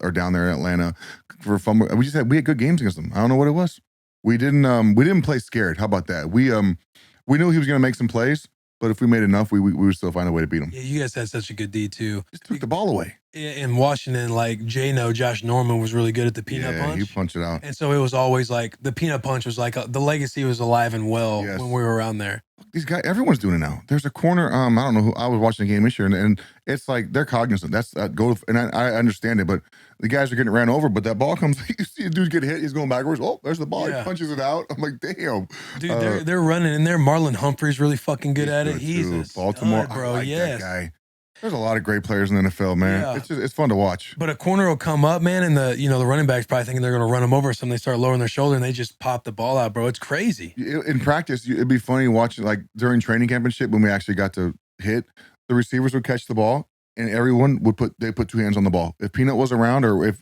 Speaker 7: or down there in Atlanta for fumble. We had good games against them. I don't know what it was. We didn't play scared. How about that? We knew he was gonna make some plays, but if we made enough, we would still find a way to beat him.
Speaker 1: Yeah, you guys had such a good D too.
Speaker 7: Just took the ball away.
Speaker 1: In Washington, like Josh Norman was really good at the peanut punch.
Speaker 7: He punched it out.
Speaker 1: And so it was always like the peanut punch was like the legacy was alive and well
Speaker 7: Yes.
Speaker 1: when we were around there.
Speaker 7: These guys, everyone's doing it now. There's a corner. I don't know who. I was watching the game this year, and it's like they're cognizant. That's and I understand it, but the guys are getting ran over. But that ball comes, you see a dude get hit, he's going backwards. Oh, there's the ball.
Speaker 1: Yeah.
Speaker 7: He punches it out. I'm like, damn,
Speaker 1: Dude, they're running in there. Marlon Humphrey's really fucking good at it.
Speaker 7: good,
Speaker 1: He's
Speaker 7: too.
Speaker 1: a
Speaker 7: Baltimore,
Speaker 1: stud, bro.
Speaker 7: I like
Speaker 1: Yes.
Speaker 7: that guy. There's a lot of great players in the NFL, man.
Speaker 1: Yeah.
Speaker 7: It's fun to watch.
Speaker 1: But a corner will come up, man, and the running back's probably thinking they're going to run him over or something. They start lowering their shoulder and they just pop the ball out, bro. It's crazy.
Speaker 7: In practice, it'd be funny watching, like during training camp and shit, when we actually got to hit, the receivers would catch the ball and everyone would put 2 hands on the ball. If Peanut was around or if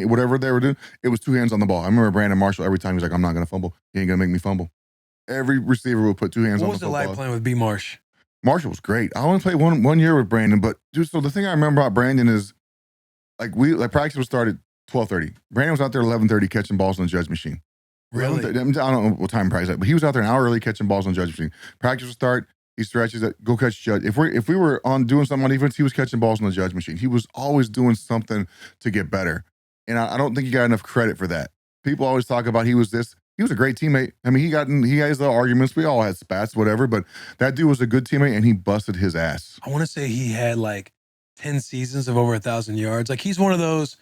Speaker 7: whatever they were doing, it was 2 hands on the ball. I remember Brandon Marshall every time he's like, I'm not going to fumble. He ain't going to make me fumble. Every receiver would put 2 hands on the
Speaker 1: What was
Speaker 7: football.
Speaker 1: it like playing with B. Marsh?
Speaker 7: Marshall was great. I only played one year with Brandon, but dude, so the thing I remember about Brandon is like practice was started 12:30. Brandon was out there 11:30 catching balls on the judge machine.
Speaker 1: Really?
Speaker 7: I don't know what time practice, but he was out there an hour early catching balls on the judge machine. Practice would start. He stretches it, go catch judge. If we were on doing something on defense, he was catching balls on the judge machine. He was always doing something to get better, and I don't think he got enough credit for that. People always talk about he was this. He was a great teammate. I mean, he had his little arguments. We all had spats, whatever, but that dude was a good teammate and he busted his ass.
Speaker 1: I want to say he had like 10 seasons of over 1,000 yards. Like he's one of those,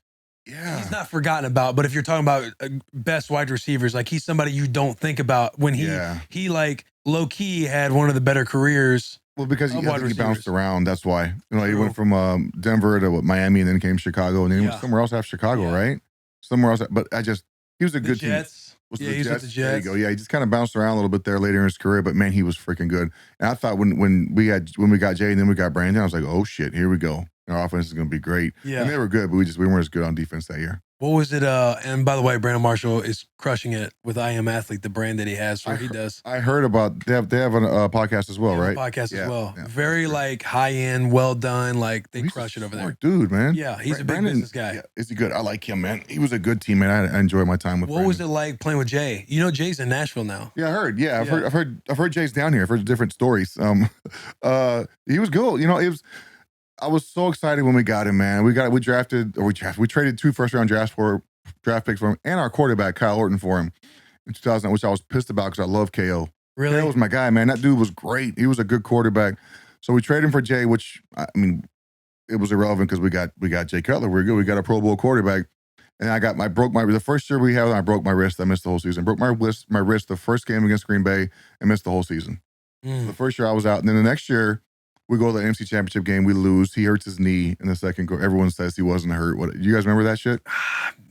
Speaker 7: Yeah.
Speaker 1: he's not forgotten about, but if you're talking about best wide receivers, like he's somebody you don't think about when he like low key had one of the better careers.
Speaker 7: Well, because
Speaker 1: Of
Speaker 7: I
Speaker 1: wide
Speaker 7: think he bounced
Speaker 1: receivers.
Speaker 7: around. That's why. He
Speaker 1: True.
Speaker 7: went from Denver to Miami and then came Chicago and then he went somewhere else after Chicago,
Speaker 1: Yeah.
Speaker 7: right? Somewhere else. But he was a
Speaker 1: The
Speaker 7: good team.
Speaker 1: Jets.
Speaker 7: Was
Speaker 1: Yeah,
Speaker 7: the
Speaker 1: he's with the
Speaker 7: There you
Speaker 1: Jets.
Speaker 7: go. Yeah, he just kind of bounced around a little bit there later in his career, but man, he was freaking good. And I thought when we got Jay and then we got Brandon, I was like, oh shit, here we go. Our offense is going to be great.
Speaker 1: Yeah.
Speaker 7: And they were good, but we weren't as good on defense that year.
Speaker 1: What was it? And by the way, Brandon Marshall is crushing it with I Am Athlete, the brand that he has. So he does.
Speaker 7: I heard about they have a podcast as well,
Speaker 1: They have
Speaker 7: right?
Speaker 1: a podcast
Speaker 7: Yeah,
Speaker 1: as well.
Speaker 7: yeah.
Speaker 1: Very like high end, well done. Like they
Speaker 7: He's
Speaker 1: crush
Speaker 7: a
Speaker 1: it over there.
Speaker 7: smart dude, man.
Speaker 1: Yeah, he's a big
Speaker 7: Brandon-
Speaker 1: business guy.
Speaker 7: Yeah, is he good? I like him, man. He was a good teammate. I enjoyed my time with
Speaker 1: What was it
Speaker 7: Brandon.
Speaker 1: like playing with Jay? You know, Jay's in Nashville now.
Speaker 7: Yeah, I heard. Yeah,
Speaker 1: Yeah.
Speaker 7: I've heard Jay's down here. I've heard different stories. He was good. I was so excited when we got him, man. We traded 2 first-round draft picks for him and our quarterback Kyle Orton for him in 2000, which I was pissed about because I love KO.
Speaker 1: Really?
Speaker 7: KO was my guy, man. That dude was great. He was a good quarterback. So we traded him for Jay, which I mean, it was irrelevant because we got Jay Cutler. We're good. We got a Pro Bowl quarterback, and the first year we had, I broke my wrist. I missed the whole season. Broke my wrist the first game against Green Bay and missed the whole season.
Speaker 1: Mm.
Speaker 7: The first year I was out, and then the next year we go to the NFC Championship game. We lose. He hurts his knee in the second quarter. Everyone says he wasn't hurt. What? You guys remember that shit?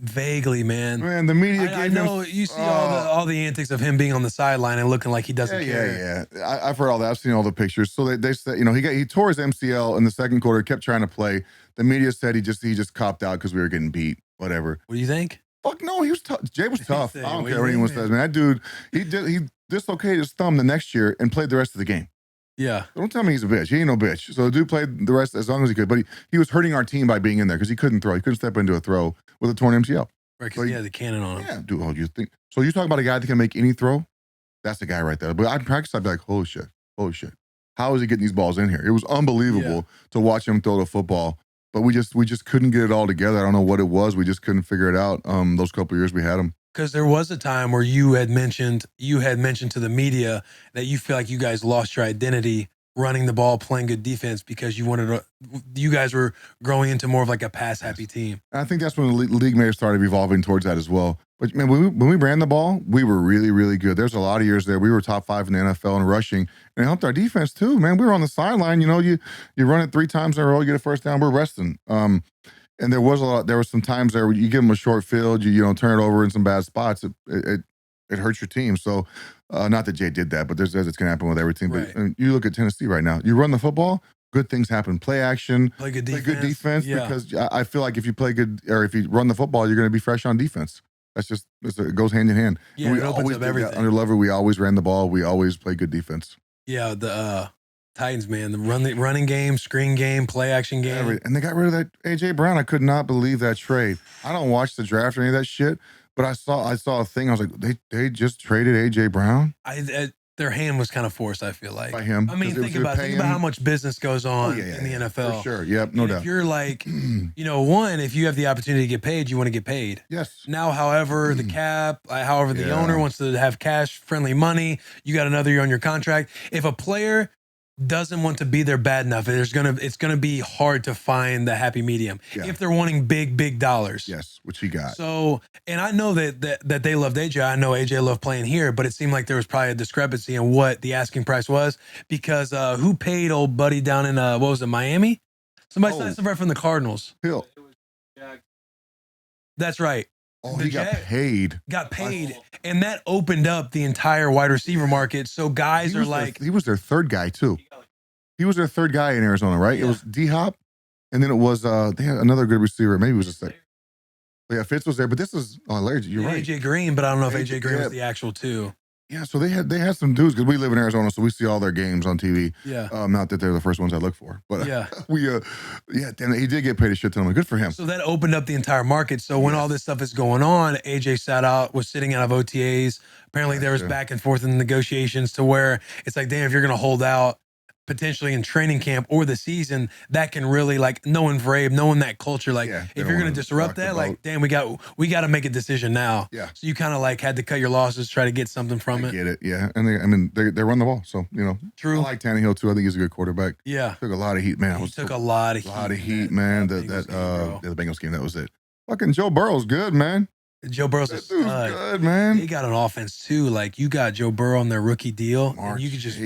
Speaker 1: Vaguely, man.
Speaker 7: Man, the media.
Speaker 1: I
Speaker 7: gave
Speaker 1: know
Speaker 7: him,
Speaker 1: you see all the antics of him being on the sideline and looking like he doesn't care.
Speaker 7: Yeah. I've heard all that. I've seen all the pictures. So they said, he tore his MCL in the second quarter. Kept trying to play. The media said he just copped out because we were getting beat. Whatever.
Speaker 1: What do you think?
Speaker 7: Fuck no, he was tough. Jay was tough. I don't
Speaker 1: What do
Speaker 7: care
Speaker 1: you
Speaker 7: what anyone
Speaker 1: think,
Speaker 7: says, man. That dude, he dislocated his thumb the next year and played the rest of the game.
Speaker 1: Yeah.
Speaker 7: Don't tell me he's a bitch. He ain't no bitch. So the dude played the rest as long as he could, but he was hurting our team by being in there because he couldn't throw. He couldn't step into a throw with a torn MCL.
Speaker 1: Right, because he had the cannon on him.
Speaker 7: Yeah, dude. Oh, you think? So you talk about a guy that can make any throw? That's the guy right there. But I'd practice. I'd be like, holy shit. How is he getting these balls in here? It was unbelievable to watch him throw the football. But we just couldn't get it all together. I don't know what it was. We just couldn't figure it out. Those couple of years we had him.
Speaker 1: Because there was a time where you had mentioned to the media that you feel like you guys lost your identity running the ball, playing good defense because you guys were growing into more of like a pass happy team.
Speaker 7: And I think that's when the league may have started evolving towards that as well. But man, when we ran the ball, we were really, really good. There's a lot of years there. We were top 5 in the NFL in rushing, and it helped our defense too, man. We were on the sideline. You know, you run it 3 times in a row, you get a first down, we're resting. And there was some times there where you give them a short field, you turn it over in some bad spots. It hurts your team. So not that Jay did that, but it's going to happen with every team.
Speaker 1: Right.
Speaker 7: But you look at Tennessee right now. You run the football, good things happen. Play action,
Speaker 1: Play good defense.
Speaker 7: play good defense.
Speaker 1: Yeah.
Speaker 7: Because I feel like if you play good, or if you run the football, you're going to be fresh on defense. It goes hand in hand.
Speaker 1: Yeah,
Speaker 7: And
Speaker 1: it opens up everything.
Speaker 7: Under Lover, we always ran the ball. We always played good defense.
Speaker 1: Yeah, the Titans, man, the running game, screen game, play action game.
Speaker 7: And they got rid of that AJ Brown. I could not believe that trade. I don't watch the draft or any of that shit, but I saw a thing. I was like, they just traded AJ Brown.
Speaker 1: Their hand was kind of forced, I feel like.
Speaker 7: By him.
Speaker 1: I mean, think about how much business goes on in the NFL.
Speaker 7: For sure. Yep, no doubt.
Speaker 1: If you're like, one, if you have the opportunity to get paid, you want to get paid.
Speaker 7: Yes.
Speaker 1: Now, however, the cap, however the owner wants to have cash-friendly money, you got another year on your contract. If a player doesn't want to be there bad enough, it's gonna be hard to find the happy medium if they're wanting big dollars.
Speaker 7: Yes, which he got.
Speaker 1: So, and I know that they loved AJ. I know AJ loved playing here, but it seemed like there was probably a discrepancy in what the asking price was because who paid old buddy down in what was it, Miami? Somebody signed somebody from the Cardinals.
Speaker 7: Hill.
Speaker 1: That's right.
Speaker 7: Oh, he got paid.
Speaker 1: And that opened up the entire wide receiver market. So guys are like,
Speaker 7: he was their third guy too. He was their third guy in Arizona, right?
Speaker 1: Yeah.
Speaker 7: It was D-Hop, and then it was they had another good receiver. Maybe it was a second. Yeah, Fitz was there, but this is Larry. You're right.
Speaker 1: AJ Green, but I don't know if AJ Green was the actual 2.
Speaker 7: Yeah, so they had some dudes because we live in Arizona, so we see all their games on TV.
Speaker 1: Yeah.
Speaker 7: Not that they're the first ones I look for, but
Speaker 1: yeah,
Speaker 7: and he did get paid a shit ton of money. Good for him.
Speaker 1: So that opened up the entire market. So when all this stuff is going on, AJ sat out, was sitting out of OTAs. Apparently there was back and forth in the negotiations to where it's like, damn, if you're going to hold out potentially in training camp or the season, that can really like knowing Vrave, knowing that culture, like if you're going to disrupt that, like, damn, we got to make a decision now.
Speaker 7: Yeah.
Speaker 1: So you kind of like had to cut your losses, try to get something from it.
Speaker 7: Get it. Yeah. And they run the ball. So,
Speaker 1: True.
Speaker 7: I like Tannehill too. I think he's a good quarterback.
Speaker 1: Yeah.
Speaker 7: Took a lot of heat, man.
Speaker 1: He took a lot of heat,
Speaker 7: man. The Bengals game, that was it. Fucking Joe Burrow's good, man.
Speaker 1: Joe Burrow's a stud.
Speaker 7: Good, man.
Speaker 1: They got an offense too. Like you got Joe Burrow on their rookie deal, and you could just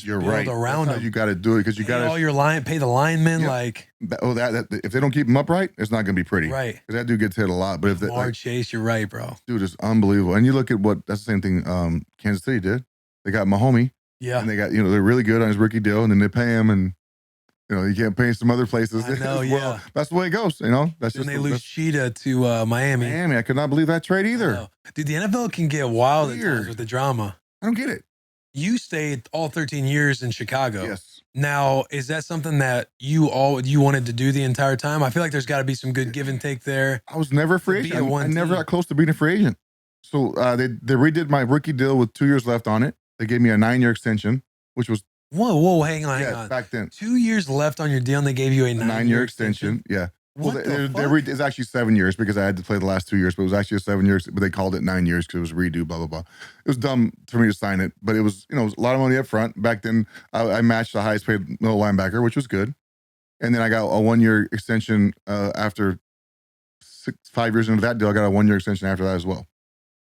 Speaker 1: build around him.
Speaker 7: You got to do it because you got to
Speaker 1: all your pay the linemen. Yep. Like
Speaker 7: that if they don't keep him upright, it's not going to be pretty.
Speaker 1: Right.
Speaker 7: Because that dude gets hit a lot. But if
Speaker 1: Jamar Chase, you're right, bro.
Speaker 7: Dude is unbelievable. And you look at that's the same thing Kansas City did. They got Mahomes.
Speaker 1: Yeah.
Speaker 7: And they got they're really good on his rookie deal, and then they pay him and. You can't pay some other places.
Speaker 1: I know, yeah.
Speaker 7: That's the way it goes. That's
Speaker 1: just. And they lose Cheetah to Miami.
Speaker 7: I could not believe that trade either.
Speaker 1: Dude, the NFL can get wild at times with the drama.
Speaker 7: I don't get it.
Speaker 1: You stayed all 13 years in Chicago.
Speaker 7: Yes.
Speaker 1: Now, is that something that you wanted to do the entire time? I feel like there's got to be some good give and take there.
Speaker 7: I was never a free agent. I never got close to being a free agent. So they redid my rookie deal with 2 years left on it. They gave me a 9-year extension, which was.
Speaker 1: Whoa, hang on.
Speaker 7: Back then.
Speaker 1: 2 years left on your deal and they gave you a 9-year extension?
Speaker 7: Yeah.
Speaker 1: What the fuck?
Speaker 7: It's actually 7 years because I had to play the last 2 years, but it was actually 7 years, but they called it 9 years because it was redo, blah, blah, blah. It was dumb for me to sign it, but it was, it was a lot of money up front. Back then, I matched the highest paid middle linebacker, which was good. And then I got a 1-year extension after 5 years into that deal. I got a 1-year extension after that as well.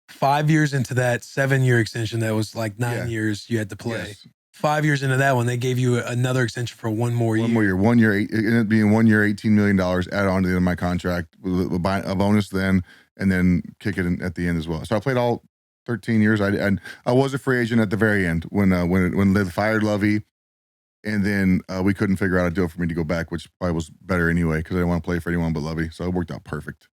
Speaker 7: 5
Speaker 1: years into that 7-year extension, that was like 9 years you had to play. Yes. 5 years into that one, they gave you another extension for one more year.
Speaker 7: 1 year. It ended up being 1 year, $18 million added on to the end of my contract with a bonus then, and then kick it in at the end as well. So I played all 13 years. I was a free agent at the very end when they fired Lovie, and then we couldn't figure out a deal for me to go back, which probably was better anyway because I didn't want to play for anyone but Lovie. So it worked out perfect.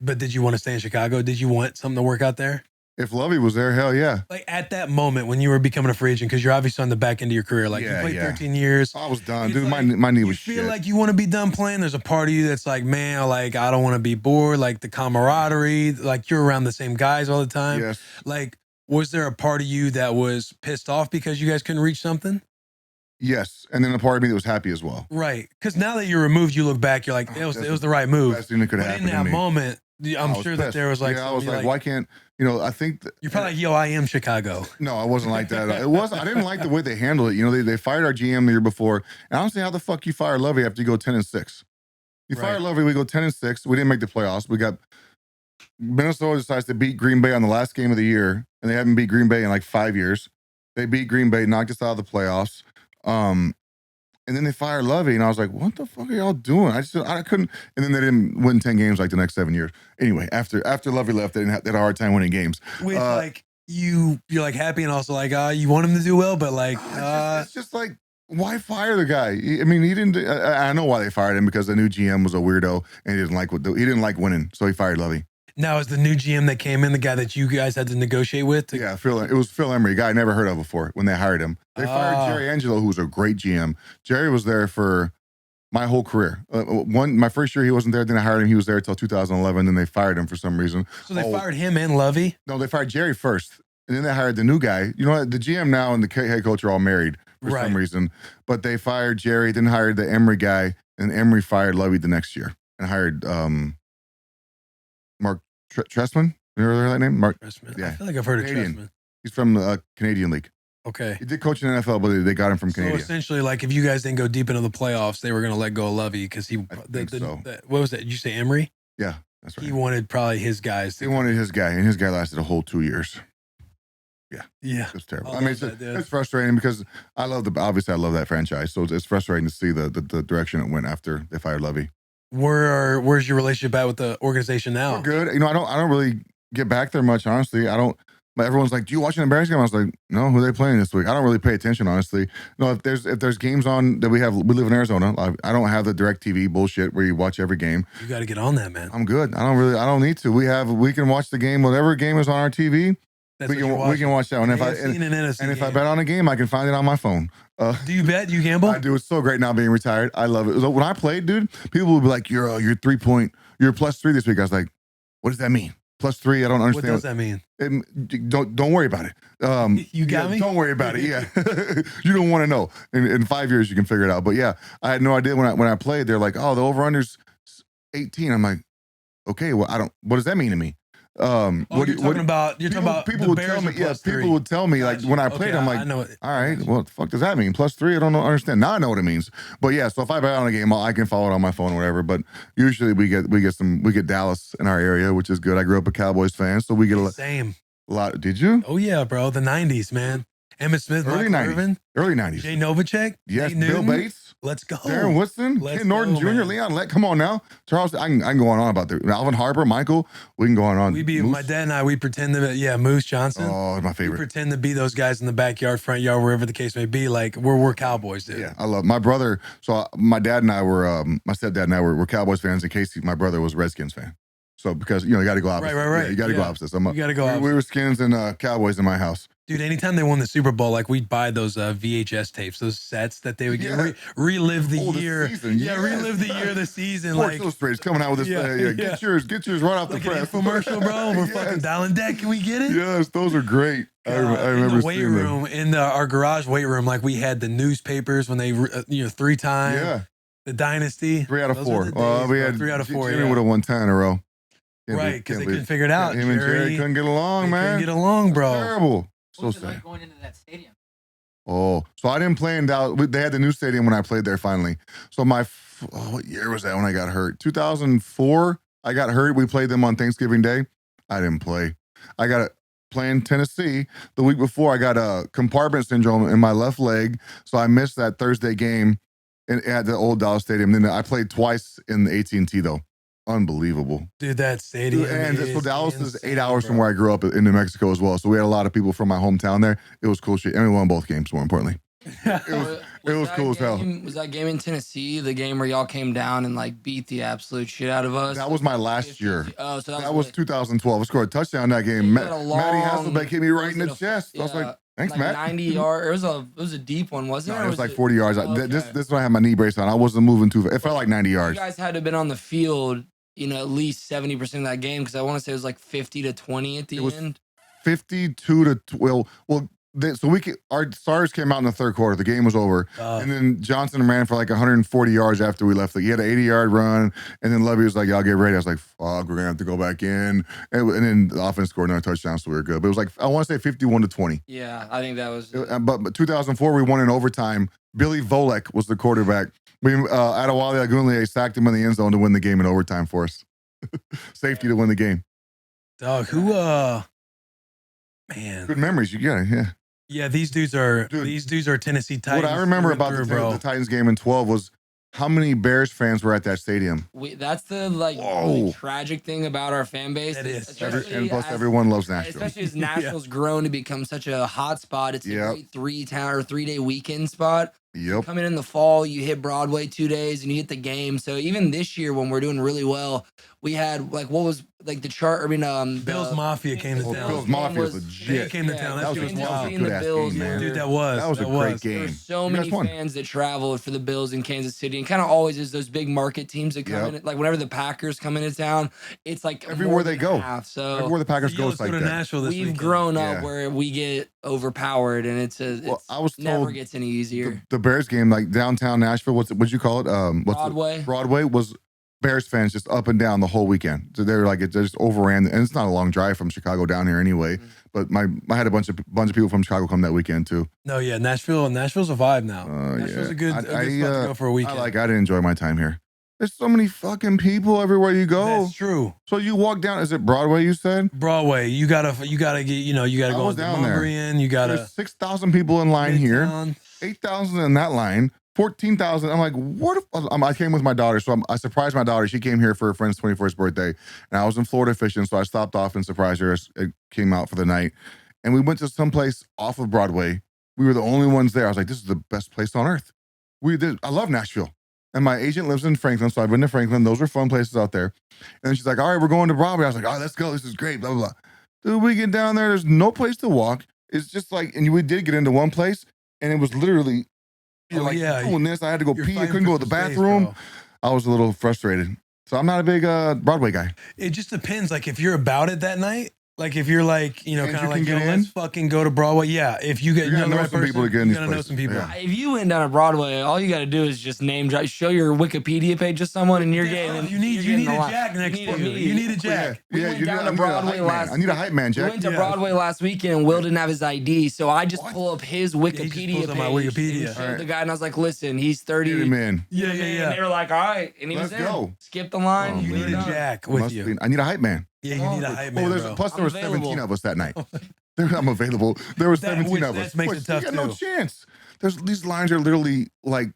Speaker 1: But did you want to stay in Chicago? Did you want something to work out there?
Speaker 7: If Lovie was there, hell yeah.
Speaker 1: Like at that moment when you were becoming a free agent, because you're obviously on the back end of your career. Like you played 13 years.
Speaker 7: I was done. Dude, my knee was shit.
Speaker 1: You feel like you want to be done playing. There's a part of you that's like, man, like I don't want to be bored. Like the camaraderie, like you're around the same guys all the time.
Speaker 7: Yes.
Speaker 1: Like, was there a part of you that was pissed off because you guys couldn't reach something?
Speaker 7: Yes. And then a part of me that was happy as well.
Speaker 1: Right. Because now that you're removed, you look back, you're like, it was the right move.
Speaker 7: Best thing that could happen
Speaker 1: in that moment, I'm sure that there was like,
Speaker 7: I was
Speaker 1: somebody
Speaker 7: like, why can't, I think
Speaker 1: you're probably like, yo, I am Chicago.
Speaker 7: no, I wasn't like that. I didn't like the way they handled it. They fired our GM the year before. And I don't see how the fuck you fire Lovie after you go 10-6. You fire Lovie, we go 10-6. We didn't make the playoffs. We got Minnesota decides to beat Green Bay on the last game of the year, and they haven't beat Green Bay in like 5 years. They beat Green Bay, knocked us out of the playoffs. And then they fired Lovie, and I was like, what the fuck are y'all doing? I couldn't. And then they didn't win 10 games like the next 7 years. Anyway, after Lovie left, they had a hard time winning games.
Speaker 1: With like you're like happy and also like you want him to do well, but like
Speaker 7: it's just like, why fire the guy? I mean, he didn't. I know why they fired him, because the new GM was a weirdo and he didn't like winning, so he fired Lovie.
Speaker 1: Now is the new GM that came in the guy that you guys had to negotiate with?
Speaker 7: Yeah, it was Phil Emery, a guy I never heard of before when they hired him. They fired Jerry Angelo, who was a great GM. Jerry was there for my whole career. My first year he wasn't there, then I hired him. He was there until 2011, then they fired him for some reason.
Speaker 1: So they fired him and Lovie?
Speaker 7: No, they fired Jerry first, and then they hired the new guy. You know what? The GM now and the head coach are all married for some reason, but they fired Jerry, then hired the Emery guy, and Emery fired Lovie the next year and hired Mark Trestman. You ever heard that name? Mark
Speaker 1: Trestman.
Speaker 7: Yeah,
Speaker 1: I feel like I've heard
Speaker 7: Canadian.
Speaker 1: of Trestman.
Speaker 7: He's from the Canadian League.
Speaker 1: Okay.
Speaker 7: He did coach in the NFL, but they got him from Canada.
Speaker 1: So essentially, like if you guys didn't go deep into the playoffs, they were going to let go of Lovie because he. What was that? Did you say Emery?
Speaker 7: Yeah, that's right.
Speaker 1: He wanted probably his guys.
Speaker 7: He wanted his guy, and his guy lasted a whole 2 years.
Speaker 1: Yeah,
Speaker 7: it's terrible. I mean, it's frustrating because obviously I love that franchise, so it's frustrating to see the direction it went after they fired Lovie.
Speaker 1: Where's your relationship at with the organization now?
Speaker 7: We're good. I don't really get back there much, honestly. I don't. But everyone's like, "Do you watch an Bears game?" I was like, "No, who are they playing this week?" I don't really pay attention, honestly. No, if there's games on that we live in Arizona. I don't have the DirecTV bullshit where you watch every game.
Speaker 1: You got to get on that, man.
Speaker 7: I'm good. I don't need to. We can watch the game, whatever game is on our TV. We can watch that one. If I bet on a game, I can find it on my phone.
Speaker 1: Do you bet? Do you gamble?
Speaker 7: I do. It's so great now being retired. I love it. So when I played, dude, people would be like, "You're +3 this week." I was like, "What does that mean? +3? I don't understand."
Speaker 1: What does that mean?
Speaker 7: Don't worry about it.
Speaker 1: You got me.
Speaker 7: Don't worry about it. Yeah, you don't want to know. In 5 years, you can figure it out. But yeah, I had no idea when I played. They're like, "Oh, the over/under's 18." I'm like, "Okay, well, what does that mean to me?"
Speaker 1: You're talking about
Speaker 7: people would tell me. Yeah, people would tell me like when I played. I'm like, all right, what the fuck does that mean? +3? I don't understand. Now I know what it means. But yeah, so if I bet on a game, I can follow it on my phone or whatever. But usually we get Dallas in our area, which is good. I grew up a Cowboys fan, so we get a lot. Did you?
Speaker 1: Oh yeah, bro. The 90s, man. Emmitt Smith,
Speaker 7: early
Speaker 1: Michael Irvin,
Speaker 7: early 90s.
Speaker 1: Jay Novacek,
Speaker 7: yes,
Speaker 1: Bill
Speaker 7: Bates.
Speaker 1: Let's go.
Speaker 7: Darren Woodson, Ken Norton Jr., man. Leon. Come on now, Charles. I can go on about that. Alvin Harper, Michael. We can go on.
Speaker 1: My dad and I. We pretend to Moose Johnson.
Speaker 7: Oh, my favorite.
Speaker 1: We pretend to be those guys in the backyard, front yard, wherever the case may be. Like we're Cowboys, dude.
Speaker 7: Yeah, I love my brother. So my dad and I were, my stepdad and I were Cowboys fans. And Casey, my brother, was a Redskins fan. So because you got to go opposite.
Speaker 1: Right.
Speaker 7: Yeah, you got to go opposite.
Speaker 1: You got to go opposite.
Speaker 7: We were Skins and Cowboys in my house.
Speaker 1: Dude, anytime they won the Super Bowl, like we'd buy those VHS tapes, those sets that they would get, relive the year. Relive the year of the season.
Speaker 7: Sports Illustrated's coming out with this. Get yours right off the press.
Speaker 1: Infomercial, bro. We're fucking dialing deck. Can we get it?
Speaker 7: Yes, those are great. I remember
Speaker 1: in the weight room, in our garage weight room, like we had the newspapers when they, 3 times. Yeah. The Dynasty.
Speaker 7: 3 out of 4.
Speaker 1: We had 3 out of 4.
Speaker 7: Jimmy would have won 10 in a row.
Speaker 1: Right, because they couldn't figure it out.
Speaker 7: Him and Jerry couldn't get along, man.
Speaker 1: Couldn't get along, bro.
Speaker 7: Terrible.
Speaker 5: What was it like going into that stadium?
Speaker 7: Oh, so I didn't play in Dallas. They had the new stadium when I played there finally. So what year was that when I got hurt? 2004. I got hurt. We played them on Thanksgiving Day. I didn't play. I got playing Tennessee the week before. I got a compartment syndrome in my left leg, so I missed that Thursday game at the old Dallas Stadium. Then I played twice in the AT&T though. Unbelievable,
Speaker 1: dude. That stadium,
Speaker 7: and so Dallas is 8 hours from where I grew up in New Mexico as well. So we had a lot of people from my hometown there. It was cool shit, and we won both games. More importantly, it was cool as hell.
Speaker 3: Was that game in Tennessee the game where y'all came down and like beat the absolute shit out of us?
Speaker 7: That was my last year.
Speaker 3: Oh, so
Speaker 7: that was 2012. I scored a touchdown that game. Matty Hasselbeck hit me right in the chest. I was like, thanks,
Speaker 3: like
Speaker 7: Matt.
Speaker 3: 90 yards. It was a deep one, wasn't it?
Speaker 7: It was like 40 yards. Okay. This is when I had my knee brace on. I wasn't moving too fast. It felt like 90 yards.
Speaker 3: You guys had to have been on the field, at least 70% of that game, because I want to say it was like 50-20 at the end.
Speaker 7: 52 to 12. Well, our stars came out in the third quarter. The game was over. And then Johnson ran for like 140 yards after we left. He had an 80-yard run. And then Lovie was like, y'all get ready. I was like, fuck, we're going to have to go back in. And then the offense scored another touchdown, so we were good. But it was like, I want to say 51-20.
Speaker 3: Yeah, I think that was.
Speaker 7: But 2004, we won in overtime. Billy Volek was the quarterback. Adewale Agunle sacked him in the end zone to win the game in overtime for us. Safety to win the game.
Speaker 1: Dog, man.
Speaker 7: Good memories. You get it, yeah.
Speaker 1: Yeah, these dudes are Tennessee Titans.
Speaker 7: What I remember about the Titans game in 12 was how many Bears fans were at that stadium.
Speaker 3: That's the really tragic thing about our fan base.
Speaker 1: It is.
Speaker 7: And plus, everyone loves Nashville.
Speaker 3: Especially as Nashville's grown to become such a hot spot. It's a great 3-day weekend spot.
Speaker 7: Yep.
Speaker 3: Coming in the fall, you hit Broadway 2 days and you hit the game. So even this year, when we're doing really well, we had Bills
Speaker 1: Mafia came to town.
Speaker 7: Bills Mafia was legit.
Speaker 1: They came to town. That was wild.
Speaker 7: Good ass game, man.
Speaker 1: Dude, that was
Speaker 7: a great game.
Speaker 3: There's so many fans that traveled for the Bills in Kansas City, and kind of always is those big market teams that come in. Like whenever the Packers come into town, it's like
Speaker 7: everywhere they go.
Speaker 3: So
Speaker 7: everywhere the Packers go, it's like that.
Speaker 1: Nashville this
Speaker 3: we've grown up where we get overpowered, and it's never gets any easier.
Speaker 7: The Bears game, like downtown Nashville, what'd you call it?
Speaker 3: Broadway.
Speaker 7: Broadway was Bears fans just up and down the whole weekend. So they were like, it just overran, and it's not a long drive from Chicago down here anyway. But I had a bunch of people from Chicago come that weekend too.
Speaker 1: No, yeah, Nashville's a vibe now. Nashville's a good spot to go for a weekend.
Speaker 7: I didn't enjoy my time here. There's so many fucking people everywhere you go.
Speaker 1: That's true.
Speaker 7: So you walk down. Is it Broadway? You said
Speaker 1: Broadway. You gotta get. You gotta go down there. You gotta.
Speaker 7: There's 6,000 people in line here. 8,000 in that line. 14,000. I'm like, what? I came with my daughter, so I surprised my daughter. She came here for her friend's 21st birthday, and I was in Florida fishing, so I stopped off and surprised her. It came out for the night, and we went to some place off of Broadway. We were the only ones there. I was like, this is the best place on earth. I love Nashville, and my agent lives in Franklin, so I've been to Franklin. Those were fun places out there. And then she's like, all right, we're going to Broadway. I was like, all right, let's go. This is great. Blah blah blah. Dude, we get down there. There's no place to walk. It's just like, and we did get into one place, and it was literally. Doing this, I had to go pee. I couldn't go to the bathroom. I was a little frustrated. So I'm not a big Broadway guy.
Speaker 1: It just depends. Like if you're about it that night, like if you're like, kind of like,
Speaker 7: let's
Speaker 1: fucking go to Broadway. Yeah. If you get
Speaker 7: the right person, people to get in
Speaker 1: you
Speaker 7: these
Speaker 1: gotta know some people.
Speaker 7: Yeah.
Speaker 3: If you went down to Broadway, all you got to do is just name drop, show your Wikipedia page to someone, and you're getting.
Speaker 1: You need a Jack next to you. You need a Jack.
Speaker 3: We went down to Broadway last.
Speaker 7: I need a hype man, Jack.
Speaker 3: We went to Broadway last weekend, and Will didn't have his ID, so I just pull up his Wikipedia page.
Speaker 1: My Wikipedia.
Speaker 3: And showed the guy, and I was like, "Listen, he's 30."
Speaker 7: Man.
Speaker 3: Yeah. And they were like, "All right," and he was
Speaker 7: go.
Speaker 3: Skip the line.
Speaker 1: You need a Jack with you.
Speaker 7: I need a hype man.
Speaker 1: Yeah, you need a hype man.
Speaker 7: Plus, there were 17 of us that night. I'm available. There were 17 of us.
Speaker 1: That makes it tough,
Speaker 7: too. No chance. These lines are literally like.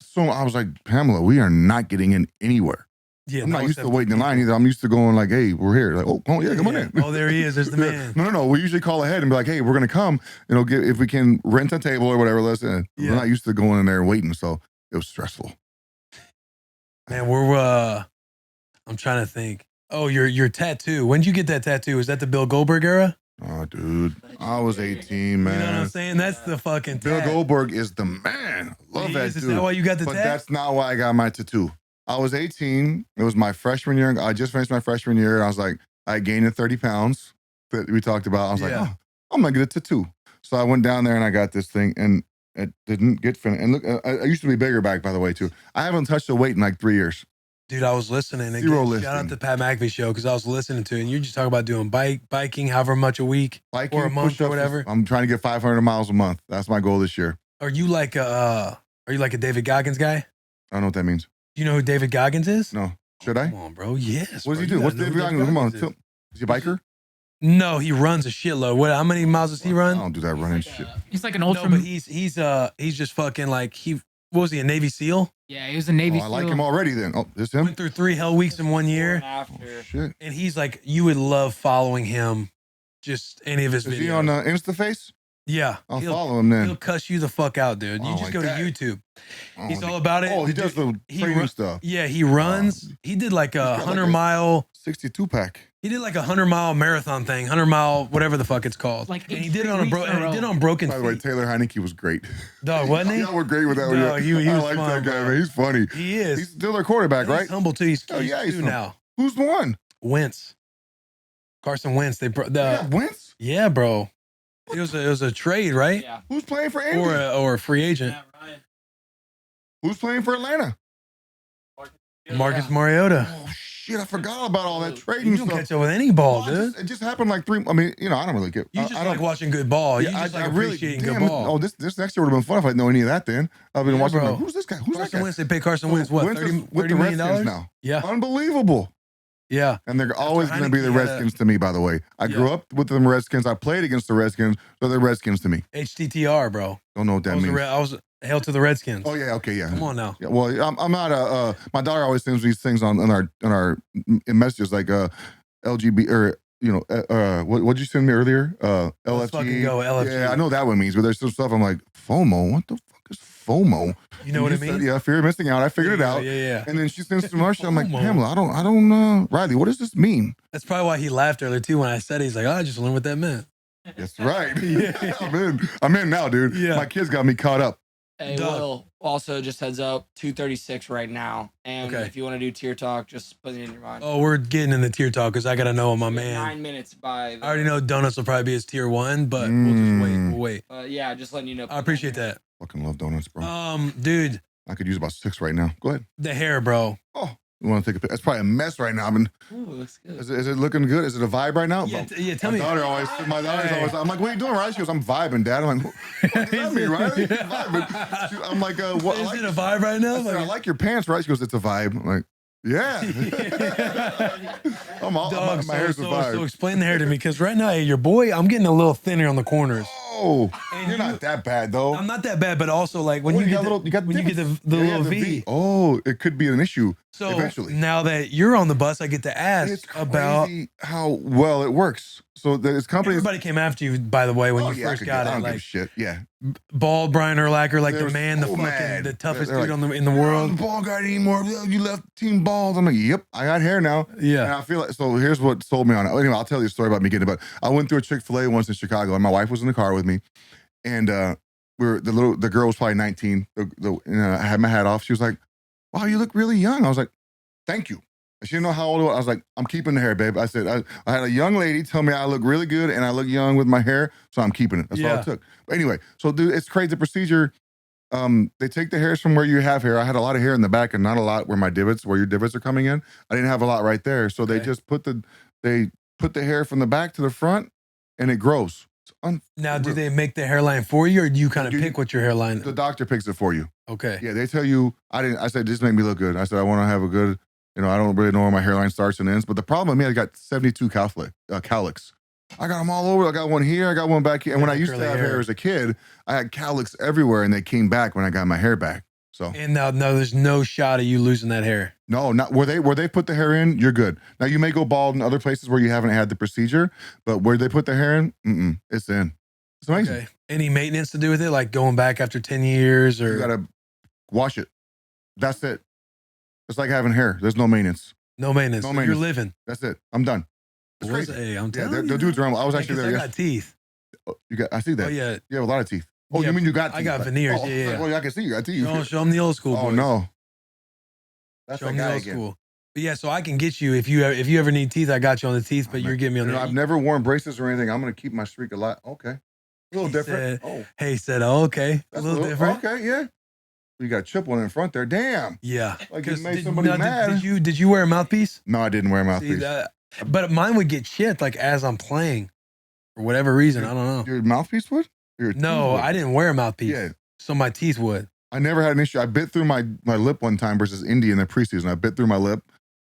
Speaker 7: So I was like, Pamela, we are not getting in anywhere.
Speaker 1: Yeah,
Speaker 7: I'm not used to waiting in line either. I'm used to going like, hey, we're here. Like, oh yeah, come on in.
Speaker 1: Oh, there he is. There's the man.
Speaker 7: No. We usually call ahead and be like, hey, we're gonna come. If we can rent a table or whatever. Listen, we're not used to going in there and waiting, so it was stressful.
Speaker 1: Man, I'm trying to think. Oh, your tattoo. When did you get that tattoo? Is that the Bill Goldberg era?
Speaker 7: Oh, dude. I was 18, man.
Speaker 1: You know what I'm saying? That's the fucking
Speaker 7: Bill Goldberg is the man. Love that dude.
Speaker 1: Is that why you got the tattoo?
Speaker 7: But that's not why I got my tattoo. I was 18. It was my freshman year. I just finished my freshman year. And I was like, I gained 30 pounds that we talked about. I was like, I'm going to get a tattoo. So I went down there and I got this thing and it didn't get finished. And look, I used to be bigger back, by the way, too. I haven't touched a weight in like 3 years.
Speaker 1: Dude, I was listening. Shout out to Pat McAfee show because I was listening to it. And you just talk about doing biking, however much a week or a month or whatever.
Speaker 7: I'm trying to get 500 miles a month. That's my goal this year.
Speaker 1: Are you like a David Goggins guy?
Speaker 7: I don't know what that means.
Speaker 1: Do you know who David Goggins is?
Speaker 7: No. Should I?
Speaker 1: Come on, bro. Yes.
Speaker 7: What does he do? What's David Goggins? Come on. Is he a biker?
Speaker 1: No, he runs a shitload. How many miles does he run?
Speaker 7: I don't do that running shit.
Speaker 5: He's like an ultra.
Speaker 1: No, but he's just fucking like what was he, a Navy SEAL?
Speaker 5: Yeah, he was a Navy SEAL.
Speaker 7: I like him already then. Oh, this him?
Speaker 1: Went through 3 hell weeks in 1 year.
Speaker 7: Oh, shit.
Speaker 1: And he's like, you would love following him, just any of his videos.
Speaker 7: Is he on InstaFace?
Speaker 1: Yeah.
Speaker 7: I'll follow him then.
Speaker 1: He'll cuss you the fuck out, dude. You just go to YouTube. He's all about it.
Speaker 7: Oh, he does the training stuff.
Speaker 1: Yeah, he runs. He did like a 100-mile
Speaker 7: 62-pack.
Speaker 1: He did like a 100-mile marathon thing, 100-mile whatever the fuck it's called.
Speaker 5: Like,
Speaker 1: and he did it on broken
Speaker 7: By the way,
Speaker 1: feet.
Speaker 7: Taylor Heineke was great.
Speaker 1: Dog, wasn't he?
Speaker 7: Y'all were great with that.
Speaker 1: No, he was
Speaker 7: I like
Speaker 1: fun,
Speaker 7: that guy,
Speaker 1: bro.
Speaker 7: man. He's funny.
Speaker 1: He is.
Speaker 7: He's still their quarterback, right?
Speaker 1: He's humble too. He's
Speaker 7: he's
Speaker 1: two now.
Speaker 7: Who's the one?
Speaker 1: Wentz. Carson Wentz.
Speaker 7: Wentz?
Speaker 1: Yeah, bro. It was a trade, right?
Speaker 3: Yeah.
Speaker 7: Who's playing for Indy?
Speaker 1: Or a free agent.
Speaker 7: Who's playing for Atlanta?
Speaker 1: Marcus Mariota.
Speaker 7: Oh shit! I forgot about all that
Speaker 1: You
Speaker 7: trading
Speaker 1: don't
Speaker 7: stuff.
Speaker 1: catch up with any ball,
Speaker 7: Well,
Speaker 1: dude.
Speaker 7: it just happened like 3. I mean, you know, I don't really get.
Speaker 1: You
Speaker 7: I
Speaker 1: just
Speaker 7: don't
Speaker 1: like watching good ball. You
Speaker 7: Yeah,
Speaker 1: just
Speaker 7: I
Speaker 1: like
Speaker 7: really
Speaker 1: appreciating
Speaker 7: damn,
Speaker 1: good ball.
Speaker 7: Oh, this next year would have been fun if I didn't know any of that. Then I've been
Speaker 1: Yeah,
Speaker 7: watching.
Speaker 1: bro.
Speaker 7: Like, who's this guy? Who's
Speaker 1: Carson
Speaker 7: that guy?
Speaker 1: Wentz, they pay Carson Wentz what,
Speaker 7: Wentz is
Speaker 1: $30
Speaker 7: with the
Speaker 1: million?
Speaker 7: Redskins now.
Speaker 1: Yeah.
Speaker 7: Unbelievable.
Speaker 1: Yeah.
Speaker 7: And they're always going to be the
Speaker 1: Heineke had a-
Speaker 7: Redskins to me. By the way, I
Speaker 1: Yeah.
Speaker 7: grew up with the Redskins. I played against the Redskins, so they're Redskins to me.
Speaker 1: HTTR, bro.
Speaker 7: Don't know what that means.
Speaker 1: I was hail to the Redskins.
Speaker 7: Oh yeah, okay, yeah.
Speaker 1: Come on now.
Speaker 7: Yeah, well, I'm not a. My daughter always sends these things on our messages like LGB or what'd you send me earlier?
Speaker 1: Let's
Speaker 7: LFG.
Speaker 1: fucking go, LFG.
Speaker 7: Yeah, I know that one means, but there's some stuff I'm like FOMO. What the fuck is FOMO?
Speaker 1: You know what it
Speaker 7: said,
Speaker 1: means?
Speaker 7: yeah, fear of missing out. I figured it out.
Speaker 1: Yeah.
Speaker 7: And then she sends to Marsha. I'm like,
Speaker 1: FOMO.
Speaker 7: Pamela, I don't. Riley, what does this mean?
Speaker 1: That's probably why he laughed earlier too when I said it. He's like, oh, I just learned what that meant.
Speaker 7: That's right.
Speaker 1: Yeah.
Speaker 7: I'm in now, dude.
Speaker 1: Yeah.
Speaker 7: My kids got me caught up.
Speaker 3: Hey,
Speaker 1: Duh.
Speaker 3: Will, also just heads up, 2:36 right now. And
Speaker 1: Okay.
Speaker 3: if you want to do tier talk, just put it in your mind.
Speaker 1: Oh, we're getting in the tier talk because I gotta know my
Speaker 3: We got
Speaker 1: man.
Speaker 3: 9 minutes by.
Speaker 1: I already know donuts will probably be his tier 1, but we'll just wait. We'll wait.
Speaker 3: Yeah, just letting you know.
Speaker 1: I appreciate that.
Speaker 7: Fucking love donuts, bro.
Speaker 1: Dude,
Speaker 7: I could use about 6 right now. Go ahead.
Speaker 1: the hair, bro.
Speaker 7: Oh, you want to take a picture? It's probably a mess right now.
Speaker 3: Ooh, looks good.
Speaker 7: Is it looking good? Is it a vibe right now?
Speaker 1: Yeah, tell
Speaker 7: my
Speaker 1: me.
Speaker 7: daughter always, my daughter's always, I'm like, what are you doing, Riley? She goes, I'm vibing, Dad. I'm like, what does that mean, Riley? Vibing. I'm like, what?
Speaker 1: Is it a vibe right now?
Speaker 7: I said, I like your pants, right? She goes, it's a vibe. I'm like, yeah. I'm all,
Speaker 1: Dog,
Speaker 7: my hair's a vibe.
Speaker 1: so explain the hair to me because right now, your boy, I'm getting a little thinner on the corners.
Speaker 7: Oh,
Speaker 1: And
Speaker 7: you're not that bad though.
Speaker 1: I'm not that bad, but also like when
Speaker 7: Oh,
Speaker 1: you get
Speaker 7: you
Speaker 1: the
Speaker 7: yeah,
Speaker 1: little V.
Speaker 7: Oh, it could be an issue
Speaker 1: So
Speaker 7: eventually.
Speaker 1: now that you're on the bus, I get to ask
Speaker 7: It's
Speaker 1: about.
Speaker 7: crazy how well it works. So this company is.
Speaker 1: Everybody came after you, by the way, when
Speaker 7: Oh,
Speaker 1: you
Speaker 7: yeah,
Speaker 1: first
Speaker 7: I
Speaker 1: got
Speaker 7: don't
Speaker 1: it.
Speaker 7: give a
Speaker 1: Like
Speaker 7: shit. Yeah.
Speaker 1: bald Brian Urlacher, like
Speaker 7: They're
Speaker 1: the man, the
Speaker 7: so
Speaker 1: fucking,
Speaker 7: mad.
Speaker 1: the toughest
Speaker 7: They're
Speaker 1: dude
Speaker 7: like,
Speaker 1: in the
Speaker 7: "You're not
Speaker 1: world.
Speaker 7: the ball guy anymore. You left Team Balls." I'm like, yep, I got hair now. And
Speaker 1: Yeah.
Speaker 7: I feel like, so here's what sold me on it. Anyway, I'll tell you a story about me getting it. But I went through a Chick-fil-A once in Chicago, and my wife was in the car with me. And the girl was probably 19. I had my hat off. She was like, "Wow, you look really young." I was like, "Thank you." And she didn't know how old I was. I was like, "I'm keeping the hair, babe." I said, I had a young lady tell me I look really good and I look young with my hair, so I'm keeping it. That's all
Speaker 1: Yeah.
Speaker 7: it took. But anyway, so dude, it's crazy. The procedure, they take the hairs from where you have hair. I had a lot of hair in the back and not a lot where your divots are coming in. I didn't have a lot right there. So they
Speaker 1: Okay.
Speaker 7: just put the hair from the back to the front and it grows.
Speaker 1: Now, do they make the hairline for you, or do you kind of
Speaker 7: Do you-
Speaker 1: pick what your hairline?
Speaker 7: The doctor picks it for you.
Speaker 1: Okay.
Speaker 7: Yeah, they tell you. I said, just make me look good. I said, I want to have a good. I don't really know where my hairline starts and ends. But the problem with me, I got 72 cowlicks. I got them all over. I got one here. I got one back here. And when I used to
Speaker 1: Curly
Speaker 7: have
Speaker 1: hair.
Speaker 7: hair as a kid, I had cowlicks everywhere, and they came back when I got my hair back. So
Speaker 1: And now, no, there's no shot of you losing that hair.
Speaker 7: no, not where they put the hair in. You're good. Now you may go bald in other places where you haven't had the procedure, but where they put the hair in, it's in. It's amazing.
Speaker 1: Okay. Any maintenance to do with it, like going back after 10 years, or
Speaker 7: You gotta wash it. That's it. It's like having hair. There's no maintenance.
Speaker 1: no maintenance?
Speaker 7: No
Speaker 1: So
Speaker 7: maintenance.
Speaker 1: You're living.
Speaker 7: That's it. I'm done. It's
Speaker 1: Boys,
Speaker 7: crazy.
Speaker 1: hey, I'm
Speaker 7: Yeah,
Speaker 1: telling you.
Speaker 7: the dudes around. I was
Speaker 1: Yeah,
Speaker 7: actually
Speaker 1: 'cause
Speaker 7: there.
Speaker 1: I
Speaker 7: Yes.
Speaker 1: got teeth.
Speaker 7: I see that.
Speaker 1: Oh yeah.
Speaker 7: You have a lot of teeth. Oh,
Speaker 1: Yeah,
Speaker 7: you mean you got
Speaker 1: I
Speaker 7: teeth?
Speaker 1: got veneers,
Speaker 7: Oh,
Speaker 1: yeah.
Speaker 7: Well, I can see you got teeth.
Speaker 1: Show them the old school.
Speaker 7: Oh
Speaker 1: boys.
Speaker 7: no. That's
Speaker 1: Show
Speaker 7: that
Speaker 1: them the
Speaker 7: guy
Speaker 1: old
Speaker 7: again.
Speaker 1: school. But yeah, so I can get you if you ever need teeth. I got you on the teeth, but you're getting me on the.
Speaker 7: I've never worn braces or anything. I'm gonna keep my streak alive. Okay. A little
Speaker 1: He
Speaker 7: different.
Speaker 1: said-
Speaker 7: Oh,
Speaker 1: Hey, said, oh, okay,
Speaker 7: that's
Speaker 1: a little different.
Speaker 7: Okay, yeah. You got a chip one in front there. Damn.
Speaker 1: Yeah.
Speaker 7: Like you
Speaker 1: 'Cause
Speaker 7: made somebody mad.
Speaker 1: Did you wear a mouthpiece?
Speaker 7: No, I didn't wear a
Speaker 1: See
Speaker 7: mouthpiece.
Speaker 1: that? But mine would get chipped like as I'm playing, for whatever reason. I don't know.
Speaker 7: Your mouthpiece would? Your teeth
Speaker 1: No,
Speaker 7: would?
Speaker 1: I didn't wear a mouthpiece.
Speaker 7: Yeah.
Speaker 1: So my teeth would.
Speaker 7: I never had an issue. I bit through my lip one time versus Indy in the preseason. I bit through my lip,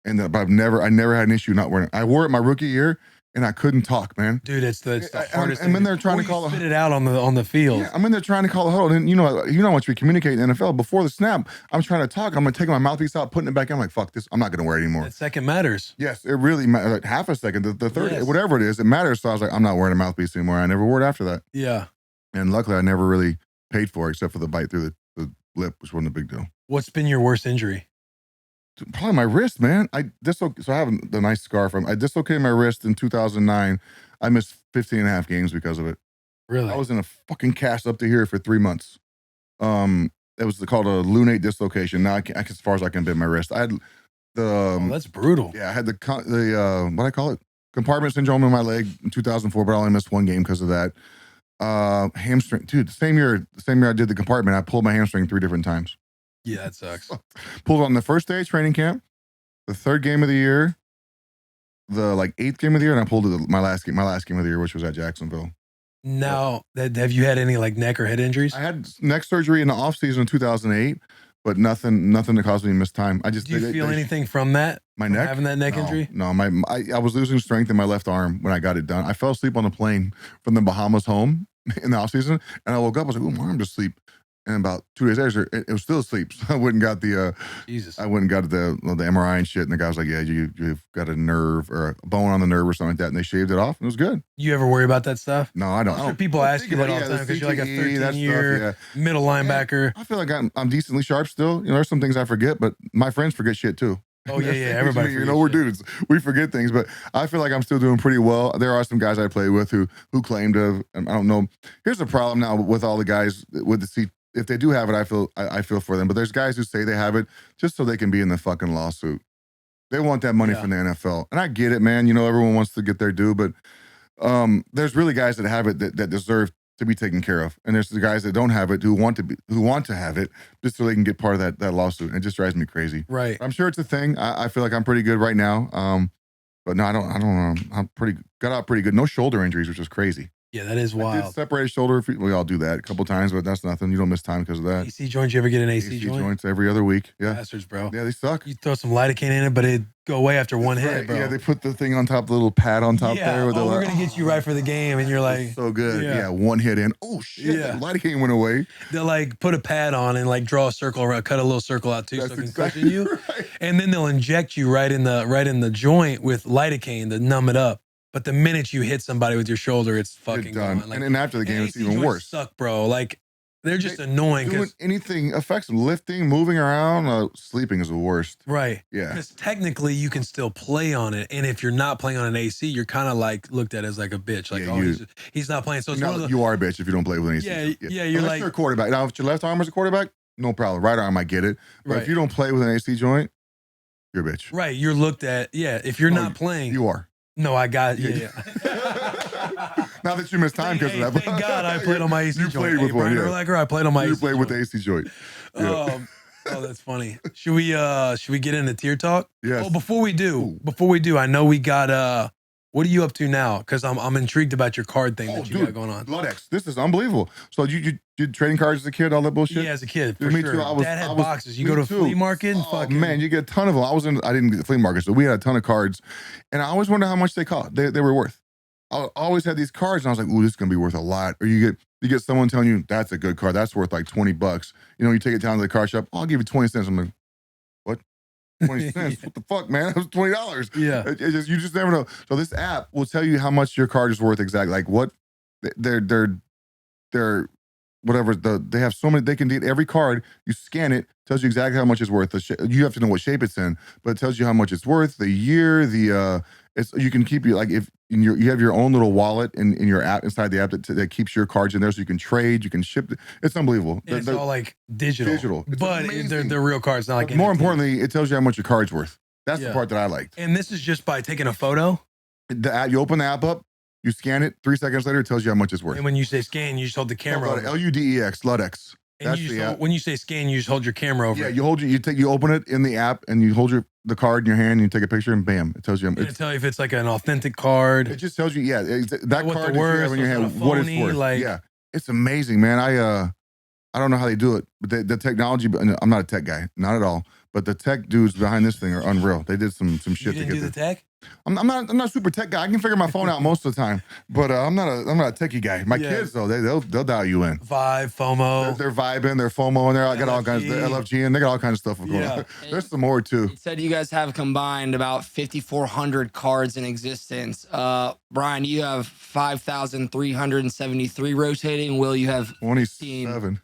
Speaker 7: but I never had an issue not wearing it. I wore it my rookie year, and I couldn't talk, man.
Speaker 1: Dude, it's the hardest.
Speaker 7: I'm in
Speaker 1: thing
Speaker 7: there trying to
Speaker 1: before you
Speaker 7: call
Speaker 1: spit it out on the field.
Speaker 7: Yeah, I'm in there trying to call a huddle, and you know how much we communicate in the NFL. Before the snap, I'm trying to talk. I'm gonna take my mouthpiece out, putting it back in. I'm like, fuck this. I'm not gonna wear it anymore.
Speaker 1: That second matters.
Speaker 7: Yes, it really matters. Like half a second, the third,
Speaker 1: Yes.
Speaker 7: whatever it is, it matters. So I was like, I'm not wearing a mouthpiece anymore. I never wore it after that,
Speaker 1: Yeah.
Speaker 7: and luckily, I never really paid for it except for the bite through the lip, which wasn't a big deal.
Speaker 1: What's been your worst injury?
Speaker 7: Probably my wrist, man. So I have the nice scar from. I dislocated my wrist in 2009. I missed 15 and a half games because of it.
Speaker 1: Really?
Speaker 7: I was in a fucking cast up to here for 3 months. It was called a lunate dislocation. Now as far as I can bend my wrist. I had the
Speaker 1: oh, that's brutal.
Speaker 7: yeah, I had the what I call it, compartment syndrome in my leg in 2004, but I only missed one game because of that. Hamstring, dude. The same year I did the compartment, I pulled my hamstring 3 different times.
Speaker 1: Yeah, that sucks.
Speaker 7: Pulled it on the first day of training camp, the 3rd game of the year, the 8th game of the year, and I pulled it my last game of the year, which was at Jacksonville.
Speaker 1: Now, have you had any neck or head injuries?
Speaker 7: I had neck surgery in the off season of 2008, but nothing that caused me to miss time. I just
Speaker 1: Do you feel anything from that?
Speaker 7: My
Speaker 1: from
Speaker 7: neck?
Speaker 1: having that neck injury?
Speaker 7: No, I was losing strength in my left arm when I got it done. I fell asleep on the plane from the Bahamas home in the off season, and I woke up. I was like, "Oh, my arm just asleep." And about 2 days later, it was still asleep. So I went and got the
Speaker 1: Jesus.
Speaker 7: I went and got the MRI and shit. And the guy was like, "Yeah, you've got a nerve or a bone on the nerve or something like that." And they shaved it off, and it was good.
Speaker 1: You ever worry about that stuff?
Speaker 7: No, I don't.
Speaker 1: I'm sure people ask you that all the time because you're like a 13-year middle linebacker.
Speaker 7: I feel like I'm decently sharp still. There's some things I forget, but my friends forget shit too.
Speaker 1: Oh yeah, everybody.
Speaker 7: We're dudes. We forget things, but I feel like I'm still doing pretty well. There are some guys I play with who claim to. I don't know. Here's the problem now with all the guys with the seat. If they do have it, I feel for them. But there's guys who say they have it just so they can be in the fucking lawsuit. They want that money from the NFL, and I get it, man. Everyone wants to get their due, but there's really guys that have it that deserve to be taken care of, and there's the guys that don't have it who want to have it just so they can get part of that lawsuit. And it just drives me crazy.
Speaker 1: Right.
Speaker 7: I'm sure it's a thing. I feel like I'm pretty good right now. But no, I don't know. I'm got out pretty good. No shoulder injuries, which is crazy.
Speaker 1: Yeah, that is
Speaker 7: I
Speaker 1: wild.
Speaker 7: did separated shoulder. We all do that a couple times, but that's nothing. You don't miss time because of that.
Speaker 1: AC joints. You ever get an AC joint?
Speaker 7: joints every other week. Yeah.
Speaker 1: Bastards, bro.
Speaker 7: Yeah, they suck.
Speaker 1: You throw some lidocaine in it, but it go away after one hit,
Speaker 7: Right.
Speaker 1: bro.
Speaker 7: Yeah, they put the thing on top, the little pad on top there. Where
Speaker 1: we're gonna get you right for the game, and you're like,
Speaker 7: so good. Yeah, one hit in. Oh shit!
Speaker 1: Yeah.
Speaker 7: Lidocaine went away.
Speaker 1: They'll put a pad on and draw a circle around, cut a little circle out too, so it can cushion you.
Speaker 7: Right.
Speaker 1: And then they'll inject you right in the joint with lidocaine to numb it up. But the minute you hit somebody with your shoulder, it's fucking
Speaker 7: done.
Speaker 1: gone.
Speaker 7: And then after the game, it's even worse.
Speaker 1: Suck, bro. They're just annoying.
Speaker 7: Doing anything affects them. Lifting, moving around, sleeping is the worst.
Speaker 1: Right.
Speaker 7: Yeah.
Speaker 1: Because technically you can still play on it. And if you're not playing on an AC, you're kind of looked at as like a bitch. He's not playing. So it's
Speaker 7: you are a bitch if you don't play with an AC.
Speaker 1: Yeah, you're
Speaker 7: Unless you're a quarterback. Now, if your left arm is a quarterback, no problem. Right arm, I get it. But if you don't play with an AC joint, you're a bitch.
Speaker 1: Right. You're looked at. Yeah. If you're not playing.
Speaker 7: You are.
Speaker 1: No, I got yeah.
Speaker 7: Now that you missed time because of that.
Speaker 1: Thank God I played on my AC joint.
Speaker 7: Played with
Speaker 1: Brian
Speaker 7: one,
Speaker 1: Urlacher, I played on my AC
Speaker 7: You played with the AC joint. Yeah.
Speaker 1: Oh, that's funny. Should we get into tier talk?
Speaker 7: Yes.
Speaker 1: Oh, before we do, I know we got what are you up to now? Because I'm intrigued about your card thing that you got going on.
Speaker 7: Bloodex. This is unbelievable. So you did trading cards as a kid, all that bullshit?
Speaker 1: Yeah, as a kid, for
Speaker 7: me
Speaker 1: sure.
Speaker 7: too.
Speaker 1: Dad had boxes. You go to a flea market and fucking
Speaker 7: man, you get a ton of them. I didn't get the flea market, so we had a ton of cards, and I always wonder how much they cost. They were worth. I always had these cards, and I was like, "Ooh, this is gonna be worth a lot." Or you get someone telling you that's a good card, that's worth like $20. You take it down to the card shop. Oh, I'll give you 20 cents. I'm like, what? 20 cents? What the fuck, man? That was $20.
Speaker 1: Yeah.
Speaker 7: You just never know. So this app will tell you how much your card is worth exactly. Like what they're whatever they have so many. They can get every card. You scan it, tells you exactly how much it's worth. You have to know what shape it's in, but it tells you how much it's worth, the year, you can keep if you have your own little wallet in your app inside the app that keeps your cards in there, so you can trade, you can ship. It's unbelievable.
Speaker 1: It's all digital, but they're real cards. Not like
Speaker 7: more importantly, it tells you how much your card's worth. That's the part that I liked.
Speaker 1: And this is just by taking a photo.
Speaker 7: You open the app up, you scan it. 3 seconds later, it tells you how much it's worth.
Speaker 1: And when you say scan, you just hold the camera.
Speaker 7: LUDEX, LUDEX.
Speaker 1: And when you say scan, you just hold your camera over.
Speaker 7: Yeah, you open it in the app and you hold the card in your hand and you take a picture and bam, it tells you.
Speaker 1: It'll tell you if it's like an authentic card.
Speaker 7: It just tells you, that
Speaker 1: what
Speaker 7: card
Speaker 1: the worth,
Speaker 7: that you have in your hand, what it's worth. Yeah, it's amazing, man. I don't know how they do it, but the technology. I'm not a tech guy, not at all. But the tech dudes behind this thing are unreal. They did some shit
Speaker 1: you didn't
Speaker 7: to
Speaker 1: do
Speaker 7: get
Speaker 1: the tech.
Speaker 7: I'm not a super tech guy. I can figure my phone out most of the time, but I'm not a techie guy. My kids though, they'll dial you in.
Speaker 1: Vibe, FOMO.
Speaker 7: They're vibing, they're FOMO, and I got all kinds of LFG, and they got all kinds of stuff going on. There's some more too.
Speaker 3: You said you guys have combined about 5,400 cards in existence. Brian, you have 5,373 rotating. Will, you have
Speaker 7: 27.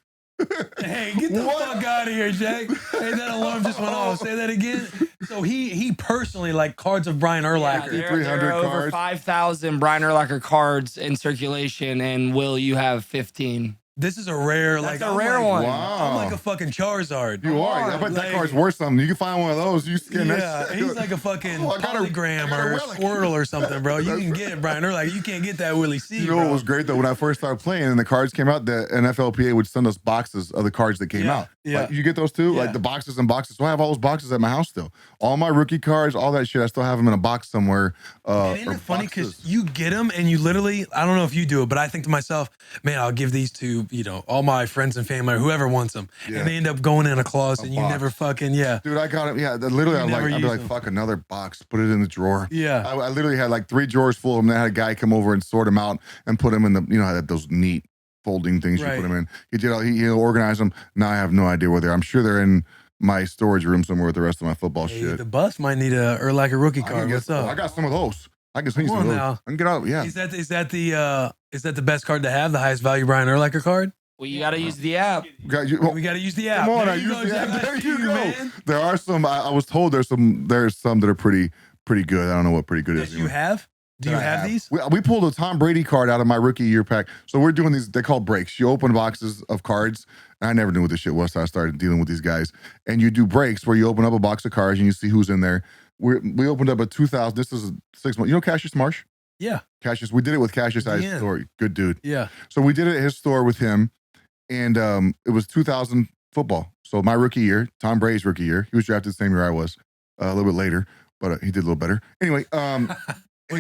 Speaker 1: Hey, get the fuck out of here, Jack. Hey, that alarm just went off. Say that again. So he personally cards of Brian Urlacher.
Speaker 3: Yeah, there are over 5,000 Brian Urlacher cards in circulation, and Will, you have 15.
Speaker 1: This is a rare,
Speaker 3: That's
Speaker 1: like
Speaker 3: a
Speaker 1: I'm
Speaker 3: rare
Speaker 1: like,
Speaker 3: one.
Speaker 7: Wow.
Speaker 1: I'm like a fucking Charizard.
Speaker 7: You are. I bet that
Speaker 1: Like-
Speaker 7: card's worth something. You can find one of those. You skin
Speaker 1: Yeah,
Speaker 7: that shit.
Speaker 1: he's like a fucking
Speaker 7: Oh, I got a
Speaker 1: polygram or a
Speaker 7: relic.
Speaker 1: squirrel or something, bro. You
Speaker 7: That's
Speaker 1: can
Speaker 7: right.
Speaker 1: get Brian Urlacher. You can't get that Willie C.
Speaker 7: You know
Speaker 1: bro.
Speaker 7: what was great though? When I first started playing and the cards came out, the NFLPA would send us boxes of the cards that came
Speaker 1: Yeah,
Speaker 7: out.
Speaker 1: yeah.
Speaker 7: Like, you get those too?
Speaker 1: Yeah.
Speaker 7: Like the boxes and boxes. So I have all those boxes at my house still. All my rookie cards, all that shit, I still have them in a box somewhere.
Speaker 1: And isn't
Speaker 7: or
Speaker 1: it funny because
Speaker 7: boxes.
Speaker 1: you get them and you literally, I don't know if you do it, but I think to myself, man, I'll give these to, all my friends and family or whoever wants them.
Speaker 7: Yeah.
Speaker 1: And they end up going in a closet
Speaker 7: A
Speaker 1: and you
Speaker 7: box.
Speaker 1: never fucking, yeah.
Speaker 7: Dude, I got it. Yeah, literally,
Speaker 1: You
Speaker 7: I'd
Speaker 1: never
Speaker 7: be
Speaker 1: use
Speaker 7: like,
Speaker 1: them.
Speaker 7: fuck, another box. Put it in the drawer.
Speaker 1: Yeah.
Speaker 7: I literally had like 3 drawers full of them. Then I had a guy come over and sort them out and put them in the, how those neat folding things you
Speaker 1: Right.
Speaker 7: put them in. He did. He'll organize them. Now I have no idea where they're. I'm sure they're in my storage room somewhere with the rest of my football
Speaker 1: Hey,
Speaker 7: shit.
Speaker 1: the bus might need a Urlacher rookie
Speaker 7: I can
Speaker 1: card.
Speaker 7: get
Speaker 1: What's
Speaker 7: some-
Speaker 1: up?
Speaker 7: I got some of those. I can send you
Speaker 1: Come
Speaker 7: some of
Speaker 1: on
Speaker 7: those.
Speaker 1: now.
Speaker 7: I can get out. Yeah.
Speaker 1: Is that the best card to have? The highest value Brian Urlacher card?
Speaker 3: Well, you got to use the app.
Speaker 1: We got to use the app.
Speaker 7: Come on,
Speaker 1: There
Speaker 7: I
Speaker 1: you
Speaker 7: use
Speaker 1: go,
Speaker 7: the app.
Speaker 1: Jack.
Speaker 7: There
Speaker 1: That's
Speaker 7: you
Speaker 1: you,
Speaker 7: go.
Speaker 1: man.
Speaker 7: There are some. I was told there's some that are pretty good. I don't know what pretty good
Speaker 1: That
Speaker 7: is.
Speaker 1: you have? Do you
Speaker 7: that I
Speaker 1: have these?
Speaker 7: We pulled a Tom Brady card out of my rookie year pack. So we're doing these, they're called breaks. You open boxes of cards. And I never knew what this shit was, so I started dealing with these guys. And you do breaks where you open up a box of cards and you see who's in there. We opened up a 2000, this is 6 months. You know Cassius Marsh?
Speaker 1: Yeah.
Speaker 7: Cassius, we did it with Cassius at his
Speaker 1: DN.
Speaker 7: store. Good dude.
Speaker 1: Yeah.
Speaker 7: So we did it at his store with him. And it was 2000 football. So my rookie year, Tom Brady's rookie year, he was drafted the same year I was, a little bit later, but he did a little better. Anyway,
Speaker 1: Well,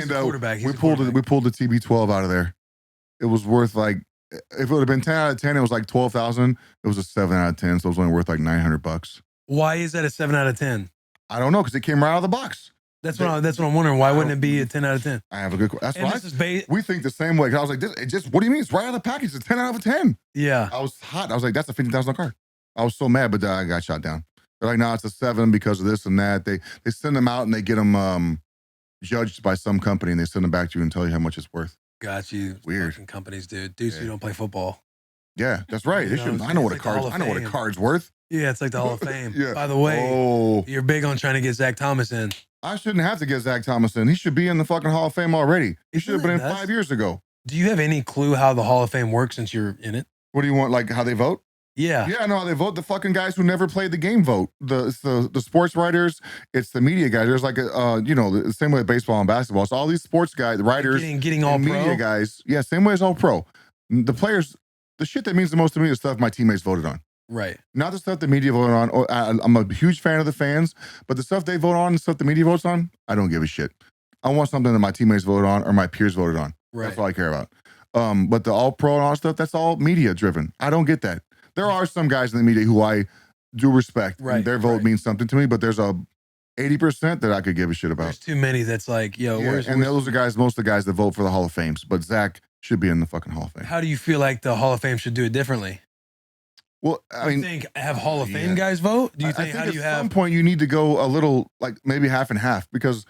Speaker 1: he's
Speaker 7: and
Speaker 1: a quarterback. He's
Speaker 7: we
Speaker 1: a
Speaker 7: pulled it.
Speaker 1: quarterback.
Speaker 7: We pulled the TB12 out of there. It was worth like, if it would have been 10 out of 10, it was like 12,000. It was a 7 out of 10, so it was only worth like $900.
Speaker 1: Why is that a 7 out of 10?
Speaker 7: I don't know, because it came right out of the box.
Speaker 1: That's what I'm wondering. Why wouldn't it be a 10 out of 10?
Speaker 7: I have a good. That's
Speaker 1: And
Speaker 7: why
Speaker 1: this is
Speaker 7: we think the same way. 'Cause I was like, what do you mean? It's right out of the package. It's 10 out of 10.
Speaker 1: Yeah.
Speaker 7: I was hot. I was like, that's a $50,000 card. I was so mad, but I got shot down. They're like, no, it's a 7 because of this and that. They send them out and they get them judged by some company and they send them back to you and tell you how much it's worth.
Speaker 1: Got you.
Speaker 7: Weird.
Speaker 1: Fucking companies, dude. Dudes who
Speaker 7: Yeah.
Speaker 1: don't play football.
Speaker 7: Yeah, that's right.
Speaker 1: You
Speaker 7: They
Speaker 1: know,
Speaker 7: should. I know what a
Speaker 1: it's like the Hall of Fame.
Speaker 7: card's worth.
Speaker 1: Yeah, it's like the Hall of Fame.
Speaker 7: Yeah.
Speaker 1: By the way,
Speaker 7: Oh,
Speaker 1: you're big on trying to get Zach Thomas in.
Speaker 7: I shouldn't have to get Zach Thomas in. He should be in the fucking Hall of Fame already. He should have been in
Speaker 1: really does.
Speaker 7: 5 years ago.
Speaker 1: Do you have any clue how the Hall of Fame works since you're in it?
Speaker 7: What do you want? Like how they vote?
Speaker 1: Yeah.
Speaker 7: Yeah, I know how they vote. The fucking guys who never played the game vote. It's the sports writers. It's the media guys. There's like the same way with baseball and basketball. So all these sports guys, the writers,
Speaker 1: Getting all
Speaker 7: and
Speaker 1: pro.
Speaker 7: media guys. Yeah, same way as all pro. The players, the shit that means the most to me is stuff my teammates voted on.
Speaker 1: Right.
Speaker 7: Not the stuff the media voted on. I'm a huge fan of the fans, but the stuff they vote on and stuff the media votes on, I don't give a shit. I want something that my teammates voted on or my peers voted on.
Speaker 1: Right.
Speaker 7: That's all I care about. But the all pro and all stuff, that's all media driven. I don't get that. There are some guys in the media who I do respect.
Speaker 1: Right,
Speaker 7: And their vote
Speaker 1: right.
Speaker 7: means something to me, but there's a 80% that I could give a shit about.
Speaker 1: There's too many that's like, yo,
Speaker 7: Yeah,
Speaker 1: where's
Speaker 7: and those are guys, most of the guys that vote for the Hall of Fames, but Zach should be in the fucking Hall of Fame.
Speaker 1: how do you feel like the Hall of Fame should do it differently?
Speaker 7: Well, I
Speaker 1: Do you
Speaker 7: mean,
Speaker 1: think have Hall of Fame
Speaker 7: yeah.
Speaker 1: guys vote? Do you
Speaker 7: I
Speaker 1: think, how do
Speaker 7: at
Speaker 1: you
Speaker 7: some
Speaker 1: have
Speaker 7: point you need to go a little, like maybe half and half, because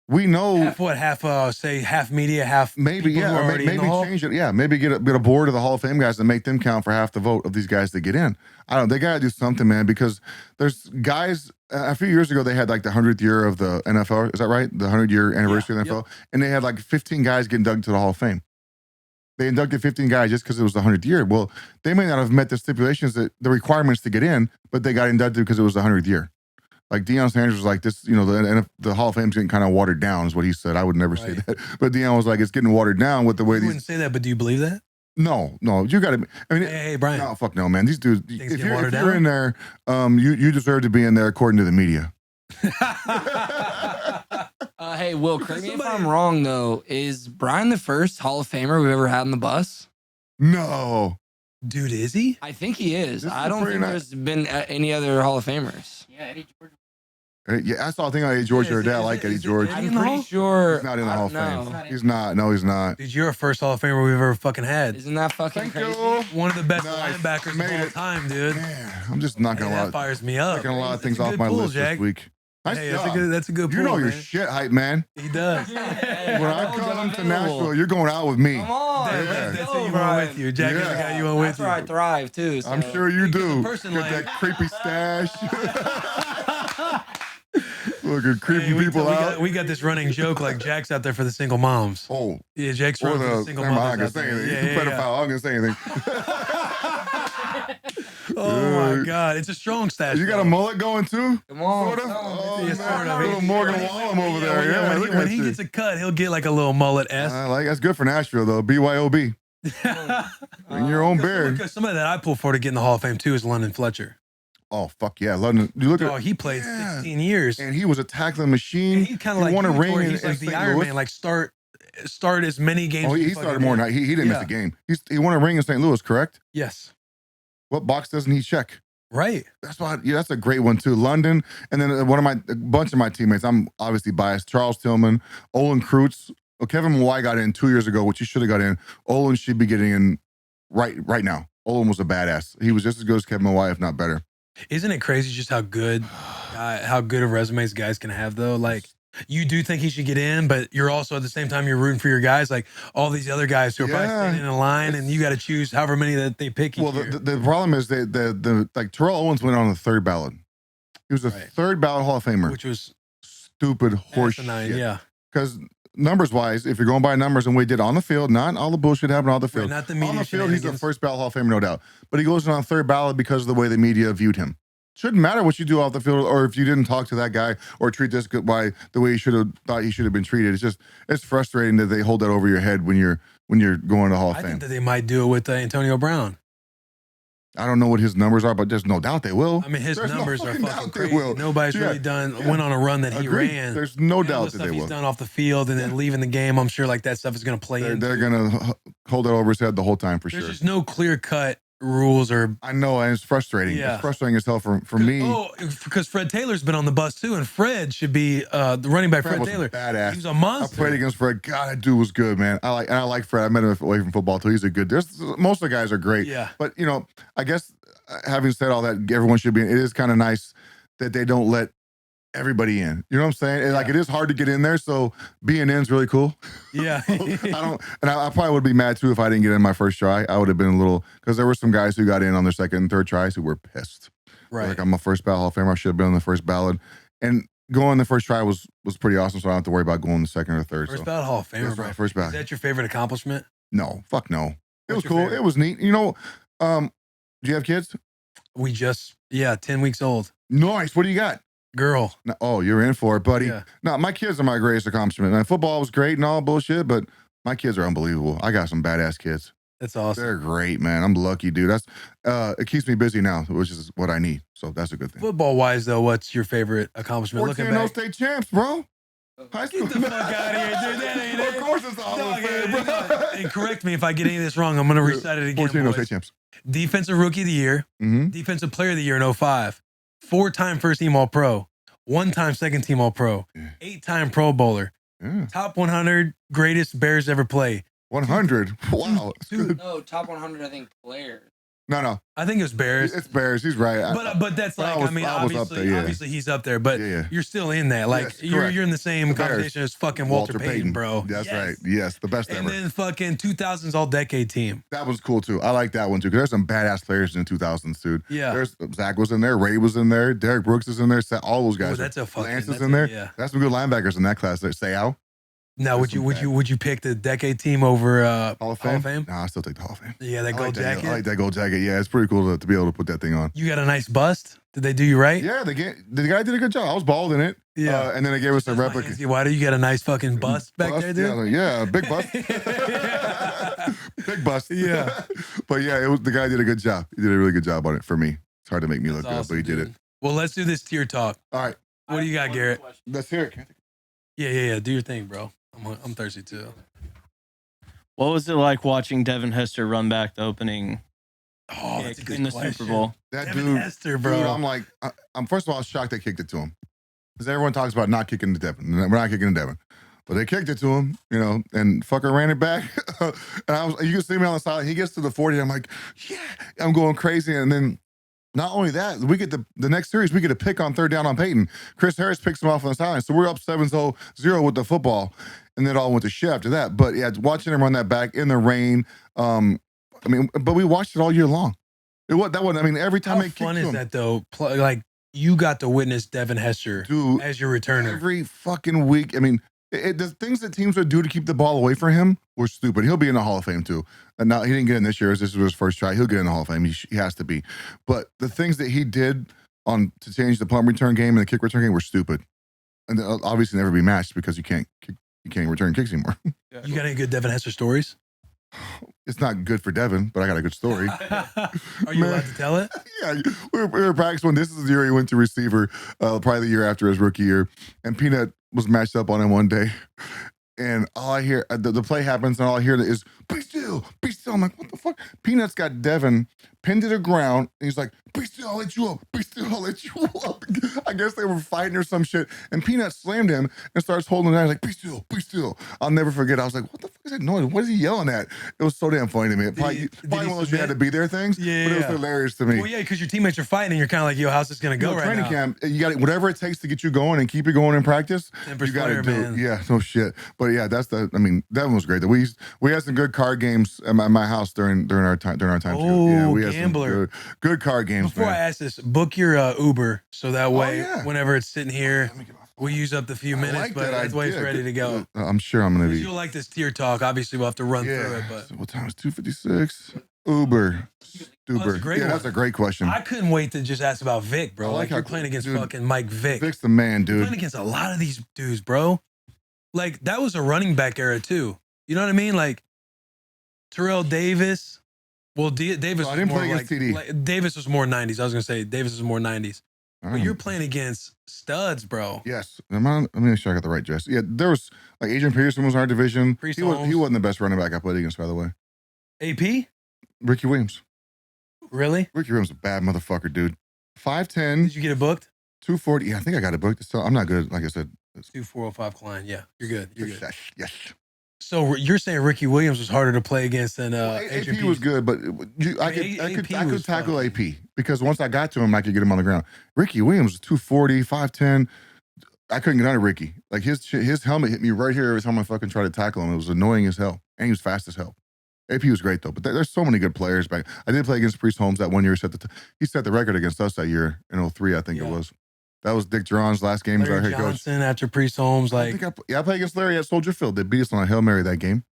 Speaker 7: we know
Speaker 1: half say half media, half
Speaker 7: maybe,
Speaker 1: people who
Speaker 7: yeah,
Speaker 1: are
Speaker 7: or
Speaker 1: already in
Speaker 7: maybe
Speaker 1: the Hall?
Speaker 7: change it. Yeah, maybe get a board of the Hall of Fame guys and make them count for half the vote of these guys that get in. I don't know. They got to do something, man, because there's guys, a few years ago, they had like the 100th year of the NFL. Is that right? The 100-year anniversary of the NFL. And they had like 15 guys get inducted to the Hall of Fame. They inducted 15 guys just because it was the 100th year. Well, they may not have met the stipulations, that the requirements to get in, but they got inducted because it was the 100th year. Like Deion Sanders was like, this, the Hall of Fame's getting kind of watered down, is what he said. I would never say
Speaker 1: Right.
Speaker 7: that. But Deion was like, it's getting watered down with the way
Speaker 1: You
Speaker 7: these.
Speaker 1: wouldn't say that, but do you believe that?
Speaker 7: No, you got to. I mean,
Speaker 1: Hey, Brian.
Speaker 7: no, fuck no, man. These dudes,
Speaker 1: Things
Speaker 7: if
Speaker 1: get
Speaker 7: you're
Speaker 1: watered
Speaker 7: in there, you deserve to be in there according to the media.
Speaker 3: Hey, Will, correct me if I'm wrong, though. Is Brian the first Hall of Famer we've ever had on the bus?
Speaker 7: No.
Speaker 1: Dude, is he?
Speaker 3: I think he is.
Speaker 7: This is
Speaker 3: I don't
Speaker 7: pretty
Speaker 3: think
Speaker 7: nice.
Speaker 3: there's been any other Hall of Famers.
Speaker 5: Yeah, Eddie George.
Speaker 7: Yeah, I saw a thing on Eddie George
Speaker 1: Yeah,
Speaker 7: the other day. I
Speaker 1: is
Speaker 7: like
Speaker 1: it-
Speaker 7: Eddie
Speaker 1: is it
Speaker 7: George.
Speaker 1: Eddie
Speaker 3: I'm
Speaker 1: in the
Speaker 3: pretty
Speaker 1: Hall?
Speaker 3: sure.
Speaker 7: He's not in the
Speaker 3: I
Speaker 7: Hall of
Speaker 3: don't
Speaker 7: Fame.
Speaker 3: know.
Speaker 7: He's not. No, he's not.
Speaker 1: Dude, you're a first Hall of Famer we've ever fucking had.
Speaker 3: Isn't that fucking
Speaker 7: Thank
Speaker 3: crazy?
Speaker 7: you.
Speaker 1: One of the best
Speaker 7: Nice.
Speaker 1: linebackers
Speaker 7: Made
Speaker 1: of all
Speaker 7: it.
Speaker 1: time, dude.
Speaker 7: Man, I'm just knocking
Speaker 1: Hey,
Speaker 7: a
Speaker 1: that
Speaker 7: lot,
Speaker 1: fires me up.
Speaker 7: taking a lot of
Speaker 1: That's
Speaker 7: things
Speaker 1: a
Speaker 7: off
Speaker 1: good
Speaker 7: my
Speaker 1: pull,
Speaker 7: list
Speaker 1: Jack.
Speaker 7: this week. Nice
Speaker 1: Hey,
Speaker 7: job.
Speaker 1: that's a good pull.
Speaker 7: You know your
Speaker 1: man.
Speaker 7: shit hype, man.
Speaker 1: He does.
Speaker 3: Hey,
Speaker 7: When
Speaker 3: I
Speaker 7: I
Speaker 3: told you
Speaker 7: come
Speaker 3: I'm
Speaker 7: to
Speaker 3: available.
Speaker 7: Nashville, you're going out with me.
Speaker 3: Come on.
Speaker 1: That-
Speaker 7: Yeah.
Speaker 1: That's
Speaker 3: Let's
Speaker 1: who
Speaker 3: go,
Speaker 1: you
Speaker 3: Brian.
Speaker 1: want with you. Jack is the
Speaker 7: Yeah.
Speaker 1: guy you want with
Speaker 3: That's
Speaker 1: you.
Speaker 3: where I thrive, too. So.
Speaker 7: I'm sure you do.
Speaker 1: person
Speaker 7: Got
Speaker 1: like-
Speaker 7: that creepy stash. Looking creepy
Speaker 1: Hey,
Speaker 7: people out.
Speaker 1: we got this running joke like Jack's out there for the single moms.
Speaker 7: Oh,
Speaker 1: Yeah, Jack's
Speaker 7: or
Speaker 1: running for the
Speaker 7: the.
Speaker 1: single
Speaker 7: Never mind, I'm
Speaker 1: mothers.
Speaker 7: gonna
Speaker 1: out
Speaker 7: say
Speaker 1: there.
Speaker 7: anything.
Speaker 1: Yeah,
Speaker 7: You
Speaker 1: yeah,
Speaker 7: pedophile. I'm gonna say anything.
Speaker 1: Oh my God. It's a strong stash.
Speaker 7: You got a
Speaker 1: though.
Speaker 7: mullet going too?
Speaker 3: Come on.
Speaker 7: Sort of?
Speaker 3: son.
Speaker 7: Oh,
Speaker 1: Yeah,
Speaker 7: man.
Speaker 1: sort of.
Speaker 7: Little Morgan Wallen over there. Yeah, look
Speaker 1: when
Speaker 7: at
Speaker 1: he
Speaker 7: you.
Speaker 1: gets a cut, he'll get like a little mullet S.
Speaker 7: That's good for Nashville though. BYOB. Bring your own beard.
Speaker 1: Because somebody that I pull for to get in the Hall of Fame too is London Fletcher.
Speaker 7: Oh fuck yeah, London. You look
Speaker 1: Oh,
Speaker 7: at
Speaker 1: he played 16 years.
Speaker 7: and he was a tackling machine.
Speaker 1: And he kind of like
Speaker 7: won a ring in,
Speaker 1: he's like the
Speaker 7: St.
Speaker 1: Iron
Speaker 7: Louis.
Speaker 1: Man, like start as many games.
Speaker 7: Oh,
Speaker 1: as
Speaker 7: he
Speaker 1: you
Speaker 7: started
Speaker 1: fucking
Speaker 7: more
Speaker 1: did.
Speaker 7: than that. He didn't miss
Speaker 1: Yeah.
Speaker 7: a game. He won a ring in St. Louis, correct?
Speaker 1: Yes.
Speaker 7: What box doesn't he check?
Speaker 1: Right.
Speaker 7: That's why. Yeah, that's a great one too. London, and then a bunch of my teammates. I'm obviously biased. Charles Tillman, Olin Kreutz. Well, Kevin Mawai got in 2 years ago, which he should have got in. Olin should be getting in right now. Olin was a badass. He was just as good as Kevin Mawai, if not better.
Speaker 1: Isn't it crazy just how good of resumes guys can have though? Like you do think he should get in, but you're also at the same time you're rooting for your guys, like all these other guys who are probably
Speaker 7: Yeah.
Speaker 1: standing in a line, and you got to choose however many that they pick. Each
Speaker 7: Well,
Speaker 1: year.
Speaker 7: the problem is the like Terrell Owens went on the third ballot. He was a
Speaker 1: Right.
Speaker 7: third ballot Hall of Famer.
Speaker 1: which was
Speaker 7: Stupid horse
Speaker 1: asinine,
Speaker 7: shit.
Speaker 1: yeah.
Speaker 7: Because numbers wise, if you're going by numbers and we did on the field, not all the bullshit happened on the
Speaker 1: Right,
Speaker 7: field.
Speaker 1: not the
Speaker 7: On
Speaker 1: media.
Speaker 7: the field, he's the
Speaker 1: shenanigans.
Speaker 7: first ballot Hall of Famer, no doubt. But he goes on third ballot because of the way the media viewed him. Shouldn't matter what you do off the field, or if you didn't talk to that guy or treat this guy the way you thought he should have been treated. It's frustrating that they hold that over your head when you're going to Hall of
Speaker 1: I
Speaker 7: Fame.
Speaker 1: think that they might do it with Antonio Brown.
Speaker 7: I don't know what his numbers are, but there's no doubt they will.
Speaker 1: I mean, his
Speaker 7: There's no
Speaker 1: numbers are
Speaker 7: fucking
Speaker 1: fucking
Speaker 7: doubt they
Speaker 1: crazy.
Speaker 7: will.
Speaker 1: Nobody's
Speaker 7: Yeah.
Speaker 1: really went on a run that he
Speaker 7: Agreed.
Speaker 1: ran.
Speaker 7: There's no
Speaker 1: And all
Speaker 7: doubt
Speaker 1: the
Speaker 7: that
Speaker 1: stuff
Speaker 7: they
Speaker 1: he's
Speaker 7: will.
Speaker 1: done off the field and then leaving the game. I'm sure like that stuff is going to play in.
Speaker 7: They're gonna hold that over his head the whole time for
Speaker 1: There's
Speaker 7: sure.
Speaker 1: just no clear cut rules or.
Speaker 7: I know, and it's frustrating.
Speaker 1: Yeah.
Speaker 7: It's frustrating as hell for me.
Speaker 1: Oh, because Fred Taylor's been on the bus too, and Fred should be the running back. Fred
Speaker 7: was
Speaker 1: Taylor,
Speaker 7: badass.
Speaker 1: he was a
Speaker 7: I
Speaker 1: monster.
Speaker 7: played against Fred. God, that dude was good, man. I like Fred. I met him away from football too. He's a good. Most of the guys are great.
Speaker 1: Yeah,
Speaker 7: But I guess having said all that, everyone should be. It is kind of nice that they don't let everybody in. You know what I'm saying? And, like, it is hard to get in there, so being in is really cool.
Speaker 1: yeah.
Speaker 7: I probably would be mad too if I didn't get in my first try. I would have been a little, because there were some guys who got in on their second and third tries who were pissed.
Speaker 1: Right.
Speaker 7: Like, I'm a first ballot Hall of Famer. I should have been on the first ballot. And going the first try was pretty awesome, so I don't have to worry about going the second or third.
Speaker 1: First
Speaker 7: So
Speaker 1: ballot Hall of Famer,
Speaker 7: that's
Speaker 1: bro.
Speaker 7: my first ballot.
Speaker 1: Is that your favorite accomplishment?
Speaker 7: No, fuck no. It
Speaker 1: What's
Speaker 7: was
Speaker 1: your
Speaker 7: cool.
Speaker 1: favorite?
Speaker 7: It was neat. Do you have kids?
Speaker 1: We just 10 weeks old.
Speaker 7: Nice. What do you got?
Speaker 1: Girl.
Speaker 7: No, oh, you're in for it, buddy.
Speaker 1: Yeah.
Speaker 7: No, my kids are my greatest accomplishment. Man, football was great and all bullshit, but my kids are unbelievable. I got some badass kids.
Speaker 1: That's awesome.
Speaker 7: They're great, man. I'm lucky, dude. That's it keeps me busy now, which is what I need. So that's a good thing.
Speaker 1: Football wise, though, what's your favorite accomplishment?
Speaker 7: 14
Speaker 1: Looking back,
Speaker 7: state champs, bro. High school.
Speaker 1: get the fuck out of here, dude. That ain't
Speaker 7: Of
Speaker 1: it.
Speaker 7: course it's the Hall
Speaker 1: Dog,
Speaker 7: of Fame, bro.
Speaker 1: and correct me if I get any of this wrong. I'm going to recite it again.
Speaker 7: 14
Speaker 1: boys.
Speaker 7: state champs.
Speaker 1: Defensive Rookie of the Year,
Speaker 7: Mm-hmm.
Speaker 1: Defensive Player of the Year in 05, 4-time first team All Pro, 1-time second team All Pro,
Speaker 7: Yeah.
Speaker 1: 8-time Pro Bowler,
Speaker 7: Yeah.
Speaker 1: top 100 greatest Bears ever play.
Speaker 7: 100. Wow. That's
Speaker 1: Dude.
Speaker 7: good.
Speaker 3: No, top 100, I think, players.
Speaker 7: No.
Speaker 1: I think it was Bears.
Speaker 7: It's Bears. He's right.
Speaker 1: But that's
Speaker 7: But
Speaker 1: like,
Speaker 7: I was up
Speaker 1: obviously,
Speaker 7: there, yeah.
Speaker 1: obviously he's up there, but
Speaker 7: Yeah.
Speaker 1: you're still in that. Like
Speaker 7: Yes,
Speaker 1: you're
Speaker 7: correct.
Speaker 1: in the same
Speaker 7: The Bears.
Speaker 1: conversation as fucking Walter Payton, bro.
Speaker 7: That's
Speaker 1: Yes.
Speaker 7: right. Yes, the best
Speaker 1: And
Speaker 7: ever.
Speaker 1: then fucking 2000s All Decade Team.
Speaker 7: That was cool too. I like that one too, because there's some badass players in the 2000s, dude.
Speaker 1: Yeah.
Speaker 7: There's Zach was in there, Ray was in there, Derek Brooks is in there, all those guys.
Speaker 1: Ooh, that's a fucking.
Speaker 7: Lance is
Speaker 1: that's
Speaker 7: in
Speaker 1: a-
Speaker 7: there.
Speaker 1: Yeah.
Speaker 7: That's some good linebackers in that class. There, Sayao,
Speaker 1: Now, would you pick the Decade Team over
Speaker 7: Hall of Fame. Nah, I still take the Hall of Fame.
Speaker 1: Yeah, that
Speaker 7: I
Speaker 1: gold
Speaker 7: like that,
Speaker 1: jacket.
Speaker 7: I like that gold jacket. Yeah, it's pretty cool to be able to put that thing on.
Speaker 1: You got a nice bust. Did they do you right?
Speaker 7: Yeah, the guy did a good job. I was bald in it.
Speaker 1: Yeah.
Speaker 7: And then they gave us a replica.
Speaker 1: Why do you got a nice fucking bust back
Speaker 7: Bust?
Speaker 1: there, dude?
Speaker 7: Yeah, big bust. Big bust.
Speaker 1: Yeah.
Speaker 7: But yeah, the guy did a good job. He did a really good job on it for me. It's hard to make me look
Speaker 1: That's
Speaker 7: good,
Speaker 1: awesome,
Speaker 7: but he did
Speaker 1: dude.
Speaker 7: it.
Speaker 1: Well, let's do this tier talk.
Speaker 7: All right,
Speaker 1: What do you got, Garrett?
Speaker 7: let's hear it.
Speaker 1: Yeah. Do your thing, bro. I'm thirsty too.
Speaker 2: What was it like watching Devin Hester run back the opening
Speaker 1: Oh, that's a
Speaker 2: kick
Speaker 1: good
Speaker 2: in the
Speaker 1: question.
Speaker 2: Super Bowl?
Speaker 7: That
Speaker 1: Devin
Speaker 7: dude,
Speaker 1: Hester, bro.
Speaker 7: Dude, I'm like, I'm first of all, I was shocked they kicked it to him. Because everyone talks about not kicking to Devin. We're not kicking to Devin. But they kicked it to him, and fucker ran it back. And you can see me on the side. He gets to the 40. I'm like, yeah, I'm going crazy. And then not only that, we get the next series, we get a pick on third down on Peyton. Chris Harris picks him off on the sideline. So we're up 7-0 with the football. And then it all went to shit after that. But yeah, watching him run that back in the rain. But we watched it all year long. Every time
Speaker 1: How
Speaker 7: they kicked
Speaker 1: fun
Speaker 7: to
Speaker 1: is
Speaker 7: him,
Speaker 1: that though? Like you got to witness Devin Hester
Speaker 7: dude,
Speaker 1: as your returner.
Speaker 7: every fucking week. The things that teams would do to keep the ball away from him were stupid. He'll be in the Hall of Fame too. And now he didn't get in this year. This was his first try. He'll get in the Hall of Fame. He has to be. But the things that he did to change the punt return game and the kick return game were stupid, and they'll obviously never be matched because you can't return kicks anymore.
Speaker 1: You got any good Devin Hester stories?
Speaker 7: It's not good for Devin, but I got a good story.
Speaker 1: Are you allowed to tell it?
Speaker 7: Yeah, we were practicing when this is the year he went to receiver, probably the year after his rookie year, and Peanut was matched up on him one day, and all I hear, the play happens, and all I hear is, be still, be still. I'm like, what the fuck? Peanut's got Devin pinned to the ground, and he's like, be still, I'll let you up. Be still, I'll let you up. I guess they were fighting or some shit, and Peanut slammed him and starts holding him down. He's like, be still, be still. I'll never forget. I was like, what the fuck is that noise? What is he yelling at? It was so damn funny to me. Probably one of those you had to be there things, but it was hilarious to me.
Speaker 1: Well, yeah, because your teammates are fighting, and you're kind of like, yo, how's this going to go right
Speaker 7: training
Speaker 1: now?
Speaker 7: camp, you got whatever it takes to get you going and keep you going in practice. You got to do it. Yeah, no shit. But yeah, Devin was great. We had some good card games at my house during our time too. Yeah, we had
Speaker 1: gambler.
Speaker 7: some good card games.
Speaker 1: Before I ask this, book your Uber so that way
Speaker 7: yeah.
Speaker 1: whenever it's sitting here, we'll use up the few minutes,
Speaker 7: like
Speaker 1: but that's why it's ready to go.
Speaker 7: I'm sure I'm gonna be.
Speaker 1: You'll like this tier talk. Obviously, we'll have to run through it. But
Speaker 7: so what time is 2:56? Uber. That's a great question.
Speaker 1: I couldn't wait to just ask about Vick, bro. Like you're playing against fucking Mike Vick.
Speaker 7: Vick's the man, dude.
Speaker 1: You're playing against a lot of these dudes, bro. Like that was a running back era too. You know what I mean? Like Terrell Davis. Well, Davis.
Speaker 7: I didn't play against TD.
Speaker 1: Like, Davis was more 90s. I was gonna say Davis was more 90s. But you're playing against studs, bro.
Speaker 7: Yes. Let me make sure I got the right dress. Yeah, there was like Adrian Peterson was in our division. He wasn't the best running back I played against, by the way.
Speaker 1: AP?
Speaker 7: Ricky Williams.
Speaker 1: Really?
Speaker 7: Ricky Williams is a bad motherfucker, dude. 5'10".
Speaker 1: Did you get it booked?
Speaker 7: 240. Yeah, I think I got it booked. So I'm not good. Like I said.
Speaker 1: 2405 Klein. Yeah, you're good. You're good.
Speaker 7: Yes.
Speaker 1: So you're saying Ricky Williams was harder to play against than
Speaker 7: AP was good, but I could tackle AP because once I got to him, I could get him on the ground. Ricky Williams was 240, 5'10". I couldn't get under Ricky. Like his helmet hit me right here every time I fucking tried to tackle him. It was annoying as hell, and he was fast as hell. AP was great though, but there's so many good players back. I did play against Priest Holmes that one year. He set the record against us that year in 03, I think it was. That was Dick Duran's last game as our head coach.
Speaker 1: Johnson after Priest Holmes, I
Speaker 7: played against Larry at Soldier Field. They beat us on a Hail Mary that game.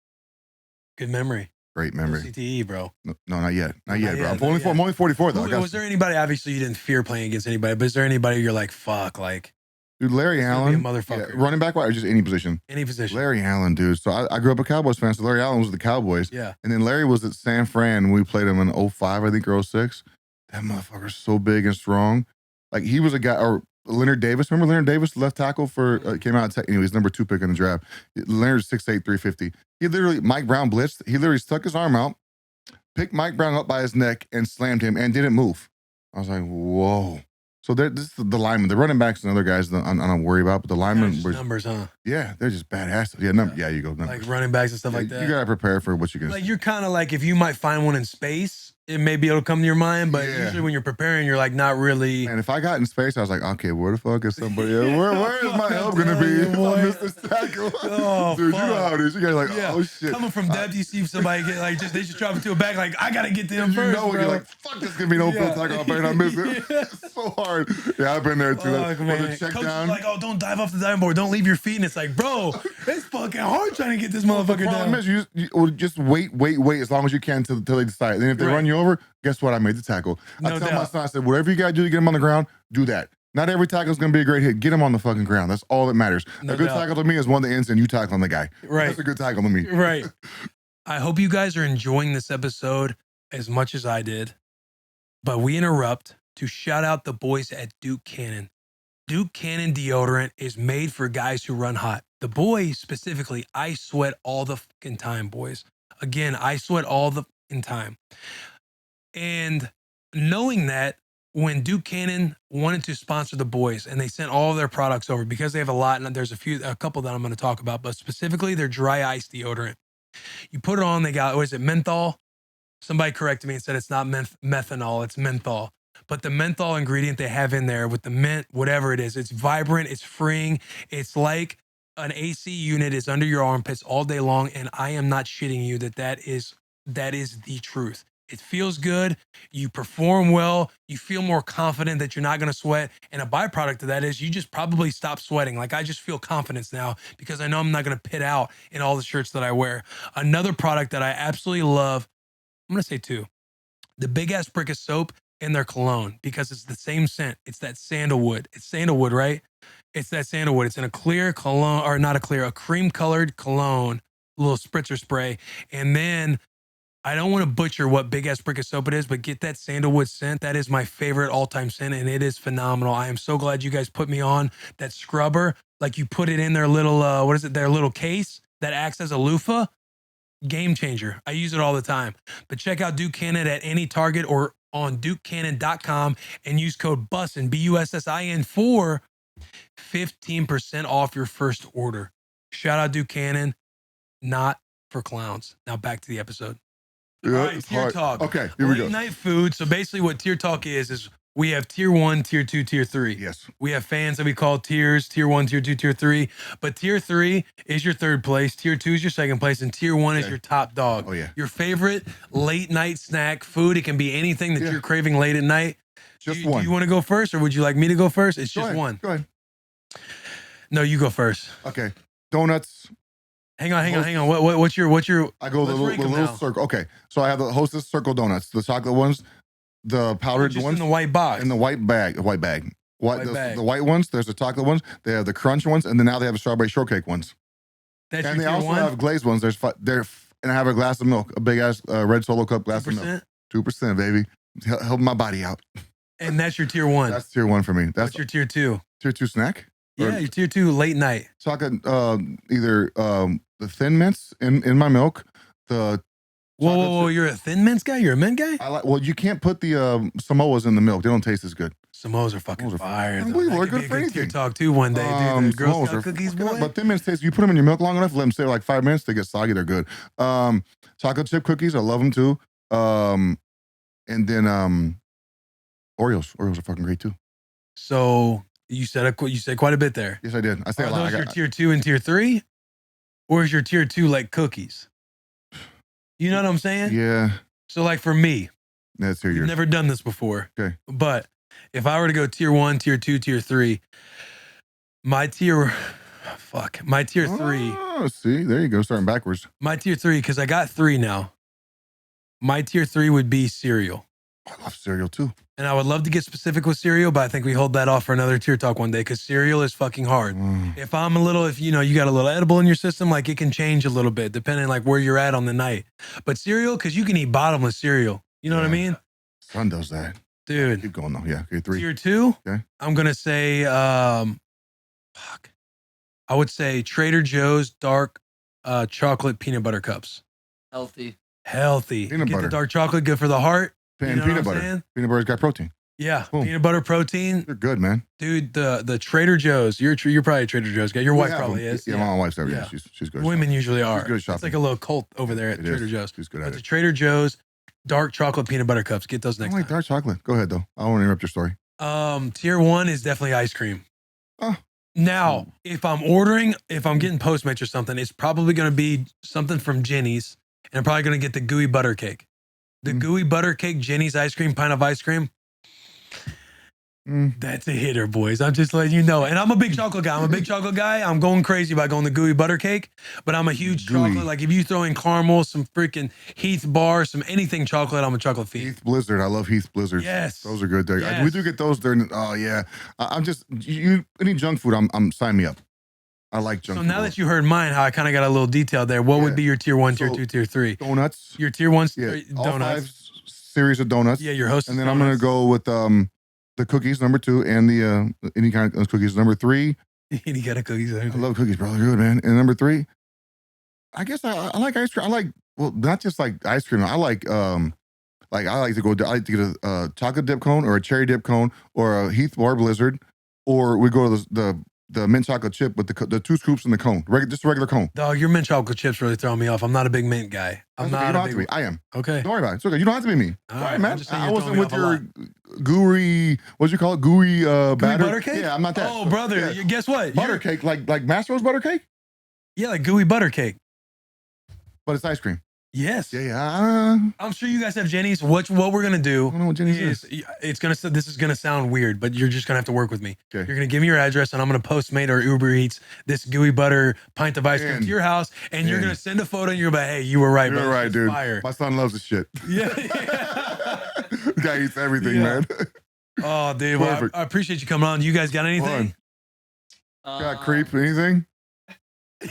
Speaker 1: Good memory.
Speaker 7: Great memory.
Speaker 1: CTE, bro.
Speaker 7: No, not yet. Not yet, bro. I'm only 44 though.
Speaker 1: Was there anybody? Obviously, you didn't fear playing against anybody, but is there anybody you're like, fuck, like?
Speaker 7: Dude, Larry Allen,
Speaker 1: motherfucker.
Speaker 7: Running back or just any position?
Speaker 1: Any position.
Speaker 7: Larry Allen, dude. So I grew up a Cowboys fan, so Larry Allen was with the Cowboys.
Speaker 1: Yeah.
Speaker 7: And then Larry was at San Fran when we played him in 05, I think, or 06. That motherfucker's so big and strong. Like, he was a guy, or Leonard Davis. Remember Leonard Davis, left tackle for, came out of Tech, he's number 2 pick in the draft. Leonard's 6'8", 350. He literally, Mike Brown blitzed. He literally stuck his arm out, picked Mike Brown up by his neck, and slammed him and didn't move. I was like, whoa. So this is the linemen, the running backs and other guys I don't worry about, but the linemen were
Speaker 1: numbers, huh?
Speaker 7: Yeah, they're just badass. Yeah, you go numbers.
Speaker 1: Like running backs and stuff like that.
Speaker 7: You gotta prepare for what you can.
Speaker 1: Like you're kind of like if you might find one in space, it may be able to come to your mind, but usually when you're preparing, you're like not really.
Speaker 7: And if I got in space, I was like, okay, where the fuck is somebody? Where is my help gonna be if I miss this tackle?
Speaker 1: Oh,
Speaker 7: dude, you know how it is. You guys like, oh shit.
Speaker 1: Coming from depth, you see somebody get like they just drop it to a back. Like I gotta get to him first.
Speaker 7: You're like, fuck, this gonna be no field tackle. I better not miss it. It's so hard. Yeah, I've been there too.
Speaker 1: The check down. Like, oh, don't dive off the diving board. Don't leave your feet. And it's like, bro, it's fucking hard trying to get this motherfucker down.
Speaker 7: The problem is you just wait as long as you can until they decide. Then if they run you over, guess what? I made the tackle. I tell my son, I said, whatever you got to do to get him on the ground, do that. Not every tackle is going to be a great hit. Get him on the fucking ground. That's all that matters. A good tackle to me is one that ends in you tackling the guy.
Speaker 1: Right.
Speaker 7: That's a good tackle to me.
Speaker 1: Right. I hope you guys are enjoying this episode as much as I did. But we interrupt to shout out the boys at Duke Cannon. Duke Cannon deodorant is made for guys who run hot. The boys specifically, I sweat all the fucking time, boys. Again, I sweat all the fucking time. And knowing that, when Duke Cannon wanted to sponsor the boys and they sent all of their products over because they have a lot, and there's a couple that I'm going to talk about, but specifically their dry ice deodorant. You put it on, they got, what is it, menthol? Somebody corrected me and said it's not methanol, it's menthol. But the menthol ingredient they have in there with the mint, whatever it is, it's vibrant, it's freeing. It's like an AC unit is under your armpits all day long. And I am not shitting you that is the truth. It feels good. You perform well. You feel more confident that you're not going to sweat. And a byproduct of that is you just probably stop sweating. Like I just feel confidence now because I know I'm not going to pit out in all the shirts that I wear. Another product that I absolutely love, I'm going to say 2. The Big Ass Brick of Soap and their cologne, because it's the same scent. It's that sandalwood. It's sandalwood, right? It's that sandalwood. It's in a clear cologne, or not a cream colored cologne, little spritzer spray. And then I don't want to butcher what Big Ass Brick of Soap it is, but get that sandalwood scent. That is my favorite all-time scent, and it is phenomenal. I am so glad you guys put me on that scrubber. Like you put it in their little, their little case that acts as a loofah. Game changer. I use it all the time. But check out Duke Cannon at any Target or on dukecannon.com and use code BUSSIN, BUSSIN, for 15% off your first order. Shout out Duke Cannon, not for clowns. Now back to the episode.
Speaker 7: Yeah,
Speaker 1: All right,
Speaker 7: it's
Speaker 1: tier
Speaker 7: hard.
Speaker 1: talk.
Speaker 7: Okay, here we go.
Speaker 1: Late night food. So basically what tier talk is we have tier 1, tier 2, tier 3.
Speaker 7: Yes.
Speaker 1: We have fans that we call tiers, tier 1, tier 2, tier 3. But tier 3 is your third place, tier 2 is your second place, and tier 1 is
Speaker 7: Okay.
Speaker 1: your top dog.
Speaker 7: Oh, yeah.
Speaker 1: Your favorite late night snack food. It can be anything that
Speaker 7: Yeah.
Speaker 1: you're craving late at night.
Speaker 7: Just
Speaker 1: Do
Speaker 7: one.
Speaker 1: you want to go first, or would you like me to go first? It's
Speaker 7: Go
Speaker 1: just
Speaker 7: ahead.
Speaker 1: one.
Speaker 7: Go ahead.
Speaker 1: No, you go first.
Speaker 7: Okay. Donuts.
Speaker 1: Hang on. What's your
Speaker 7: I go the
Speaker 1: let's rank 'em
Speaker 7: little
Speaker 1: now.
Speaker 7: circle. Okay. So I have the Hostess Circle donuts, the chocolate ones, the powdered
Speaker 1: just
Speaker 7: ones,
Speaker 1: in the white box?
Speaker 7: and the white bag.
Speaker 1: White
Speaker 7: The,
Speaker 1: bag.
Speaker 7: the white ones. There's the chocolate ones. They have the crunch ones, and then now they have the strawberry shortcake ones.
Speaker 1: That's
Speaker 7: And
Speaker 1: your
Speaker 7: they
Speaker 1: tier
Speaker 7: also
Speaker 1: 1?
Speaker 7: have glazed ones. And I have a glass of milk, a big ass red Solo cup glass of milk.
Speaker 1: 2%?
Speaker 7: 2%, baby. Help my body out.
Speaker 1: And that's your tier 1.
Speaker 7: That's tier 1 for me. That's
Speaker 1: What's your tier 2?
Speaker 7: tier 2 snack. Or
Speaker 1: Yeah, your tier 2 late night.
Speaker 7: chocolate, either the Thin Mints in my milk. The
Speaker 1: Whoa, you're a Thin Mints guy? You're a mint guy?
Speaker 7: I like. Well, you can't put the Samoas in the milk. They don't taste as good.
Speaker 1: Samoas are fucking
Speaker 7: Samoas are
Speaker 1: fire. though.
Speaker 7: unbelievable.
Speaker 1: That
Speaker 7: They're
Speaker 1: could
Speaker 7: good
Speaker 1: be a
Speaker 7: for
Speaker 1: tier
Speaker 7: anything.
Speaker 1: talk too one day, dude. The Girl
Speaker 7: Samoas
Speaker 1: Scout
Speaker 7: are
Speaker 1: cookies,
Speaker 7: fucking-
Speaker 1: boy.
Speaker 7: But Thin Mints taste. You put them in your milk long enough, let them stay like 5 minutes. They get soggy. They're good. Chocolate chip cookies. I love them too. And then Oreos. Oreos are fucking great too.
Speaker 1: So you said quite a bit there.
Speaker 7: Yes, I did. I say
Speaker 1: Are
Speaker 7: a lot.
Speaker 1: those
Speaker 7: I
Speaker 1: your
Speaker 7: got-
Speaker 1: tier 2 and tier 3? Or is your tier 2 like cookies? You know what I'm saying?
Speaker 7: yeah,
Speaker 1: So like for me,
Speaker 7: that's here.
Speaker 1: we've
Speaker 7: Yours.
Speaker 1: never done this before.
Speaker 7: Okay.
Speaker 1: But if I were to go tier 1, tier 2, tier 3, my tier 3,
Speaker 7: Oh, see, there you go. Starting backwards.
Speaker 1: because I got 3 now. My tier 3 would be cereal.
Speaker 7: I love cereal too.
Speaker 1: And I would love to get specific with cereal, but I think we hold that off for another tier talk one day because cereal is fucking hard.
Speaker 7: Mm.
Speaker 1: If you got a little edible in your system, like it can change a little bit depending like where you're at on the night. But cereal, because you can eat bottomless cereal. You know what I
Speaker 7: Yeah.
Speaker 1: mean?
Speaker 7: Son does that.
Speaker 1: Dude,
Speaker 7: Keep going though. Yeah. Okay. 3.
Speaker 1: tier 2,
Speaker 7: Okay.
Speaker 1: I'm going to say, I would say Trader Joe's dark chocolate peanut butter cups.
Speaker 3: Healthy.
Speaker 1: Healthy.
Speaker 7: Peanut
Speaker 1: Get
Speaker 7: butter.
Speaker 1: the dark chocolate, good for the heart.
Speaker 7: And
Speaker 1: You know what
Speaker 7: peanut
Speaker 1: I'm
Speaker 7: butter.
Speaker 1: saying?
Speaker 7: Peanut butter's got protein.
Speaker 1: Yeah,
Speaker 7: Boom.
Speaker 1: peanut butter protein.
Speaker 7: They're good, man.
Speaker 1: Dude, the Trader Joe's, you're probably a Trader Joe's guy. Your
Speaker 7: We
Speaker 1: wife
Speaker 7: have
Speaker 1: probably
Speaker 7: them.
Speaker 1: is.
Speaker 7: Yeah, my wife's everything.
Speaker 1: Yeah.
Speaker 7: She's good.
Speaker 1: Women usually are.
Speaker 7: good at
Speaker 1: It's
Speaker 7: shopping.
Speaker 1: like a little cult over there at
Speaker 7: It
Speaker 1: Trader
Speaker 7: is.
Speaker 1: Joe's.
Speaker 7: She's good
Speaker 1: But
Speaker 7: at
Speaker 1: the
Speaker 7: it.
Speaker 1: Trader Joe's dark chocolate peanut butter cups. Get those
Speaker 7: I
Speaker 1: next
Speaker 7: don't like
Speaker 1: time.
Speaker 7: dark chocolate. Go ahead though. I don't want to interrupt your story.
Speaker 1: Tier 1 is definitely ice cream.
Speaker 7: Oh.
Speaker 1: Now, if I'm getting Postmates or something, it's probably going to be something from Jenny's, and I'm probably going to get the gooey butter cake. The gooey butter cake, Jenny's ice cream, pint of ice cream. That's a hitter, boys. I'm just letting you know. And I'm a big chocolate guy. I'm going crazy by going the gooey butter cake, but I'm a huge
Speaker 7: Gooey.
Speaker 1: chocolate. Like if you throw in caramel, some freaking Heath bar, some anything chocolate, I'm a chocolate fiend.
Speaker 7: Heath Blizzard. I love Heath Blizzards.
Speaker 1: Yes.
Speaker 7: Those are good. We
Speaker 1: Yes.
Speaker 7: do get those during. Oh yeah. I'm just any junk food. I'm sign me up. I like junk
Speaker 1: So
Speaker 7: food.
Speaker 1: now that you heard mine, how I kind of got a little detail there, what
Speaker 7: Yeah.
Speaker 1: would be your tier 1, tier
Speaker 7: So-
Speaker 1: 2, tier 3?
Speaker 7: Donuts.
Speaker 1: Your tier 1
Speaker 7: Yeah. All
Speaker 1: donuts.
Speaker 7: 5 series of donuts.
Speaker 1: Yeah, your host.
Speaker 7: And then I'm gonna go with the cookies number 2 and the any kind of cookies number 3.
Speaker 1: Any kind of cookies.
Speaker 7: I love cookies, bro. They're good, man. And number 3, I guess I like ice cream. I like not just like ice cream. I like to get a chocolate dip cone or a cherry dip cone or a Heath Bar Blizzard, or we go to the mint chocolate chip with the 2 scoops in the cone, just a regular cone.
Speaker 1: Dog, your mint chocolate chips really throwing me off. I'm not a big mint guy. I'm
Speaker 7: That's okay. You
Speaker 1: not
Speaker 7: don't
Speaker 1: a
Speaker 7: have to
Speaker 1: big.
Speaker 7: be. I am.
Speaker 1: Okay.
Speaker 7: Don't worry about it. It's okay. You don't have to be me.
Speaker 1: All
Speaker 7: All
Speaker 1: right,
Speaker 7: right, man.
Speaker 1: I'm just saying
Speaker 7: I
Speaker 1: you're
Speaker 7: wasn't
Speaker 1: throwing
Speaker 7: with
Speaker 1: me off
Speaker 7: your gooey. What'd you call it? Gooey batter.
Speaker 1: butter cake?
Speaker 7: Yeah, I'm not that.
Speaker 1: Oh, brother,
Speaker 7: Yeah.
Speaker 1: guess what?
Speaker 7: Butter
Speaker 1: You're-
Speaker 7: cake, like Mastro's butter cake,
Speaker 1: Yeah, like gooey butter cake.
Speaker 7: but it's ice cream.
Speaker 1: Yes.
Speaker 7: Yeah.
Speaker 1: I'm sure you guys have Jenny's. What we're gonna do
Speaker 7: I don't know what Jenny's
Speaker 1: is this is gonna sound weird, but you're just gonna have to work with me.
Speaker 7: Okay.
Speaker 1: You're gonna give me your address, and I'm gonna Postmate or Uber Eats this gooey butter pint of ice cream
Speaker 7: Man.
Speaker 1: to your house, and you're
Speaker 7: Man.
Speaker 1: gonna send a photo, and you're like, hey, you were right,
Speaker 7: You're
Speaker 1: bro.
Speaker 7: right,
Speaker 1: It's
Speaker 7: dude.
Speaker 1: Fire.
Speaker 7: My son loves this shit.
Speaker 1: Yeah.
Speaker 7: Guy eats everything,
Speaker 1: Yeah.
Speaker 7: man.
Speaker 1: Oh, dude. Well,
Speaker 7: Perfect.
Speaker 1: I appreciate you coming on. You guys got anything?
Speaker 7: Got creep? Anything?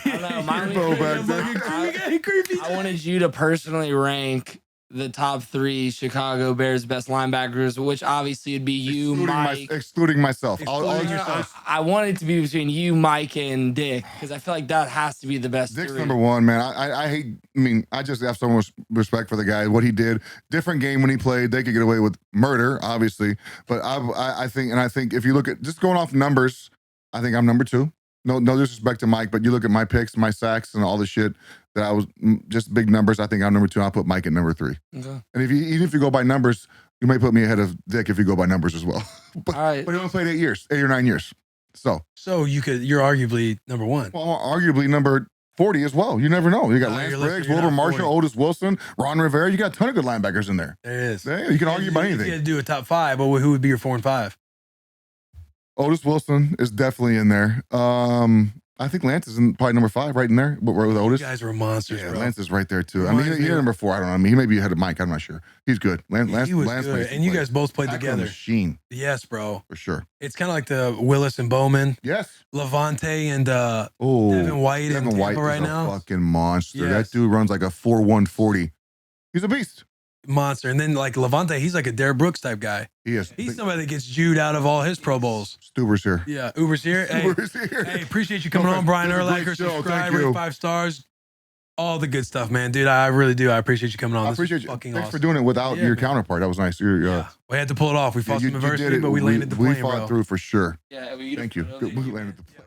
Speaker 3: I don't know. Mine
Speaker 7: Go
Speaker 3: was-
Speaker 7: back there.
Speaker 1: Creepy.
Speaker 3: I wanted you to personally rank the top 3 Chicago Bears best linebackers, which obviously would be you, Mike.
Speaker 7: Excluding myself.
Speaker 1: Excluding
Speaker 3: No,
Speaker 1: yourself.
Speaker 3: I want it to be between you, Mike, and Dick because I feel like that has to be the best.
Speaker 7: Dick's
Speaker 3: 3.
Speaker 7: number 1, man. I hate. I mean, I just have so much respect for the guy. What he did, different game when he played. They could get away with murder, obviously. But I think if you look at just going off numbers, I think I'm number 2. No disrespect to Mike, but you look at my picks, my sacks, and all the shit that I was just big numbers. I think I'm number 2. I'll put Mike at number 3.
Speaker 3: Okay.
Speaker 7: And even if you go by numbers, you may put me ahead of Dick if you go by numbers as well. But
Speaker 3: All right.
Speaker 7: he only played 8 or 9 years. So
Speaker 1: You're arguably number 1.
Speaker 7: well, arguably number 40 as well. You never know. You got
Speaker 1: No,
Speaker 7: Lance
Speaker 1: you're listening,
Speaker 7: Briggs,
Speaker 1: you're
Speaker 7: Wilbur
Speaker 1: not
Speaker 7: Marshall,
Speaker 1: 40.
Speaker 7: Otis Wilson, Ron Rivera. You got a ton of good linebackers in there.
Speaker 1: There it is.
Speaker 7: Yeah, you can argue about
Speaker 1: If you had
Speaker 7: anything.
Speaker 1: to do a top 5, but who would be your 4 and 5?
Speaker 7: Otis Wilson is definitely in there. I think Lance is probably number 5 right in there. But with
Speaker 1: You
Speaker 7: Otis.
Speaker 1: guys were monsters,
Speaker 7: Yeah,
Speaker 1: bro.
Speaker 7: Lance is right there too. I
Speaker 1: Reminds
Speaker 7: mean,
Speaker 1: me
Speaker 7: he's
Speaker 1: of-
Speaker 7: number 4. I don't know. I mean, he may be ahead of Mike. I'm not sure. He's good. Lance
Speaker 1: he was
Speaker 7: plays
Speaker 1: good.
Speaker 7: some
Speaker 1: And you
Speaker 7: play.
Speaker 1: guys both played
Speaker 7: Tackling
Speaker 1: together.
Speaker 7: machine
Speaker 1: Yes, bro.
Speaker 7: for sure.
Speaker 1: It's kind of like the Willis and Bowman,
Speaker 7: Yes.
Speaker 1: Levante and
Speaker 7: Oh,
Speaker 1: Devin White in
Speaker 7: Devin
Speaker 1: Tampa
Speaker 7: White
Speaker 1: right
Speaker 7: is a
Speaker 1: now.
Speaker 7: fucking monster.
Speaker 1: Yes.
Speaker 7: That dude runs like a 4.140. He's a beast.
Speaker 1: Monster. And then like Levante, he's like a Derrick Brooks type guy.
Speaker 7: He is.
Speaker 1: He's somebody that gets Jewed out of all his Pro Bowls.
Speaker 7: Stuber's here.
Speaker 1: Yeah. Uber's here. Hey,
Speaker 7: Stuber's here.
Speaker 1: hey, appreciate you coming
Speaker 7: Okay,
Speaker 1: on, Brian
Speaker 7: this is a great
Speaker 1: Urlacher.
Speaker 7: show. Thank
Speaker 1: Subscribe,
Speaker 7: you.
Speaker 1: rate 5 stars. All the good stuff, man. Dude, I really do. I appreciate you coming on.
Speaker 7: I
Speaker 1: This
Speaker 7: appreciate
Speaker 1: was
Speaker 7: you.
Speaker 1: fucking
Speaker 7: Thanks
Speaker 1: awesome.
Speaker 7: for doing it without
Speaker 1: Yeah,
Speaker 7: your
Speaker 1: man.
Speaker 7: counterpart. That was nice.
Speaker 1: Yeah. We had to pull it off. We fought some adversity, but we landed the
Speaker 7: We
Speaker 1: plane,
Speaker 7: fought
Speaker 1: bro.
Speaker 7: through for sure.
Speaker 3: Yeah,
Speaker 7: Thank you. We landed the plane.